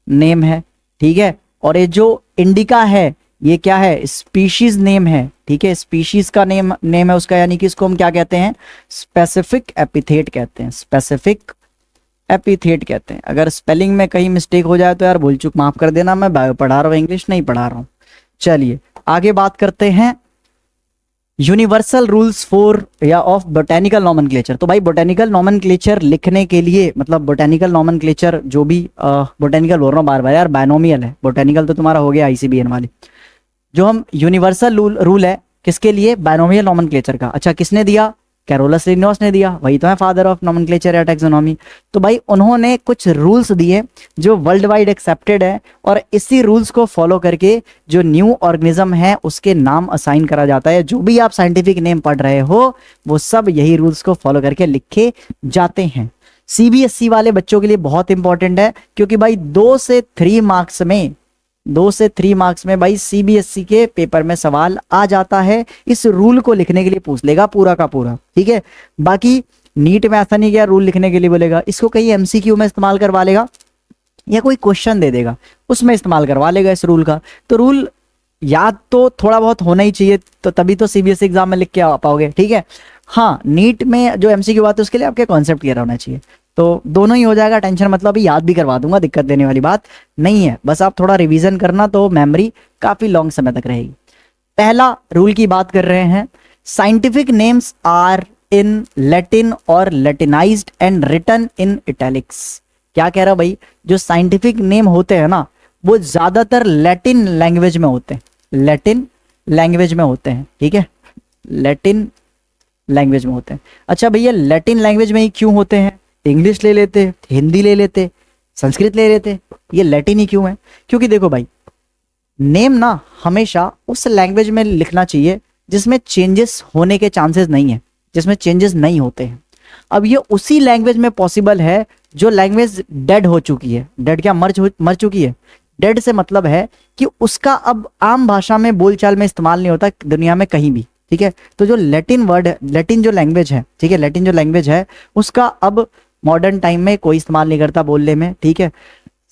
नेम है, ठीक है। और ये जो इंडिका है ये क्या है? स्पीशीज नेम है, ठीक है। स्पीशीज का नेम है उसका, यानी कि इसको हम क्या कहते हैं? स्पेसिफिक एपिथेट कहते हैं, स्पेसिफिक एपिथेट कहते हैं। अगर स्पेलिंग में कहीं मिस्टेक हो जाए तो यार भूल चूक माफ कर देना, मैं बायो पढ़ा रहा हूँ, इंग्लिश नहीं पढ़ा रहा हूँ। चलिए आगे बात करते हैं यूनिवर्सल रूल्स फॉर या ऑफ बोटेनिकल नॉमेनक्लेचर। तो भाई बोटेनिकल नॉमेनक्लेचर लिखने के लिए, मतलब बोटेनिकल नॉमेनक्लेचर जो भी बोटेनिकल बोल रहा हूँ बार बार यार, बायनोमियल है, बोटेनिकल तो तुम्हारा हो गया आईसीबीएन वाली। जो हम यूनिवर्सल रूल है किसके लिए? बायनोमियल नॉमेनक्लेचर का। अच्छा, किसने दिया? कैरोलस लिन्नोस ने दिया, वही तो है फादर ऑफ नॉमेनक्लेचर या टैक्सोनॉमी। तो भाई उन्होंने कुछ रूल्स दिए जो वर्ल्ड वाइड एक्सेप्टेड है, और इसी रूल्स को फॉलो करके जो न्यू ऑर्गेनिज्म है उसके नाम असाइन करा जाता है। जो भी आप साइंटिफिक नेम पढ़ रहे हो वो सब यही रूल्स को फॉलो करके लिखे जाते हैं। सीबीएसई वाले बच्चों के लिए बहुत इंपॉर्टेंट है, क्योंकि भाई 2 से 3 मार्क्स में भाई सीबीएसई के पेपर में सवाल आ जाता है। इस रूल को लिखने के लिए पूछ लेगा पूरा का पूरा, ठीक है। बाकी नीट में ऐसा नहीं किया रूल लिखने के लिए बोलेगा, इसको कहीं एमसीक्यू में इस्तेमाल करवा लेगा या कोई क्वेश्चन दे देगा उसमें इस्तेमाल करवा लेगा इस रूल का। तो रूल याद तो थोड़ा बहुत होना ही चाहिए, तो तभी तो सीबीएसई एग्जाम में लिख के आ पाओगे, ठीक है। हाँ, नीट में जो एमसीक्यू बात है उसके लिए आपके कॉन्सेप्ट क्लियर होना चाहिए, तो दोनों ही हो जाएगा, टेंशन मतलब। अभी याद भी करवा दूंगा, दिक्कत देने वाली बात नहीं है, बस आप थोड़ा रिवीजन करना तो मेमोरी काफी लॉन्ग समय तक रहेगी। पहला रूल की बात कर रहे हैं, scientific names are in Latin और Latinized and written in italics. क्या कह रहा भाई? जो साइंटिफिक नेम होते हैं ना वो ज्यादातर लैटिन लैंग्वेज में होते हैं, लैटिन लैंग्वेज में होते हैं, ठीक है, लैटिन लैंग्वेज में होते हैं। अच्छा भैया, लैटिन लैंग्वेज में ही क्यों होते हैं? इंग्लिश ले लेते, हिंदी ले लेते, संस्कृत ले लेते, ये लैटिन ही क्यों है? क्योंकि देखो भाई, नेम ना हमेशा उस लैंग्वेज में लिखना चाहिए जिसमें चेंजेस होने के चांसेस नहीं है, जिसमें चेंजेस नहीं होते हैं। अब ये उसी लैंग्वेज में पॉसिबल है जो लैंग्वेज डेड हो चुकी है। डेड क्या? मर चुकी है। डेड से मतलब है कि उसका अब आम भाषा में बोलचाल में इस्तेमाल नहीं होता दुनिया में कहीं भी, ठीक है। तो जो लैटिन वर्ड है, लैटिन जो लैंग्वेज है, ठीक है, लैटिन जो लैंग्वेज है उसका अब मॉडर्न टाइम में कोई इस्तेमाल नहीं करता बोलने में, ठीक है।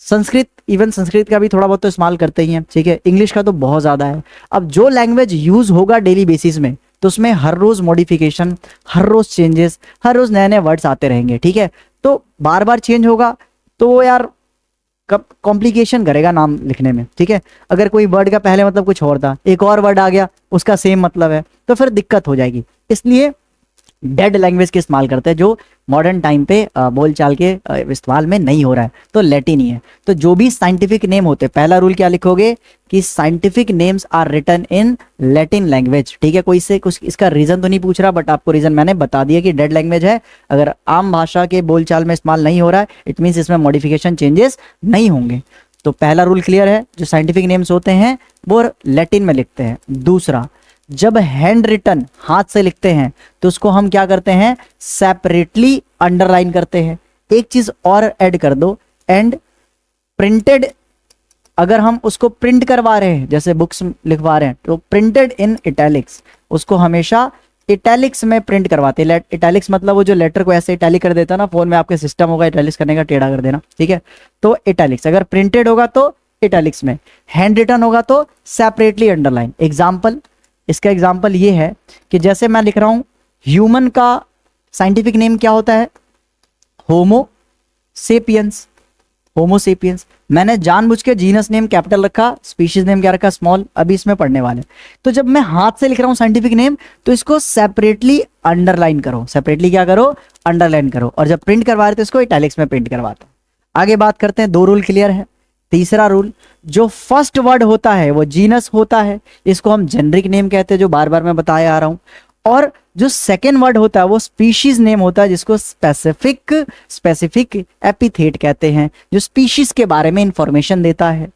संस्कृत, इवन संस्कृत का भी थोड़ा बहुत तो इस्तेमाल करते ही हैं, ठीक है। इंग्लिश का तो बहुत ज्यादा है। अब जो लैंग्वेज यूज होगा डेली बेसिस में तो उसमें हर रोज मॉडिफिकेशन, हर रोज चेंजेस, हर रोज नए नए वर्ड्स आते रहेंगे, ठीक है। तो बार बार चेंज होगा तो वो यार कब कॉम्प्लिकेशन करेगा नाम लिखने में, ठीक है। अगर कोई वर्ड का पहले मतलब कुछ और था, एक और वर्ड आ गया उसका सेम मतलब है, तो फिर दिक्कत हो जाएगी। इसलिए डेड लैंग्वेज के इस्तेमाल करते हैं जो मॉडर्न टाइम पे बोलचाल के इस्तेमाल में नहीं हो रहा है, तो लैटिन ही है। तो जो भी साइंटिफिक नेम होते हैं, पहला रूल क्या लिखोगे कि scientific names are written in Latin language, ठीक है। कोई से कुछ इसका रीजन तो नहीं पूछ रहा, बट आपको रीजन मैंने बता दिया कि डेड लैंग्वेज है। अगर आम भाषा के बोलचाल में इस्तेमाल नहीं हो रहा है, इट मीन्स इसमें मॉडिफिकेशन चेंजेस नहीं होंगे। तो पहला रूल क्लियर है, जो साइंटिफिक नेम्स होते हैं वो लैटिन में लिखते हैं। दूसरा, जब हैंड रिटन हाथ से लिखते हैं तो उसको हम क्या करते हैं? सेपरेटली अंडरलाइन करते हैं। एक चीज और ऐड कर दो, एंड प्रिंटेड, अगर हम उसको प्रिंट करवा रहे हैं, जैसे बुक्स लिखवा रहे हैं, तो प्रिंटेड इन इटैलिक्स, उसको हमेशा इटैलिक्स में प्रिंट करवाते हैं। इटैलिक्स मतलब वो जो लेटर को ऐसे इटैलिक कर देता ना, फोन में आपके सिस्टम होगा इटैलिक्स करने का, टेढ़ा कर देना, ठीक है। तो इटैलिक्स अगर प्रिंटेड होगा तो इटैलिक्स में, हैंड रिटन होगा तो सेपरेटली अंडरलाइन। एग्जाम्पल, इसका एग्जाम्पल ये है कि जैसे मैं लिख रहा हूं ह्यूमन का साइंटिफिक नेम क्या होता है? होमो सेपियंस, होमो सेपियंस। मैंने जानबूझ के जीनस नेम कैपिटल रखा, स्पीशीज नेम क्या रखा? स्मॉल। अभी इसमें पढ़ने वाले। तो जब मैं हाथ से लिख रहा हूं साइंटिफिक नेम तो इसको सेपरेटली अंडरलाइन करो, सेपरेटली क्या करो? अंडरलाइन करो। और जब प्रिंट करवा रहे तो इसको इटैलिक्स में प्रिंट करवाता। आगे बात करते हैं, 2 रूल क्लियर है। तीसरा रूल, जो फर्स्ट वर्ड होता है वो जीनस होता है, इसको हम जेनरिक नेम कहते हैं, जो बार बार मैं बताया आ रहा हूं। और जो सेकेंड वर्ड होता है वो स्पीशीज नेम होता है, जिसको स्पेसिफिक एपिथेट कहते हैं, जो स्पीशीज के बारे में इंफॉर्मेशन देता है।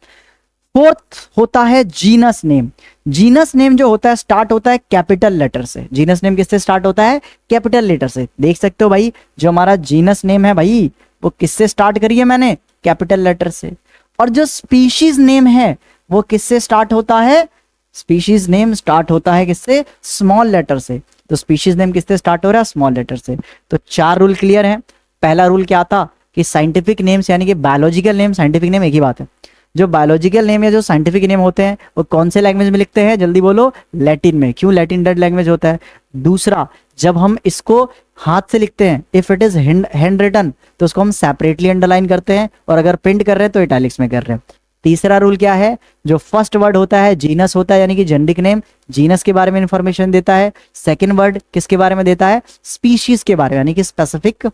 फोर्थ होता है जीनस नेम। जीनस नेम जो होता है स्टार्ट होता है कैपिटल लेटर से। जीनस नेम किससे स्टार्ट होता है? कैपिटल लेटर से। देख सकते हो भाई, जो हमारा जीनस नेम है भाई वो किससे स्टार्ट करी है मैंने? कैपिटल लेटर से। और जो स्पीशीज नेम है वो किससे स्टार्ट होता है? स्पीशीज नेम स्टार्ट होता है किससे? स्मॉल लेटर से। तो स्पीशीज नेम किससे स्टार्ट हो रहा है? स्मॉल लेटर से। तो 4 रूल क्लियर है। पहला रूल क्या था कि साइंटिफिक नेम्स यानी कि बायोलॉजिकल नेम, साइंटिफिक नेम एक ही बात है। जो बायोलॉजिकल नेम या जो साइंटिफिक नेम होते हैं वो कौन से लैंग्वेज में लिखते हैं? जल्दी बोलो। लैटिन में। क्यों? लैटिन डेड लैंग्वेज होता है। दूसरा, जब हम इसको हाथ से लिखते हैं, if it is hand written, तो उसको हम सेपरेटली अंडरलाइन करते हैं, और अगर प्रिंट कर रहे हैं तो इटैलिक्स में कर रहे हैं। तीसरा रूल क्या है? जो फर्स्ट वर्ड होता है जीनस होता है, यानी कि जेनेरिक नेम जीनस के बारे में इंफॉर्मेशन देता है। सेकंड वर्ड किसके बारे में देता है? स्पीशीज के बारे में, यानी कि स्पेसिफिक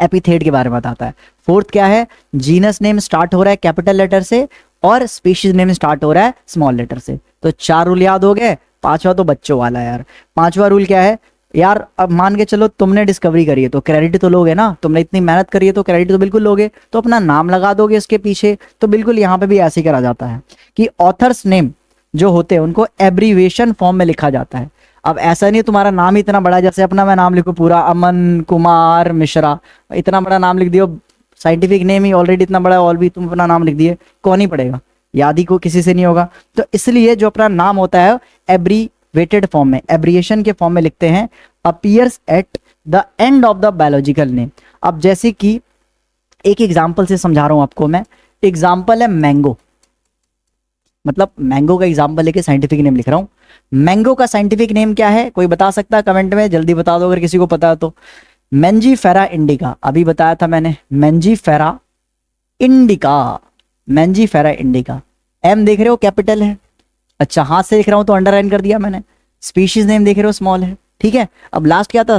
एपिथेट के बारे में बताता है। फोर्थ क्या है? जीनस नेम स्टार्ट हो रहा है कैपिटल लेटर से और स्पीशीज नेम स्टार्ट हो रहा है स्मॉल लेटर से। तो 4 रूल याद हो गए। 5वां तो बच्चों वाला है यार। 5वां रूल क्या है यार? अब मान के चलो तुमने डिस्कवरी करी है तो क्रेडिट तो लोगे ना, तुमने इतनी मेहनत करी है तो क्रेडिट तो बिल्कुल लोगे, तो अपना नाम लगा दोगे इसके पीछे। तो बिल्कुल यहाँ पे भी ऐसे ही करा जाता है कि ऑथर्स नेम जो होते हैं उनको एब्रीविएशन फॉर्म में लिखा जाता है। अब ऐसा नहीं तुम्हारा नाम इतना बड़ा, जैसे अपना मैं नाम लिखूं पूरा अमन कुमार मिश्रा, इतना बड़ा नाम लिख दियो, साइंटिफिक नेम ही ऑलरेडी इतना बड़ा है और भी तुम अपना नाम लिख दिए, कौन ही पड़ेगा? याद ही को किसी से नहीं होगा। तो इसलिए जो अपना नाम होता है एब्रीवेटेड फॉर्म में, एब्रिएशन के फॉर्म में लिखते हैं, appears at the end of the biological name. अब जैसे कि एक एग्जाम्पल से समझा रहा हूं आपको मैं। एग्जाम्पल है मैंगो, मतलब मैंगो का एग्जाम्पल लेके साइंटिफिक नेम लिख रहा हूं। मैंगो का साइंटिफिक नेम क्या है? कोई बता सकता है कमेंट में? जल्दी बता दो अगर किसी को पता है तो। मेंजीफेरा इंडिका, अभी बताया था मैंने, Mangifera indica, Mangifera indica. M देख रहे हो कैपिटल है, अच्छा हाथ से लिख रहा हूं तो अंडरलाइन कर दिया मैंने। स्पीशीज नेम देख रहे हो स्मॉल है, ठीक है। अब लास्ट क्या था?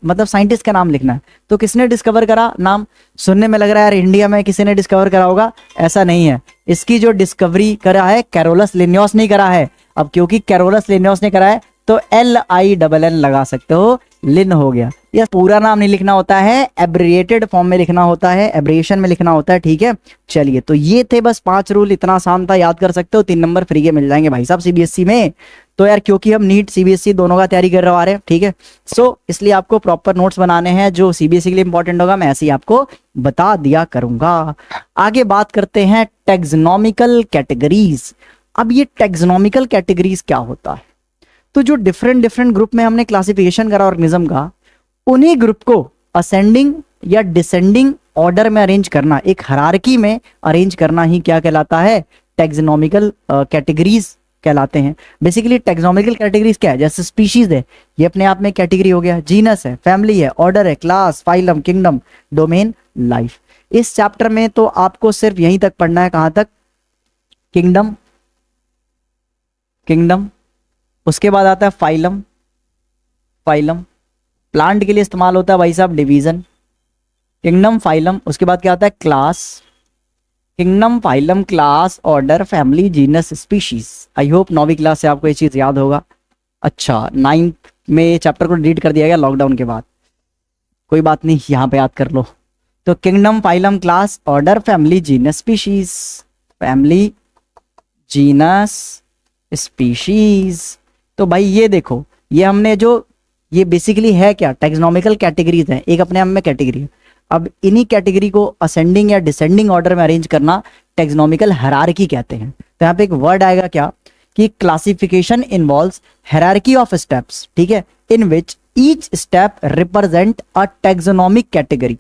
मतलब साइंटिस्ट का नाम लिखना है। तो किसने डिस्कवर करा नाम? सुनने में लग रहा है यार इंडिया में किसी ने डिस्कवर करा होगा, ऐसा नहीं है। इसकी जो डिस्कवरी करा है कैरोलस लिन्योस ने करा है। अब क्योंकि कैरोलस लिन्योस ने करा है तो LINN लगा सकते हो, लिन हो गया। यह पूरा नाम नहीं लिखना होता है, एब्रिएटेड फॉर्म में लिखना होता है, एब्रिएशन में लिखना होता है, ठीक है। चलिए, तो ये थे बस 5 रूल, इतना आसान था, याद कर सकते हो। 3 नंबर फ्री के मिल जाएंगे भाई साहब CBSE में। तो यार क्योंकि हम नीट CBSE दोनों का तैयारी कर रहे हैं, ठीक है, सो इसलिए आपको प्रॉपर नोट्स बनाने हैं जो CBSE के लिए इंपॉर्टेंट होगा, मैं ऐसे ही आपको बता दिया करूंगा। आगे बात करते हैं टैक्सोनॉमिकल कैटेगरीज। अब ये टैक्सोनॉमिकल कैटेगरीज क्या होता है? तो जो डिफरेंट ग्रुप में हमने क्लासिफिकेशन करा ऑर्गेनिज्म का, उन्हीं ग्रुप को असेंडिंग या डिसेंडिंग ऑर्डर में अरेंज करना, एक हायरार्की में अरेंज करना ही क्या कहलाता है? टैक्सोनॉमिकल कैटेगरीज कहलाते हैं। बेसिकली टैक्सोनॉमिकल कैटेगरीज क्या है? जैसे स्पीशीज है, ये अपने आप में कैटेगरी हो गया, जीनस है, फैमिली है, ऑर्डर है, class, phylum, kingdom, domain, life. इस चैप्टर में तो आपको सिर्फ यहीं तक पढ़ना है, कहां तक? किंगडम, उसके बाद आता है फाइलम, प्लांट के लिए इस्तेमाल होता है भाई साहब डिवीजन, किंगडम, फाइलम, उसके बाद क्या आता है? Class, kingdom, phylum, class, order, family, genus, species. I hope 9वीं क्लास से आपको ये चीज याद होगा। अच्छा, 9th में चैप्टर को डिलीट कर दिया गया लॉकडाउन के बाद, कोई बात नहीं, यहाँ पे याद कर लो। तो kingdom, phylum, class, order, family, genus, species, family, genus, species. तो भाई ये देखो, ये हमने जो, ये बेसिकली है क्या? टैक्सोनॉमिकल कैटेगरीज हैं, एक अपने आप में कैटेगरी है। अब इन्हीं कैटेगरी को असेंडिंग या डिसेंडिंग ऑर्डर में अरेंज करना टैक्सोनॉमिकल हायरार्की कहते हैं। तो यहाँ पे एक वर्ड आएगा क्या कि classification involves hierarchy of steps, ठीक है, in which each step represent a taxonomic category,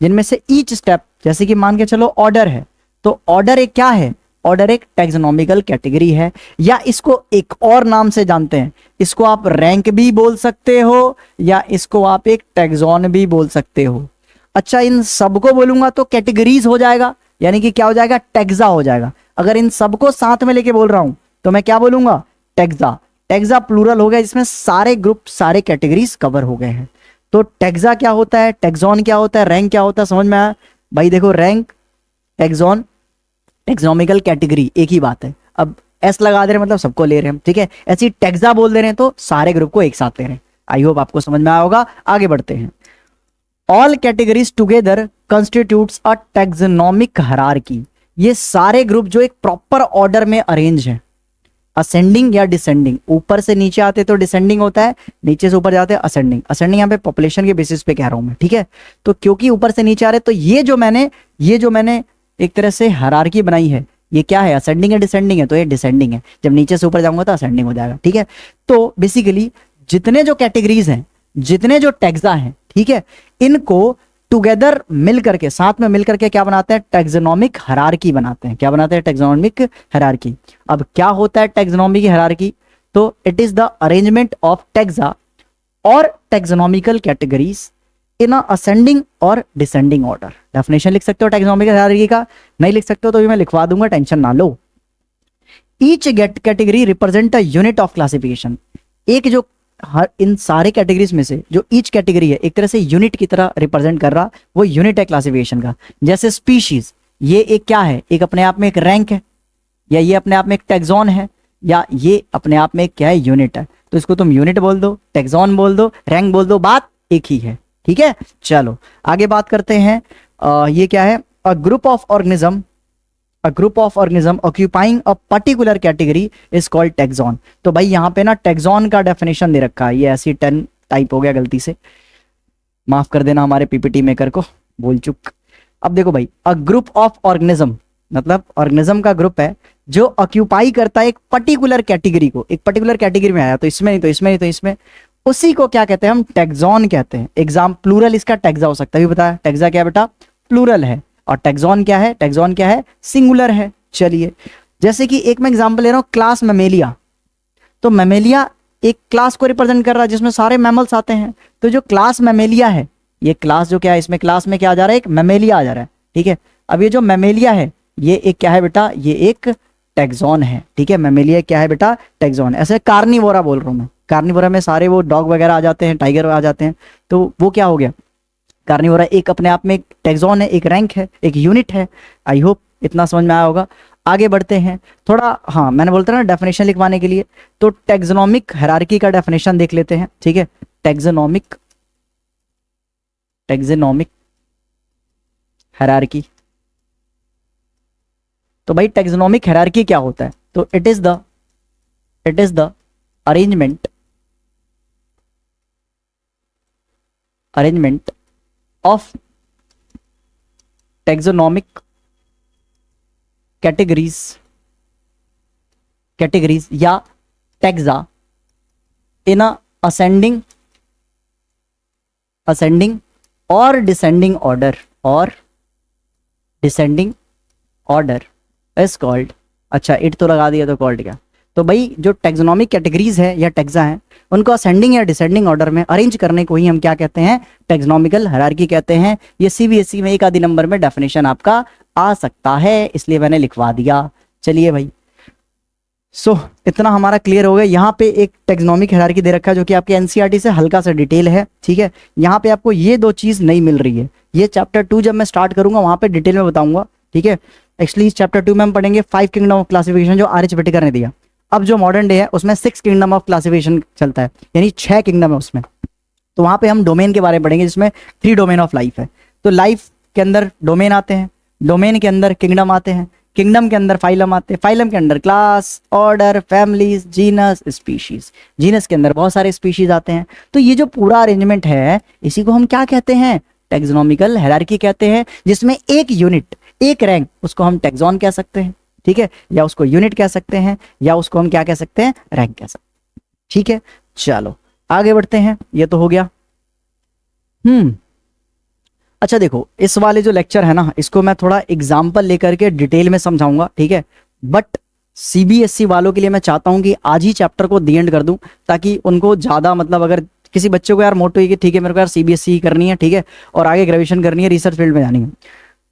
जिनमें से ईच स्टेप, जैसे कि मान के चलो ऑर्डर है, तो ऑर्डर एक क्या है? ऑर्डर एक टैक्सोनॉमिकल कैटेगरी है, या इसको एक और नाम से जानते हैं, इसको आप रैंक भी बोल सकते हो या इसको आप एक टैक्सॉन भी बोल सकते हो। अच्छा, इन सबको बोलूंगा तो कैटेगरीज हो जाएगा, यानी कि क्या हो जाएगा? टैक्सा हो जाएगा। अगर इन सबको साथ में लेके बोल रहा हूं तो मैं क्या बोलूंगा? टैक्सा। टैक्सा प्लूरल हो गया, जिसमें सारे ग्रुप, सारे कैटेगरीज कवर हो गए हैं। तो टैक्सा क्या होता है, टैक्सॉन क्या होता है, रैंक क्या होता है, समझ में आया भाई? देखो, रैंक, टैक्सॉन, टैक्सोनॉमिकल कैटेगरी एक ही बात है। अब एस लगा दे रहे हैं मतलब सबको ले रहे हैं, ठीक है। ऐसी टेक्सा बोल दे रहे हैं तो सारे ग्रुप को एक साथ ले रहे हैं। आई होप आपको समझ में आया होगा। आगे बढ़ते हैं। ऑल कैटेगरीज टुगेदर कंस्टिट्यूट्स अ टैक्सोनॉमिक हायरार्की। ये सारे ग्रुप जो एक प्रॉपर ऑर्डर में अरेंज है, असेंडिंग या डिसेंडिंग, ऊपर से नीचे आते तो डिसेंडिंग होता है, नीचे से ऊपर जाते हैं असेंडिंग। असेंडिंग यहाँ पे पॉपुलेशन के बेसिस पे कह रहा हूं मैं, ठीक है। तो क्योंकि ऊपर से नीचे आ रहे तो ये जो मैंने एक तरह से हायरार्की बनाई है, ये क्या है, असेंडिंग है डिसेंडिंग है, तो ये डिसेंडिंग है। जब नीचे से ऊपर जाऊंगा तो असेंडिंग हो जाएगा, ठीक है। तो बेसिकली जितने जो कैटेगरीज हैं, जितने जो टैक्सा हैं, ठीक है, इनको टुगेदर मिल करके, साथ में मिल करके क्या बनाते हैं, टैक्सोनॉमिक हायरार्की बनाते हैं। क्या बनाते हैं, टैक्सोनॉमिक हायरार्की। अब क्या होता है टैक्सोनॉमिक हायरार्की, तो it is the arrangement of taxa और टैक्सोनॉमिकल कैटेगरीज इन अ असेंडिंग और डिसेंडिंग ऑर्डर। डेफिनेशन लिख सकते हो टैक्सोनॉमिक हायरार्की का, नहीं लिख सकते हो तो भी मैं लिखवा दूंगा, टेंशन ना लो। Each category represent a unit of classification. एक जो हर इन सारे कैटेगरीज में से जो ईच कैटेगरी है एक तरह से यूनिट की तरह रिप्रेजेंट कर रहा, वो यूनिट है क्लासिफिकेशन का। जैसे स्पीशीज, ये एक क्या है, एक अपने आप में एक रैंक है, या ये अपने आप में एक टैक्सॉन है, या ये अपने आप में एक क्या है, यूनिट है। तो इसको तुम यूनिट बोल दो, टैक्सॉन बोल दो, रैंक बोल दो, बात एक ही है, ठीक है। चलो आगे बात करते हैं। ये क्या है, a group of organism, a group of organism occupying a particular category is called taxon। तो भाई यहाँ पे ना टैक्सॉन का डेफिनेशन दे रखा है, ये ऐसी 10 टाइप हो गया, गलती से माफ कर देना हमारे पीपीटी मेकर को, बोल चुक। अब देखो भाई, अ ग्रुप ऑफ ऑर्गेनिज्म मतलब ऑर्गेनिज्म का ग्रुप है जो ऑक्यूपाई करता है एक पर्टिकुलर कैटेगरी को, एक पर्टिकुलर कैटेगरी में आया तो इसमें नहीं तो इसमें नहीं तो इसमें, उसी को क्या कहते हैं हम, टैक्सॉन कहते हैं। एग्जाम प्लूरल इसका टैक्सा हो सकता है, भी पता है टैक्सा क्या बेटा, प्लूरल है, और टैक्सॉन क्या है, टैक्सॉन क्या है, सिंगुलर है। चलिए जैसे कि एक मैं एग्जांपल ले रहा हूं, क्लास मैमेलिया। तो मैमेलिया एक क्लास को रिप्रेजेंट कर रहा है जिसमें सारे मैमल्स आते हैं। तो जो क्लास मैमेलिया है, ये क्लास जो क्या है, इसमें क्लास में क्या आ जा रहा है, एक मैमेलिया आ जा रहा है, ठीक है। अब ये जो मैमेलिया है ये एक क्या है बेटा, ये एक टैक्सॉन है, ठीक है। मैमेलिया क्या है बेटा, टैक्सॉन। ऐसे कार्निवोरा बोल रहा हूं मैं, कार्निवोरा में सारे वो डॉग वगैरह आ जाते हैं, टाइगर आ जाते हैं, तो वो क्या हो गया, कार्निवोरा एक अपने आप में एक टैक्सॉन है, एक रैंक है, एक यूनिट है। आई होप इतना समझ में आया होगा। आगे बढ़ते हैं थोड़ा, हाँ मैंने बोलता ना डेफिनेशन लिखवाने के लिए, तो टैक्सोनॉमिक हायरार्की का डेफिनेशन देख लेते हैं, ठीक है। टैक्सोनॉमिक हायरार्की, तो भाई टैक्सोनॉमिक हायरार्की क्या होता है, तो it is the arrangement of taxonomic categories या taxa in a ascending और descending order is called। अच्छा इट तो लगा दिया तो कॉल्ड क्या, तो भाई जो टैक्सोनॉमिक कैटेगरीज है या टैक्सा है उनको असेंडिंग या डिसेंडिंग ऑर्डर में अरेंज करने को ही हम क्या कहते हैं, टैक्सोनॉमिकल हायरार्की कहते हैं। ये सीबीएसई में एक आधी नंबर में डेफिनेशन आपका आ सकता है, इसलिए मैंने लिखवा दिया। चलिए भाई, सो इतना हमारा क्लियर हो गया। यहाँ पे एक टैक्सोनॉमिक हायरार्की दे रखा है जो कि आपके एनसीईआरटी से हल्का सा डिटेल है, ठीक है। यहाँ पे आपको ये दो चीज नहीं मिल रही है, ये चैप्टर 2 जब मैं स्टार्ट करूंगा वहां पे डिटेल में बताऊंगा, ठीक है। एक्चुअली इस चैप्टर 2 में हम पढ़ेंगे 5 किंगडम ऑफ क्लासिफिकेशन जो आर एच विटेकर ने दिया। अब जो मॉडर्न डे है उसमें 6 किंगडम ऑफ क्लासिफिकेशन चलता है, यानी 6 किंगडम है उसमें। तो वहां पे हम डोमेन के बारे में पढ़ेंगे जिसमें 3 डोमेन ऑफ लाइफ है। तो लाइफ के अंदर डोमेन आते हैं, डोमेन के अंदर किंगडम आते हैं, किंगडम के अंदर फाइलम आते हैं, फाइलम के अंदर class, order, families, genus, species, genus के अंदर बहुत सारे स्पीशीज आते हैं। तो ये जो पूरा अरेंजमेंट है इसी को हम क्या कहते हैं, टैक्सोनॉमिकल हायरार्की कहते हैं, जिसमें एक यूनिट, एक रैंक, उसको हम टैक्सॉन कह सकते हैं, ठीक है, या उसको यूनिट कह सकते हैं, या उसको हम क्या कह सकते हैं, रैंक कह सकते हैं, ठीक है। चलो आगे बढ़ते हैं, ये तो हो गया। अच्छा देखो, इस वाले जो लेक्चर है ना इसको मैं थोड़ा एग्जाम्पल लेकर के डिटेल में समझाऊंगा, ठीक है। बट सीबीएसई वालों के लिए मैं चाहता हूं कि आज ही चैप्टर को दी एंड कर दूं, ताकि उनको ज्यादा मतलब, अगर किसी बच्चे को यार मोटो है कि ठीक है मेरे को यार सीबीएसई करनी है, ठीक है, और आगे ग्रेजुएशन करनी है, रिसर्च फील्ड में जानी है,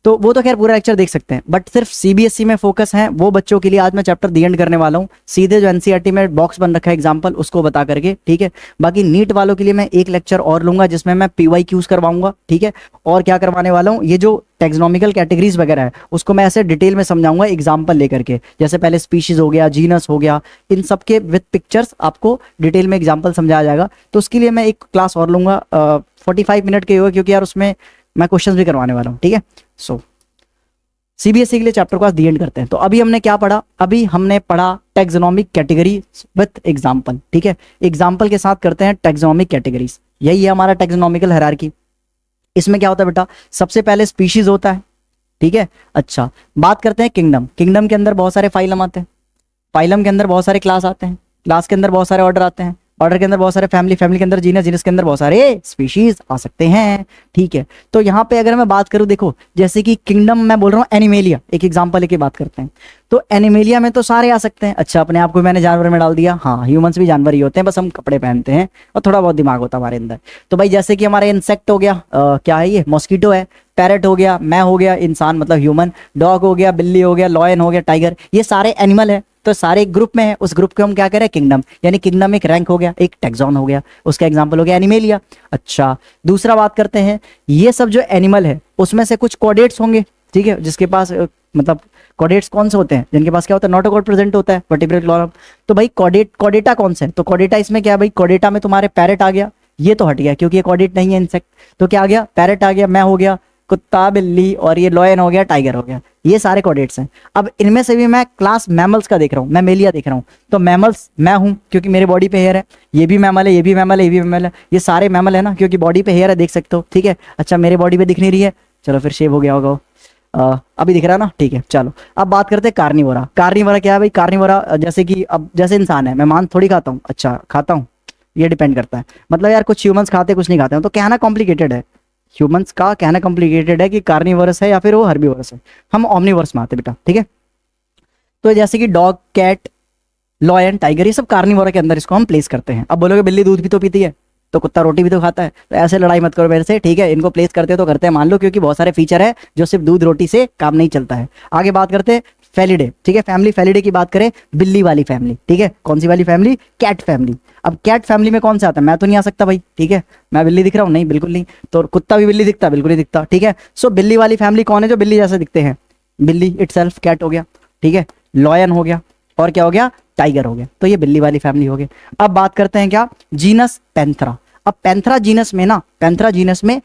तो वो तो खैर पूरा लेक्चर देख सकते हैं, बट सिर्फ सीबीएसई में फोकस है वो बच्चों के लिए आज मैं चैप्टर दी एंड करने वाला हूँ, सीधे जो एनसीईआरटी में बॉक्स बन रखा है एग्जांपल उसको बता करके, ठीक है। बाकी नीट वालों के लिए मैं एक लेक्चर और लूंगा जिसमें मैं पीवाईक्यूज करवाऊंगा, ठीक है। और क्या करवाने वाला हूँ, ये जो टेक्नोमिकल कैटेगरीज वगैरह है उसको मैं ऐसे डिटेल में समझाऊंगा एग्जाम्पल लेकर के, जैसे पहले स्पीशीज हो गया, जीनस हो गया, इन सब के विद पिक्चर्स आपको डिटेल में एग्जाम्पल समझाया जाएगा। तो उसके लिए मैं एक क्लास और लूंगा 45 मिनट के होगा, क्योंकि यार उसमें मैं क्वेश्चंस भी करवाने वाला हूँ, ठीक है। सो सीबीएसई के लिए चैप्टर को आज दी एंड करते हैं। तो अभी हमने क्या पढ़ा, अभी हमने पढ़ा टैक्सोनॉमिक कैटेगरी विद एग्जाम्पल, ठीक है। एग्जाम्पल के साथ करते हैं टैक्सोनॉमिक कैटेगरीज, यही है हमारा टैक्सोनॉमिकल हायरार्की। इसमें क्या होता है बेटा, सबसे पहले स्पीशीज होता है, ठीक है। अच्छा, बात करते हैं किंगडम। किंगडम के अंदर बहुत सारे फाइलम आते हैं, फाइलम के अंदर बहुत सारे क्लास आते हैं, क्लास के अंदर बहुत सारे ऑर्डर आते हैं, ऑर्डर के अंदर बहुत सारे फैमिली, फैमिली के अंदर जीनस, जीनस के अंदर बहुत सारे स्पीशीज आ सकते हैं, ठीक है। तो यहाँ पे अगर मैं बात करूँ, देखो जैसे कि किंगडम मैं बोल रहा हूँ एनिमेलिया, एक एग्जांपल लेके बात करते हैं। तो एनिमेलिया में तो सारे आ सकते हैं। अच्छा, अपने आप को मैंने जानवर में डाल दिया, हाँ ह्यूमंस भी जानवर ही होते हैं, बस हम कपड़े पहनते हैं और थोड़ा बहुत दिमाग होता है हमारे अंदर। तो भाई जैसे कि हमारे इंसेक्ट हो गया, क्या है ये, मॉस्किटो है, पैरेट हो गया, मैं हो गया इंसान मतलब ह्यूमन, डॉग हो गया, बिल्ली हो गया, लॉयन हो गया, टाइगर, ये सारे एनिमल है। तो सारे ग्रुप में है, उस ग्रुप को हम क्या करें, किंगडम, यानी किंगडम एक रैंक हो गया, एक टैक्सॉन हो गया, उसका एग्जांपल हो गया एनिमेलिया। अच्छा, दूसरा बात करते हैं, ये सब जो एनिमल है उसमें से कुछ कोडेट्स होंगे, ठीक है, जिसके पास मतलब कोडेट्स कौन से होते हैं, जिनके पास क्या होता है, नोटोकोड प्रेजेंट होता है, वर्टिब्रेट कॉलम। तो भाई कोडेटा कौन से है, तो कोडेटा इसमें क्या है भाई, कोडेटा में तुम्हारे पैरेट आ गया, ये तो हट गया क्योंकि ये कोडेट नहीं है इंसेक्ट, तो क्या आ गया, पैरेट आ गया, मैं हो गया कुत्ता बिल्ली, और ये लॉयन हो गया, टाइगर हो गया, ये सारे कोडेट्स हैं। अब इनमें से भी मैं क्लास मैमल्स का देख रहा हूँ, मैं मेलिया देख रहा हूँ, तो मैमल्स मैं हूँ क्योंकि मेरे बॉडी पे हेयर है, ये भी मैमल है, ये भी मैमल है, ये भी मैमल है, ये सारे मैमल है ना, क्योंकि बॉडी पे हेयर है, देख सकते हो, ठीक है। अच्छा, मेरे बॉडी पे दिख नहीं रही है, चलो फिर शेव हो गया होगा, अभी दिख रहा है ना, ठीक है। चलो अब बात करते हैं कार्निवोरा। कार्निवोरा क्या है भाई, कार्निवोरा जैसे कि अब जैसे इंसान है, मैं मांस थोड़ी खाता हूँ, अच्छा खाता हूँ, ये डिपेंड करता है, मतलब यार कुछ ह्यूमंस खाते कुछ नहीं खाते हैं, तो कहना कॉम्प्लिकेटेड है, ह्यूमंस का कहना कॉम्प्लिकेटेड है कि कार्निवोरस है या फिर वो हर्बीवोरस है, हम ऑमनीवोरस में आते बेटा, ठीक है। तो जैसे कि डॉग, कैट, लॉयन, टाइगर, ये सब कार्निवोरा के अंदर इसको हम प्लेस करते हैं। अब बोलोगे बिल्ली दूध भी तो पीती है, तो कुत्ता रोटी भी तो खाता है, तो ऐसे लड़ाई मत करो मेरे से, ठीक है। इनको प्लेस करते तो करते हैं, मान लो, क्योंकि बहुत सारे फीचर है जो सिर्फ दूध रोटी से काम नहीं चलता है। आगे बात करते हैं फेलिडे, ठीक है, फैमिली। फेलिडे की बात करें, बिल्ली वाली फैमिली, ठीक है, कौन सी वाली फैमिली, कैट फैमिली। अब कैट फैमिली में कौन सा आता है, मैं तो नहीं आ सकता भाई, ठीक है, मैं बिल्ली दिख रहा हूँ, नहीं बिल्कुल नहीं, तो कुत्ता भी बिल्ली दिखता, बिल्कुल नहीं दिखता, ठीक है। सो बिल्ली वाली फैमिली कौन है, जो बिल्ली जैसे दिखते हैं, बिल्ली इटसेल्फ कैट हो गया, ठीक है, लॉयन हो गया, और क्या हो गया, टाइगर हो गया, तो ये बिल्ली वाली फैमिली हो गई। अब बात करते हैं क्या, जीनस पैंथरा। अब पैंथरा जीनस में ना, पैंथरा जीनस में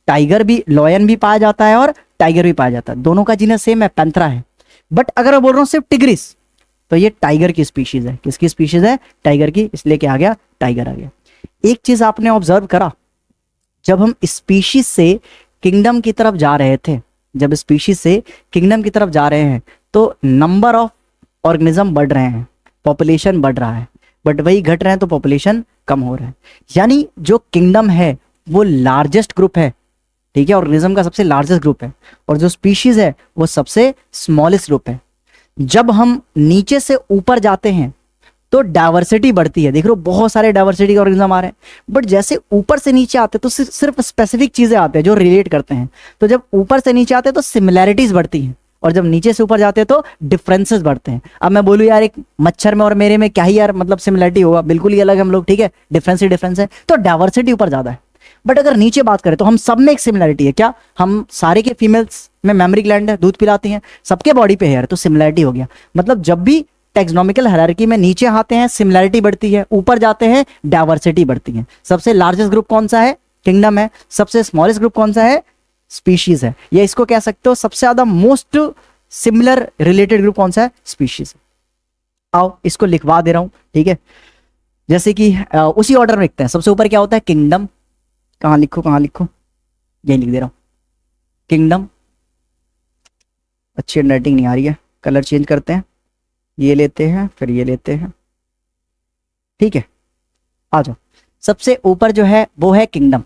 टाइगर भी, लॉयन भी पाया जाता है और टाइगर भी पाया जाता है, दोनों का जीनस सेम है, पैंथरा है। बट अगर मैं बोल रहा हूँ सिर्फ टिग्रिस, तो ये टाइगर की स्पीशीज है, किसकी स्पीशीज है, टाइगर की, इसलिए क्या आ गया, टाइगर आ गया। एक चीज आपने ऑब्जर्व करा, जब हम स्पीशीज से किंगडम की तरफ जा रहे थे, जब स्पीशीज से किंगडम की तरफ जा रहे हैं, तो नंबर ऑफ ऑर्गेनिज्म बढ़ रहे हैं, पॉपुलेशन बढ़ रहा है, बट वही घट रहे हैं तो पॉपुलेशन कम हो रहा है। यानी जो किंगडम है वो लार्जेस्ट ग्रुप है, ठीक है, ऑर्गेनिज्म का सबसे लार्जेस्ट ग्रुप है, और जो स्पीशीज है वो सबसे स्मॉलेस्ट ग्रुप है। जब हम नीचे से ऊपर जाते हैं तो डाइवर्सिटी बढ़ती है, देख लो बहुत सारे डाइवर्सिटी के ऑर्गेनिज्म आ रहे हैं, बट जैसे ऊपर से नीचे आते हैं तो सिर्फ स्पेसिफिक चीजें आते हैं जो रिलेट करते हैं। तो जब ऊपर से नीचे आते हैं तो सिमिलैरिटीज बढ़ती हैं, और जब नीचे से ऊपर जाते हैं तो डिफरेंसेस बढ़ते हैं। अब मैं बोलूँ यार एक मच्छर में और मेरे में क्या ही यार मतलब सिमिलरिटी होगा, बिल्कुल ही अलग हम लोग, ठीक है, डिफरेंस ही डिफरेंस है, तो डाइवर्सिटी ऊपर ज्यादा है। बट अगर नीचे बात करें तो हम सब में एक सिमिलरिटी है, क्या, हम सारे के फीमेल्स में मेमोरी ग्लैंड है, दूध पिलाती हैं, सबके बॉडी पे हेयर, तो सिमिलरिटी हो गया। मतलब जब भी टैक्सोनॉमिकल हायरार्की में नीचे आते हैं सिमिलरिटी बढ़ती है, ऊपर जाते हैं डाइवर्सिटी बढ़ती है। सबसे लार्जेस्ट ग्रुप कौन सा है, किंगडम है, सबसे स्मॉलेस्ट ग्रुप कौन सा है, स्पीशीज है, या इसको कह सकते हो सबसे ज्यादा मोस्ट सिमिलर रिलेटेड ग्रुप कौन सा है, स्पीशीज। आओ इसको लिखवा दे रहा हूं, ठीक है, जैसे कि उसी ऑर्डर में लिखते हैं। सबसे ऊपर क्या होता है, किंगडम, कहां लिखो कहां लिखो, यही लिख दे रहा हूं, किंगडम। अच्छी राइटिंग नहीं आ रही है, कलर चेंज करते हैं, ये लेते हैं फिर ये लेते हैं, ठीक है, आ जाओ। सबसे ऊपर जो है वो है किंगडम।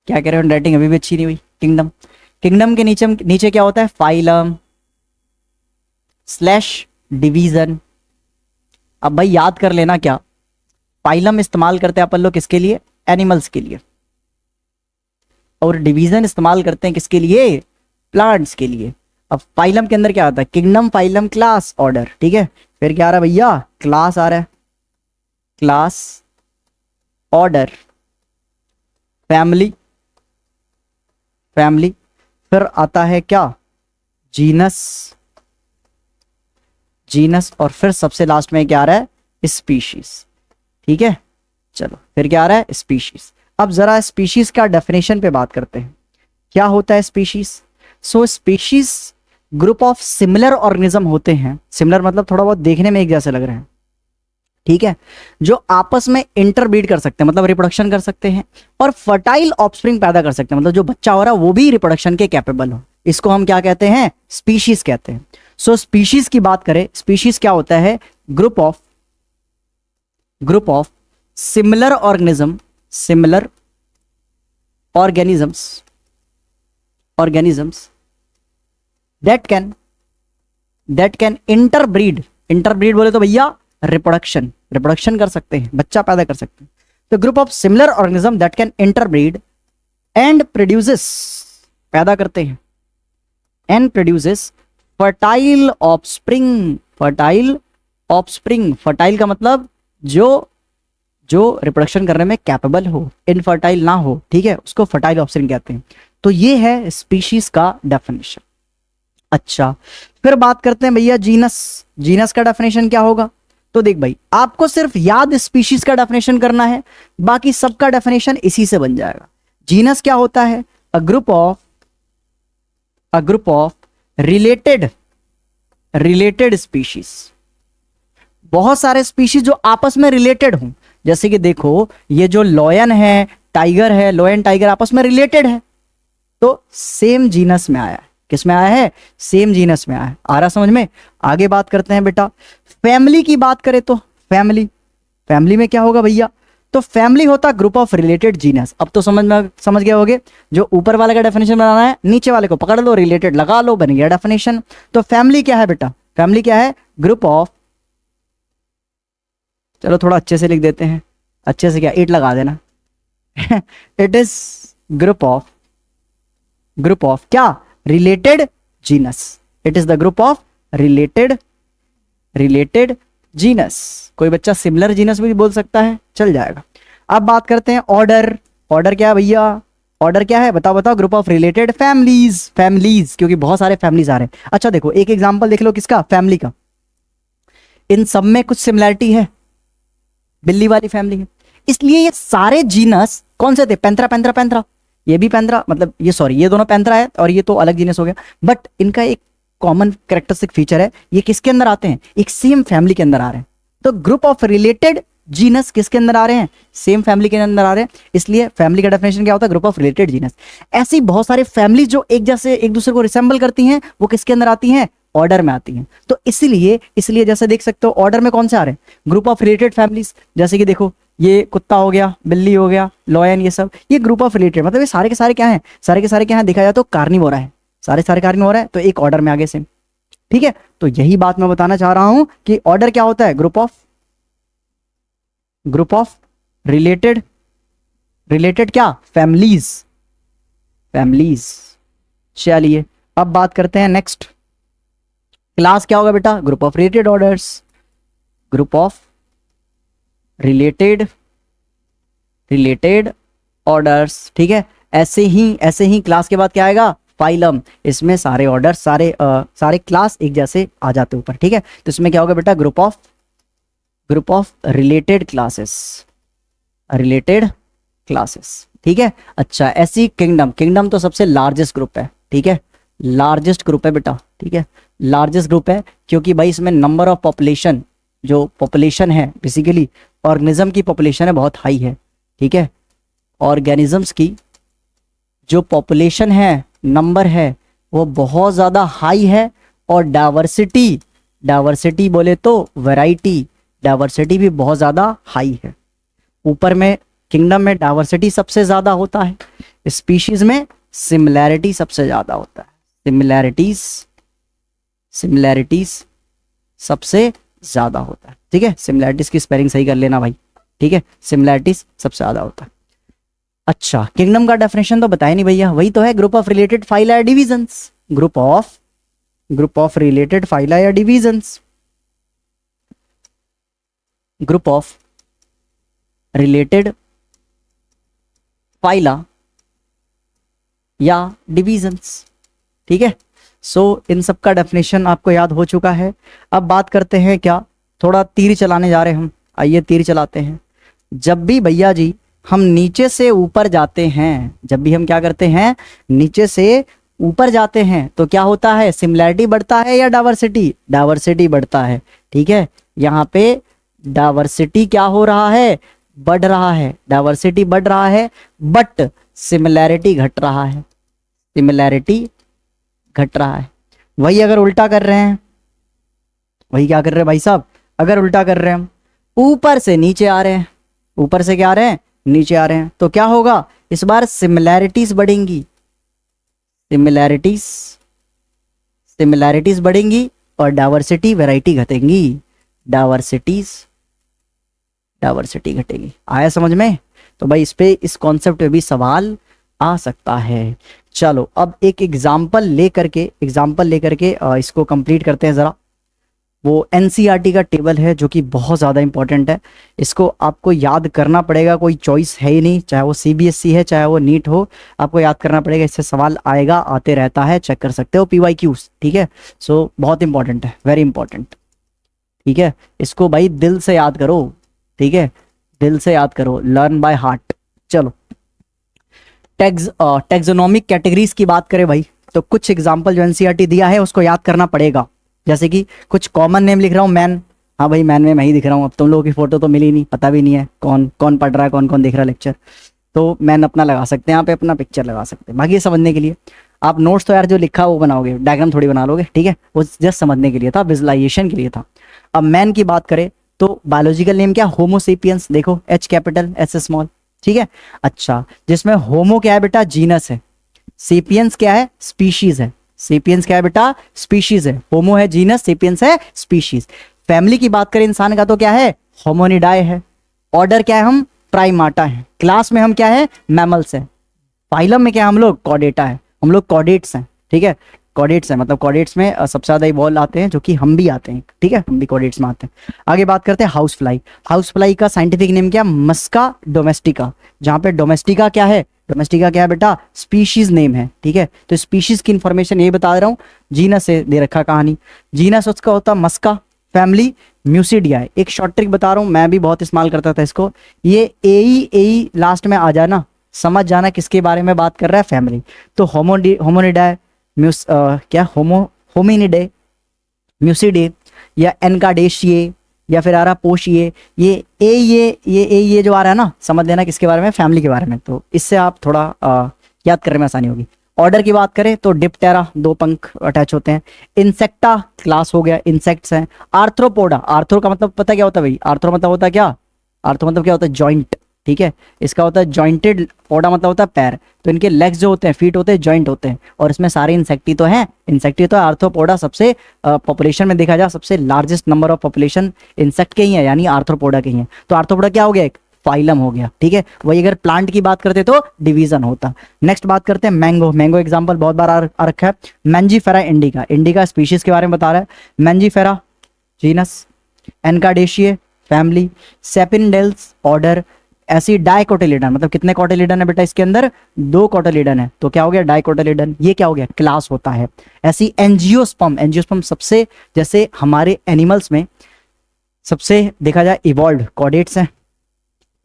क्या कह रहे हो, राइटिंग अभी भी अच्छी नहीं हुई, किंगडम। किंगडम के नीचे नीचे क्या होता है, फाइलम स्लैश डिवीजन। अब भाई याद कर लेना, क्या फाइलम इस्तेमाल करते हैं अपन लोग किसके लिए, एनिमल्स के लिए, और डिवीजन इस्तेमाल करते हैं किसके लिए, प्लांट्स के लिए। अब फाइलम के अंदर क्या आता है, किंगडम, फाइलम, क्लास, ऑर्डर, ठीक है। फिर क्या आ रहा है भैया, क्लास आ रहा है, क्लास, ऑर्डर, फैमिली, फैमिली, फिर आता है क्या, जीनस, जीनस, और फिर सबसे लास्ट में क्या आ रहा है, स्पीशीज, ठीक है। चलो फिर क्या आ रहा है, स्पीशीज। अब जरा स्पीशीज का डेफिनेशन पे बात करते हैं, क्या होता है species. So species group of similar organism होते हैं, सिमिलर मतलब थोड़ा बहुत देखने में एक जैसे लग रहे हैं, ठीक है, जो आपस में इंटरब्रीड कर सकते हैं, मतलब रिप्रोडक्शन कर सकते हैं, और फर्टाइल ऑफस्प्रिंग पैदा कर सकते हैं, मतलब जो बच्चा हो रहा है वो भी रिप्रोडक्शन के कैपेबल हो। इसको हम क्या कहते हैं, स्पीशीज कहते हैं। सो स्पीशीज की बात करें, स्पीशीज क्या होता है, group of similar organism, similar organisms that can interbreed, interbreed बोले तो भैया रिप्रोडक्शन कर सकते हैं, बच्चा पैदा कर सकते हैं। तो group of similar organism that can interbreed and produces, पैदा करते हैं, and produces fertile offspring, fertile offspring, fertile का मतलब जो रिप्रोडक्शन करने में कैपेबल हो, इनफर्टाइल ना हो, ठीक है, उसको फर्टाइल ऑफस्प्रिंग कहते हैं। तो ये है स्पीशीज का डेफिनेशन। अच्छा, फिर बात करते हैं भैया जीनस, जीनस का डेफिनेशन क्या होगा। तो देख भाई, आपको सिर्फ याद स्पीशीज का डेफिनेशन करना है, बाकी सबका डेफिनेशन इसी से बन जाएगा। जीनस क्या होता है, a group of related species, बहुत सारे स्पीशीज जो आपस में रिलेटेड हों। जैसे कि देखो, ये जो लॉयन है, टाइगर है, लॉयन टाइगर आपस में रिलेटेड है, तो सेम जीनस में आया है। किस में आया है, सेम जीनस में आया है। आ रहा समझ में। आगे बात करते हैं बेटा, फैमिली की बात करें तो फैमिली में क्या होगा भैया, तो फैमिली होता ग्रुप ऑफ रिलेटेड जीनस। अब तो समझ गए होगे, जो ऊपर वाले का डेफिनेशन बनाना है, नीचे वाले को पकड़ लो, रिलेटेड लगा लो, बन गया डेफिनेशन। तो फैमिली क्या है बेटा, फैमिली क्या है, ग्रुप ऑफ, चलो थोड़ा अच्छे से लिख देते हैं, अच्छे से क्या, इट लगा देना इट इज ग्रुप ऑफ क्या, related genus, it is the group of related genus. कोई बच्चा सिमिलर जीनस भी बोल सकता है, चल जाएगा। अब बात करते हैं ऑर्डर, ऑर्डर क्या है भैया, ऑर्डर क्या है, बताओ, ग्रुप ऑफ रिलेटेड फैमिलीज, क्योंकि बहुत सारे फैमिलीज आ रहे हैं। अच्छा देखो, एक एग्जांपल देख लो किसका, फैमिली का। इन सब में कुछ सिमिलैरिटी है, बिल्ली वाली फैमिली है, इसलिए ये सारे जीनस कौन से थे, पैंथरा, ये भी पैंथरा, मतलब ये सॉरी, ये दोनों पैंथरा है और ये तो अलग जीनस हो गया, बट इनका एक कॉमन कैरेक्टरिस्टिक फीचर है, ये किसके अंदर आते हैं, एक सेम फैमिली के अंदर आ रहे हैं। तो ग्रुप ऑफ रिलेटेड जीनस किसके अंदर आ रहे हैं, सेम फैमिली के अंदर आ रहे हैं, इसलिए फैमिली का डेफिनेशन क्या होता है, ग्रुप ऑफ रिलेटेड जीनस। ऐसी बहुत सारे फैमिली जो एक जैसे एक दूसरे को रिसेंबल करती हैं, वो किसके अंदर आती हैं, ऑर्डर में आती हैं। तो इसलिए जैसे देख सकते हो, ऑर्डर में कौन से आ रहे हैं, ग्रुप ऑफ रिलेटेड फैमिलीज। जैसे कि देखो, ये कुत्ता हो गया, बिल्ली हो गया, लॉयन, ये सब ये ग्रुप ऑफ रिलेटेड, मतलब ये सारे के सारे क्या हैं, देखा जाए तो कार्निवोरा है, सारे कार्निवोरा है, तो एक ऑर्डर में आगे से, ठीक है। तो यही बात मैं बताना चाह रहा हूं कि ऑर्डर क्या होता है, ग्रुप ऑफ रिलेटेड क्या, फैमिलीज। चलिए अब बात करते हैं नेक्स्ट, क्लास क्या होगा बेटा, group of related orders, group of related orders, ठीक है। ऐसे ही क्लास के बाद क्या आएगा, फाइलम, इसमें सारे ऑर्डर, सारे क्लास एक जैसे आ जाते ऊपर, ठीक है। तो इसमें क्या होगा बेटा, ग्रुप ऑफ रिलेटेड क्लासेस, ठीक है। अच्छा, ऐसी किंगडम तो सबसे लार्जेस्ट ग्रुप है, ठीक है, लार्जेस्ट ग्रुप है बेटा, ठीक है, लार्जेस्ट ग्रुप है, क्योंकि भाई इसमें नंबर ऑफ पॉपुलेशन, जो पॉपुलेशन है बेसिकली ऑर्गेनिज्म की पॉपुलेशन है, बहुत हाई है, ठीक है। ऑर्गेनिजम्स की जो पॉपुलेशन है, नंबर है, वो बहुत ज़्यादा हाई है, और डाइवर्सिटी बोले तो वैरायटी, डाइवर्सिटी भी बहुत ज़्यादा हाई है। ऊपर में किंगडम में डाइवर्सिटी सबसे ज़्यादा होता है, स्पीशीज में सिमिलैरिटी सबसे ज़्यादा होता है, सिमिलैरिटीज सबसे ज़्यादा होता है, ठीक है। सिमिलैरिटीज की स्पेलिंग सही कर लेना भाई, ठीक है, सिमिलैरिटीज सबसे ज़्यादा होता है। अच्छा, किंगडम का डेफिनेशन तो बताया नहीं भैया, वही तो है, ग्रुप ऑफ रिलेटेड फाइला या divisions, group of related phyla या divisions, group of related phyla या डिविजन्स। ठीक है, सो इन सब का डेफिनेशन आपको याद हो चुका है। अब बात करते हैं क्या, थोड़ा तीर चलाने जा रहे हैं हम, आइए तीर चलाते हैं। जब भी भैया जी हम नीचे से ऊपर जाते हैं, जब भी हम क्या करते हैं, नीचे से ऊपर जाते हैं, तो क्या होता है, सिमिलैरिटी बढ़ता है या डाइवर्सिटी, डाइवर्सिटी बढ़ता है। ठीक है, यहाँ पे डाइवर्सिटी क्या हो रहा है, बढ़ रहा है, डाइवर्सिटी बढ़ रहा है, बट सिमिलैरिटी घट रहा है, सिमिलैरिटी घट रहा है। वही अगर उल्टा कर रहे हैं, वही क्या कर रहे हैं भाई साहब, अगर उल्टा कर रहे हैं हम, ऊपर से नीचे आ रहे हैं, ऊपर से क्या आ रहे हैं, नीचे आ रहे हैं, तो क्या होगा, इस बार सिमिलैरिटीज बढ़ेंगी, सिमिलैरिटीज सिमिलैरिटीज बढ़ेंगी और डाइवर्सिटी वैरायटी घटेंगी, डाइवर्सिटीज डाइवर्सिटी घटेगी। आया समझ में? तो भाई इस पे, इस कॉन्सेप्ट पे भी सवाल आ सकता है। चलो अब एक एग्जाम्पल लेकर के इसको कंप्लीट करते हैं जरा। वो एनसीईआरटी का टेबल है जो कि बहुत ज़्यादा इंपॉर्टेंट है, इसको आपको याद करना पड़ेगा, कोई चॉइस है ही नहीं, चाहे वो सीबीएसई है चाहे वो नीट हो, आपको याद करना पड़ेगा, इससे सवाल आएगा, आते रहता है, चेक कर सकते हो पीवाईक्यूज। ठीक है, सो बहुत इंपॉर्टेंट है, वेरी इंपॉर्टेंट। ठीक है, इसको भाई दिल से याद करो, ठीक है, दिल से याद करो, लर्न बाय हार्ट। चलो टैक्सोनॉमिक कैटेगरीज की बात करें भाई, तो कुछ एग्जांपल जो एनसीईआरटी दिया है उसको याद करना पड़ेगा। जैसे कि कुछ कॉमन नेम लिख रहा हूँ, मैन, हाँ भाई मैन में मैं ही दिख रहा हूँ, अब तुम लोगों की फोटो तो मिली नहीं, पता भी नहीं है कौन कौन पढ़ रहा है, कौन कौन देख रहा है लेक्चर, तो मैन अपना लगा सकते हैं, यहाँ पे अपना पिक्चर लगा सकते हैं। बाकी ये समझने के लिए आप नोट्स तो यार जो लिखा वो बनाओगे, डायग्राम थोड़ी बना लोगे, ठीक है, वो जस्ट समझने के लिए था, विजुअलाइजेशन के लिए था। अब मैन की बात करें तो बायोलॉजिकल नेम क्या, होमोसेपियंस, देखो एच कैपिटल एस स्मॉल। ठीक है, अच्छा, जिसमें होमो क्या है बेटा, जीनस है, सेपियंस क्या है, स्पीशीज है, सेपियंस क्या है बेटा, स्पीशीज है, होमो है जीनस, सेपियंस है स्पीशीज। फैमिली की बात करें इंसान का तो क्या है, होमोनिडाई है। ऑर्डर क्या है, हम प्राइमाटा है। क्लास में हम क्या है, मैमल्स है। फाइलम में क्या हम लोग, कॉर्डेटा है, हम लोग कॉर्डेट्स हैं। ठीक है, कॉर्डेट्स हैं, मतलब कॉर्डेट्स में सबसे ज्यादा इवॉल्व आते हैं, जो कि हम भी आते हैं। ठीक है, हम भी कॉर्डेट्स में आते हैं। आगे बात करते हैं हाउस फ्लाई। हाउस फ्लाई का साइंटिफिक नेम क्या, मस्का डोमेस्टिका, जहां पे डोमेस्टिका क्या है, डोमेस्टिका क्या है बेटा, स्पीशीज नेम है। ठीक है, तो स्पीशीज की इंफॉर्मेशन ये बता रहा हूँ, जीनस से दे रखा कहानी, जीनस उसका होता मस्का, फैमिली म्यूसिडिया है। एक शॉर्ट ट्रिक बता रहा हूँ, मैं भी बहुत इस्तेमाल करता था इसको, ये ए लास्ट में आ जाना, समझ जाना किसके बारे में बात कर रहा है, फैमिली। तो होमोनिडाई, क्या होमिनिडे, म्यूसिडे या एनकाडेशिए या फिर आ रहा पोशिए, ये जो आ रहा है ना, समझ लेना किसके बारे में, फैमिली के बारे में। तो इससे आप थोड़ा याद करने में आसानी होगी। ऑर्डर की बात करें तो डिप्टेरा, 2 पंख अटैच होते हैं। इंसेक्टा क्लास हो गया, इंसेक्ट्स हैं। आर्थ्रोपोडा, आर्थ्रो का मतलब पता क्या होता है भाई, आर्थ्रो मतलब होता है क्या, आर्थ्रो मतलब क्या होता है, जॉइंट। ठीक है, इसका होता है जॉइंटेड, पोडा मतलब होता है पैर, तो इनके लेग्स जो होते हैं, फीट होते हैं, जॉइंट होते हैं, और इसमें सारे इंसेक्टी तो हैं, इंसेक्टी तो है। आर्थ्रोपोडा सबसे पॉपुलेशन में देखा जाए सबसे largest number of population insect के ही है, यानी आर्थ्रोपोडा के ही है। तो आर्थ्रोपोडा क्या हो गया, एक फाइलम हो गया। ठीक है, वही अगर प्लांट की बात करते तो डिवीजन होता। नेक्स्ट बात करते हैं मैंगो। मैंगो एग्जांपल बहुत बार आ रखा है, मैंजीफेरा इंडिका, इंडिका स्पीशीज के बारे में बता रहा है, मैंजीफेरा जीनस, एनकाडेशिए फैमिली, सेपिनडेल्स ऑर्डर। ऐसी डाइकोटिलिडन, मतलब कितने कोटिलिडन है बेटा इसके अंदर, 2 कोटिलिडन है, तो क्या हो गया, डाइकोटिलिडन, ये क्या हो गया, क्लास होता है। ऐसी एंजियोस्पर्म, एंजियोस्पर्म सबसे, जैसे हमारे एनिमल्स में सबसे देखा जाए इवॉल्व कॉर्डेट्स हैं,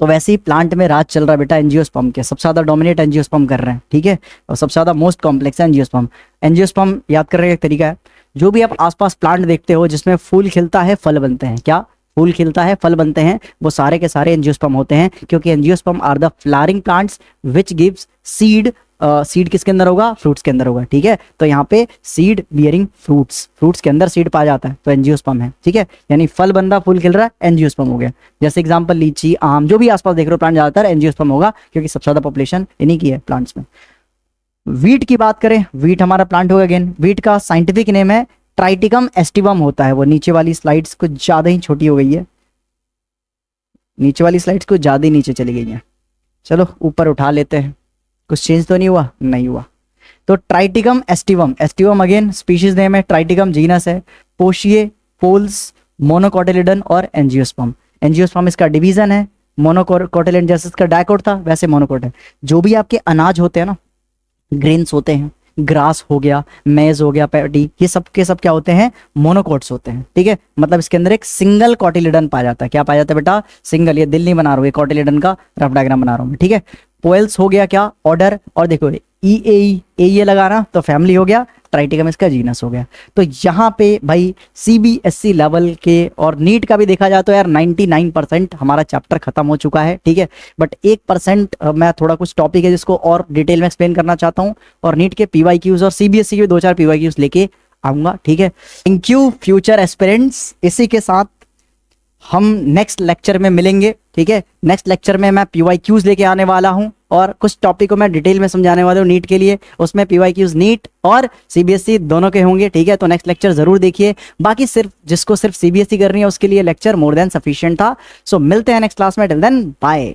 तो वैसे ही प्लांट में राज चल रहा है बेटा एंजियोस्पर्म के, सबसे ज्यादा डोमिनेट एंजियोस्पर्म कर रहे हैं। ठीक है, और सबसे ज्यादा मोस्ट कॉम्प्लेक्स है एंजियोस्पर्म। एंजियोस्पर्म याद करने का एक तरीका है, जो भी आप आसपास प्लांट देखते हो जिसमें फूल खिलता है, फल बनते हैं, क्या, फूल खिलता है, फल बनते हैं, वो सारे के सारे एंजियोस्पर्म होते हैं, क्योंकि angiosperm are the flowering plants which gives seed. Seed किसके अंदर होगा, फ्रूट्स के अंदर होगा। ठीक है, तो यहाँ पे सीड बियरिंग फ्रूट्स, फ्रूट्स के अंदर सीड पाया जाता है, तो एंजियोस्पर्म है। ठीक है, यानी फल बन रहा, फूल खिल रहा है, एंजियोस्पर्म हो गया। जैसे एग्जांपल लीची, आम, जो भी आसपास देख रहे हो प्लांट, ज्यादातर एंजियोस्पर्म होगा, क्योंकि सबसे ज्यादा पॉपुलेशन इन्हीं की है प्लांट्स में। वीट की बात करें, वीट हमारा प्लांट होगा अगेन। वीट का साइंटिफिक नेम है ट्राइटिकम एस्टिवम होता है। वो नीचे वाली स्लाइड्स कुछ ज्यादा ही छोटी हो गई है, नीचे वाली स्लाइड्स कुछ ज्यादा ही नीचे चली गई है, चलो ऊपर उठा लेते हैं, कुछ चेंज तो नहीं हुआ, नहीं हुआ। तो Triticum aestivum, aestivum again species name है, ट्राइटिकम जीनस है, पोशिए, पोल्स, मोनोकोटिलिडन और एंजियोस्पर्म। एंजियोस्पर्म इसका डिवीजन है, मोनोकोटिलिडन जैसे इसका डायकोट था वैसे मोनोकोट है। जो भी आपके अनाज होते हैं ना, ग्रेन्स होते हैं, ग्रास हो गया, मेज हो गया, पैडी, ये सब के सब क्या होते हैं, मोनोकोट्स होते हैं। ठीक है, मतलब इसके अंदर एक सिंगल कॉटिलिडन पाया जाता है। क्या पाया जाता है बेटा, सिंगल। ये दिल नहीं बना रहा हूँ, ये कॉटिलिडन का रफ डायग्राम बना रहा हूँ मैं। ठीक है, पोएल्स हो गया क्या, ऑर्डर, और देखो ये लगाना तो फैमिली हो गया, ट्राइटिकम इसका जीनस हो गया। तो यहाँ पे भाई सीबीएसई लेवल के और नीट का भी देखा जाए तो यार 99% हमारा चैप्टर खत्म हो चुका है। ठीक है, बट 1% मैं थोड़ा कुछ टॉपिक है जिसको और डिटेल में एक्सप्लेन करना चाहता हूँ, और नीट के पीवाईक्यूज और सीबीएसई के 2-4 पीवाईक्यूज लेके आऊंगा। ठीक है, थैंक यू फ्यूचर एस्पिरेंट्स। इसी के साथ हम नेक्स्ट लेक्चर में मिलेंगे। ठीक है, नेक्स्ट लेक्चर में मैं पीवाईक्यूज लेके आने वाला हूं और कुछ टॉपिक को मैं डिटेल में समझाने वाला हूं नीट के लिए। उसमें पीवाईक्यूज नीट और सीबीएसई दोनों के होंगे। ठीक है, तो नेक्स्ट लेक्चर जरूर देखिए। बाकी सिर्फ जिसको सिर्फ सीबीएसई करनी है उसके लिए लेक्चर मोर देन सफिशिएंट था। सो मिलते हैं नेक्स्ट क्लास में, टिल देन बाय।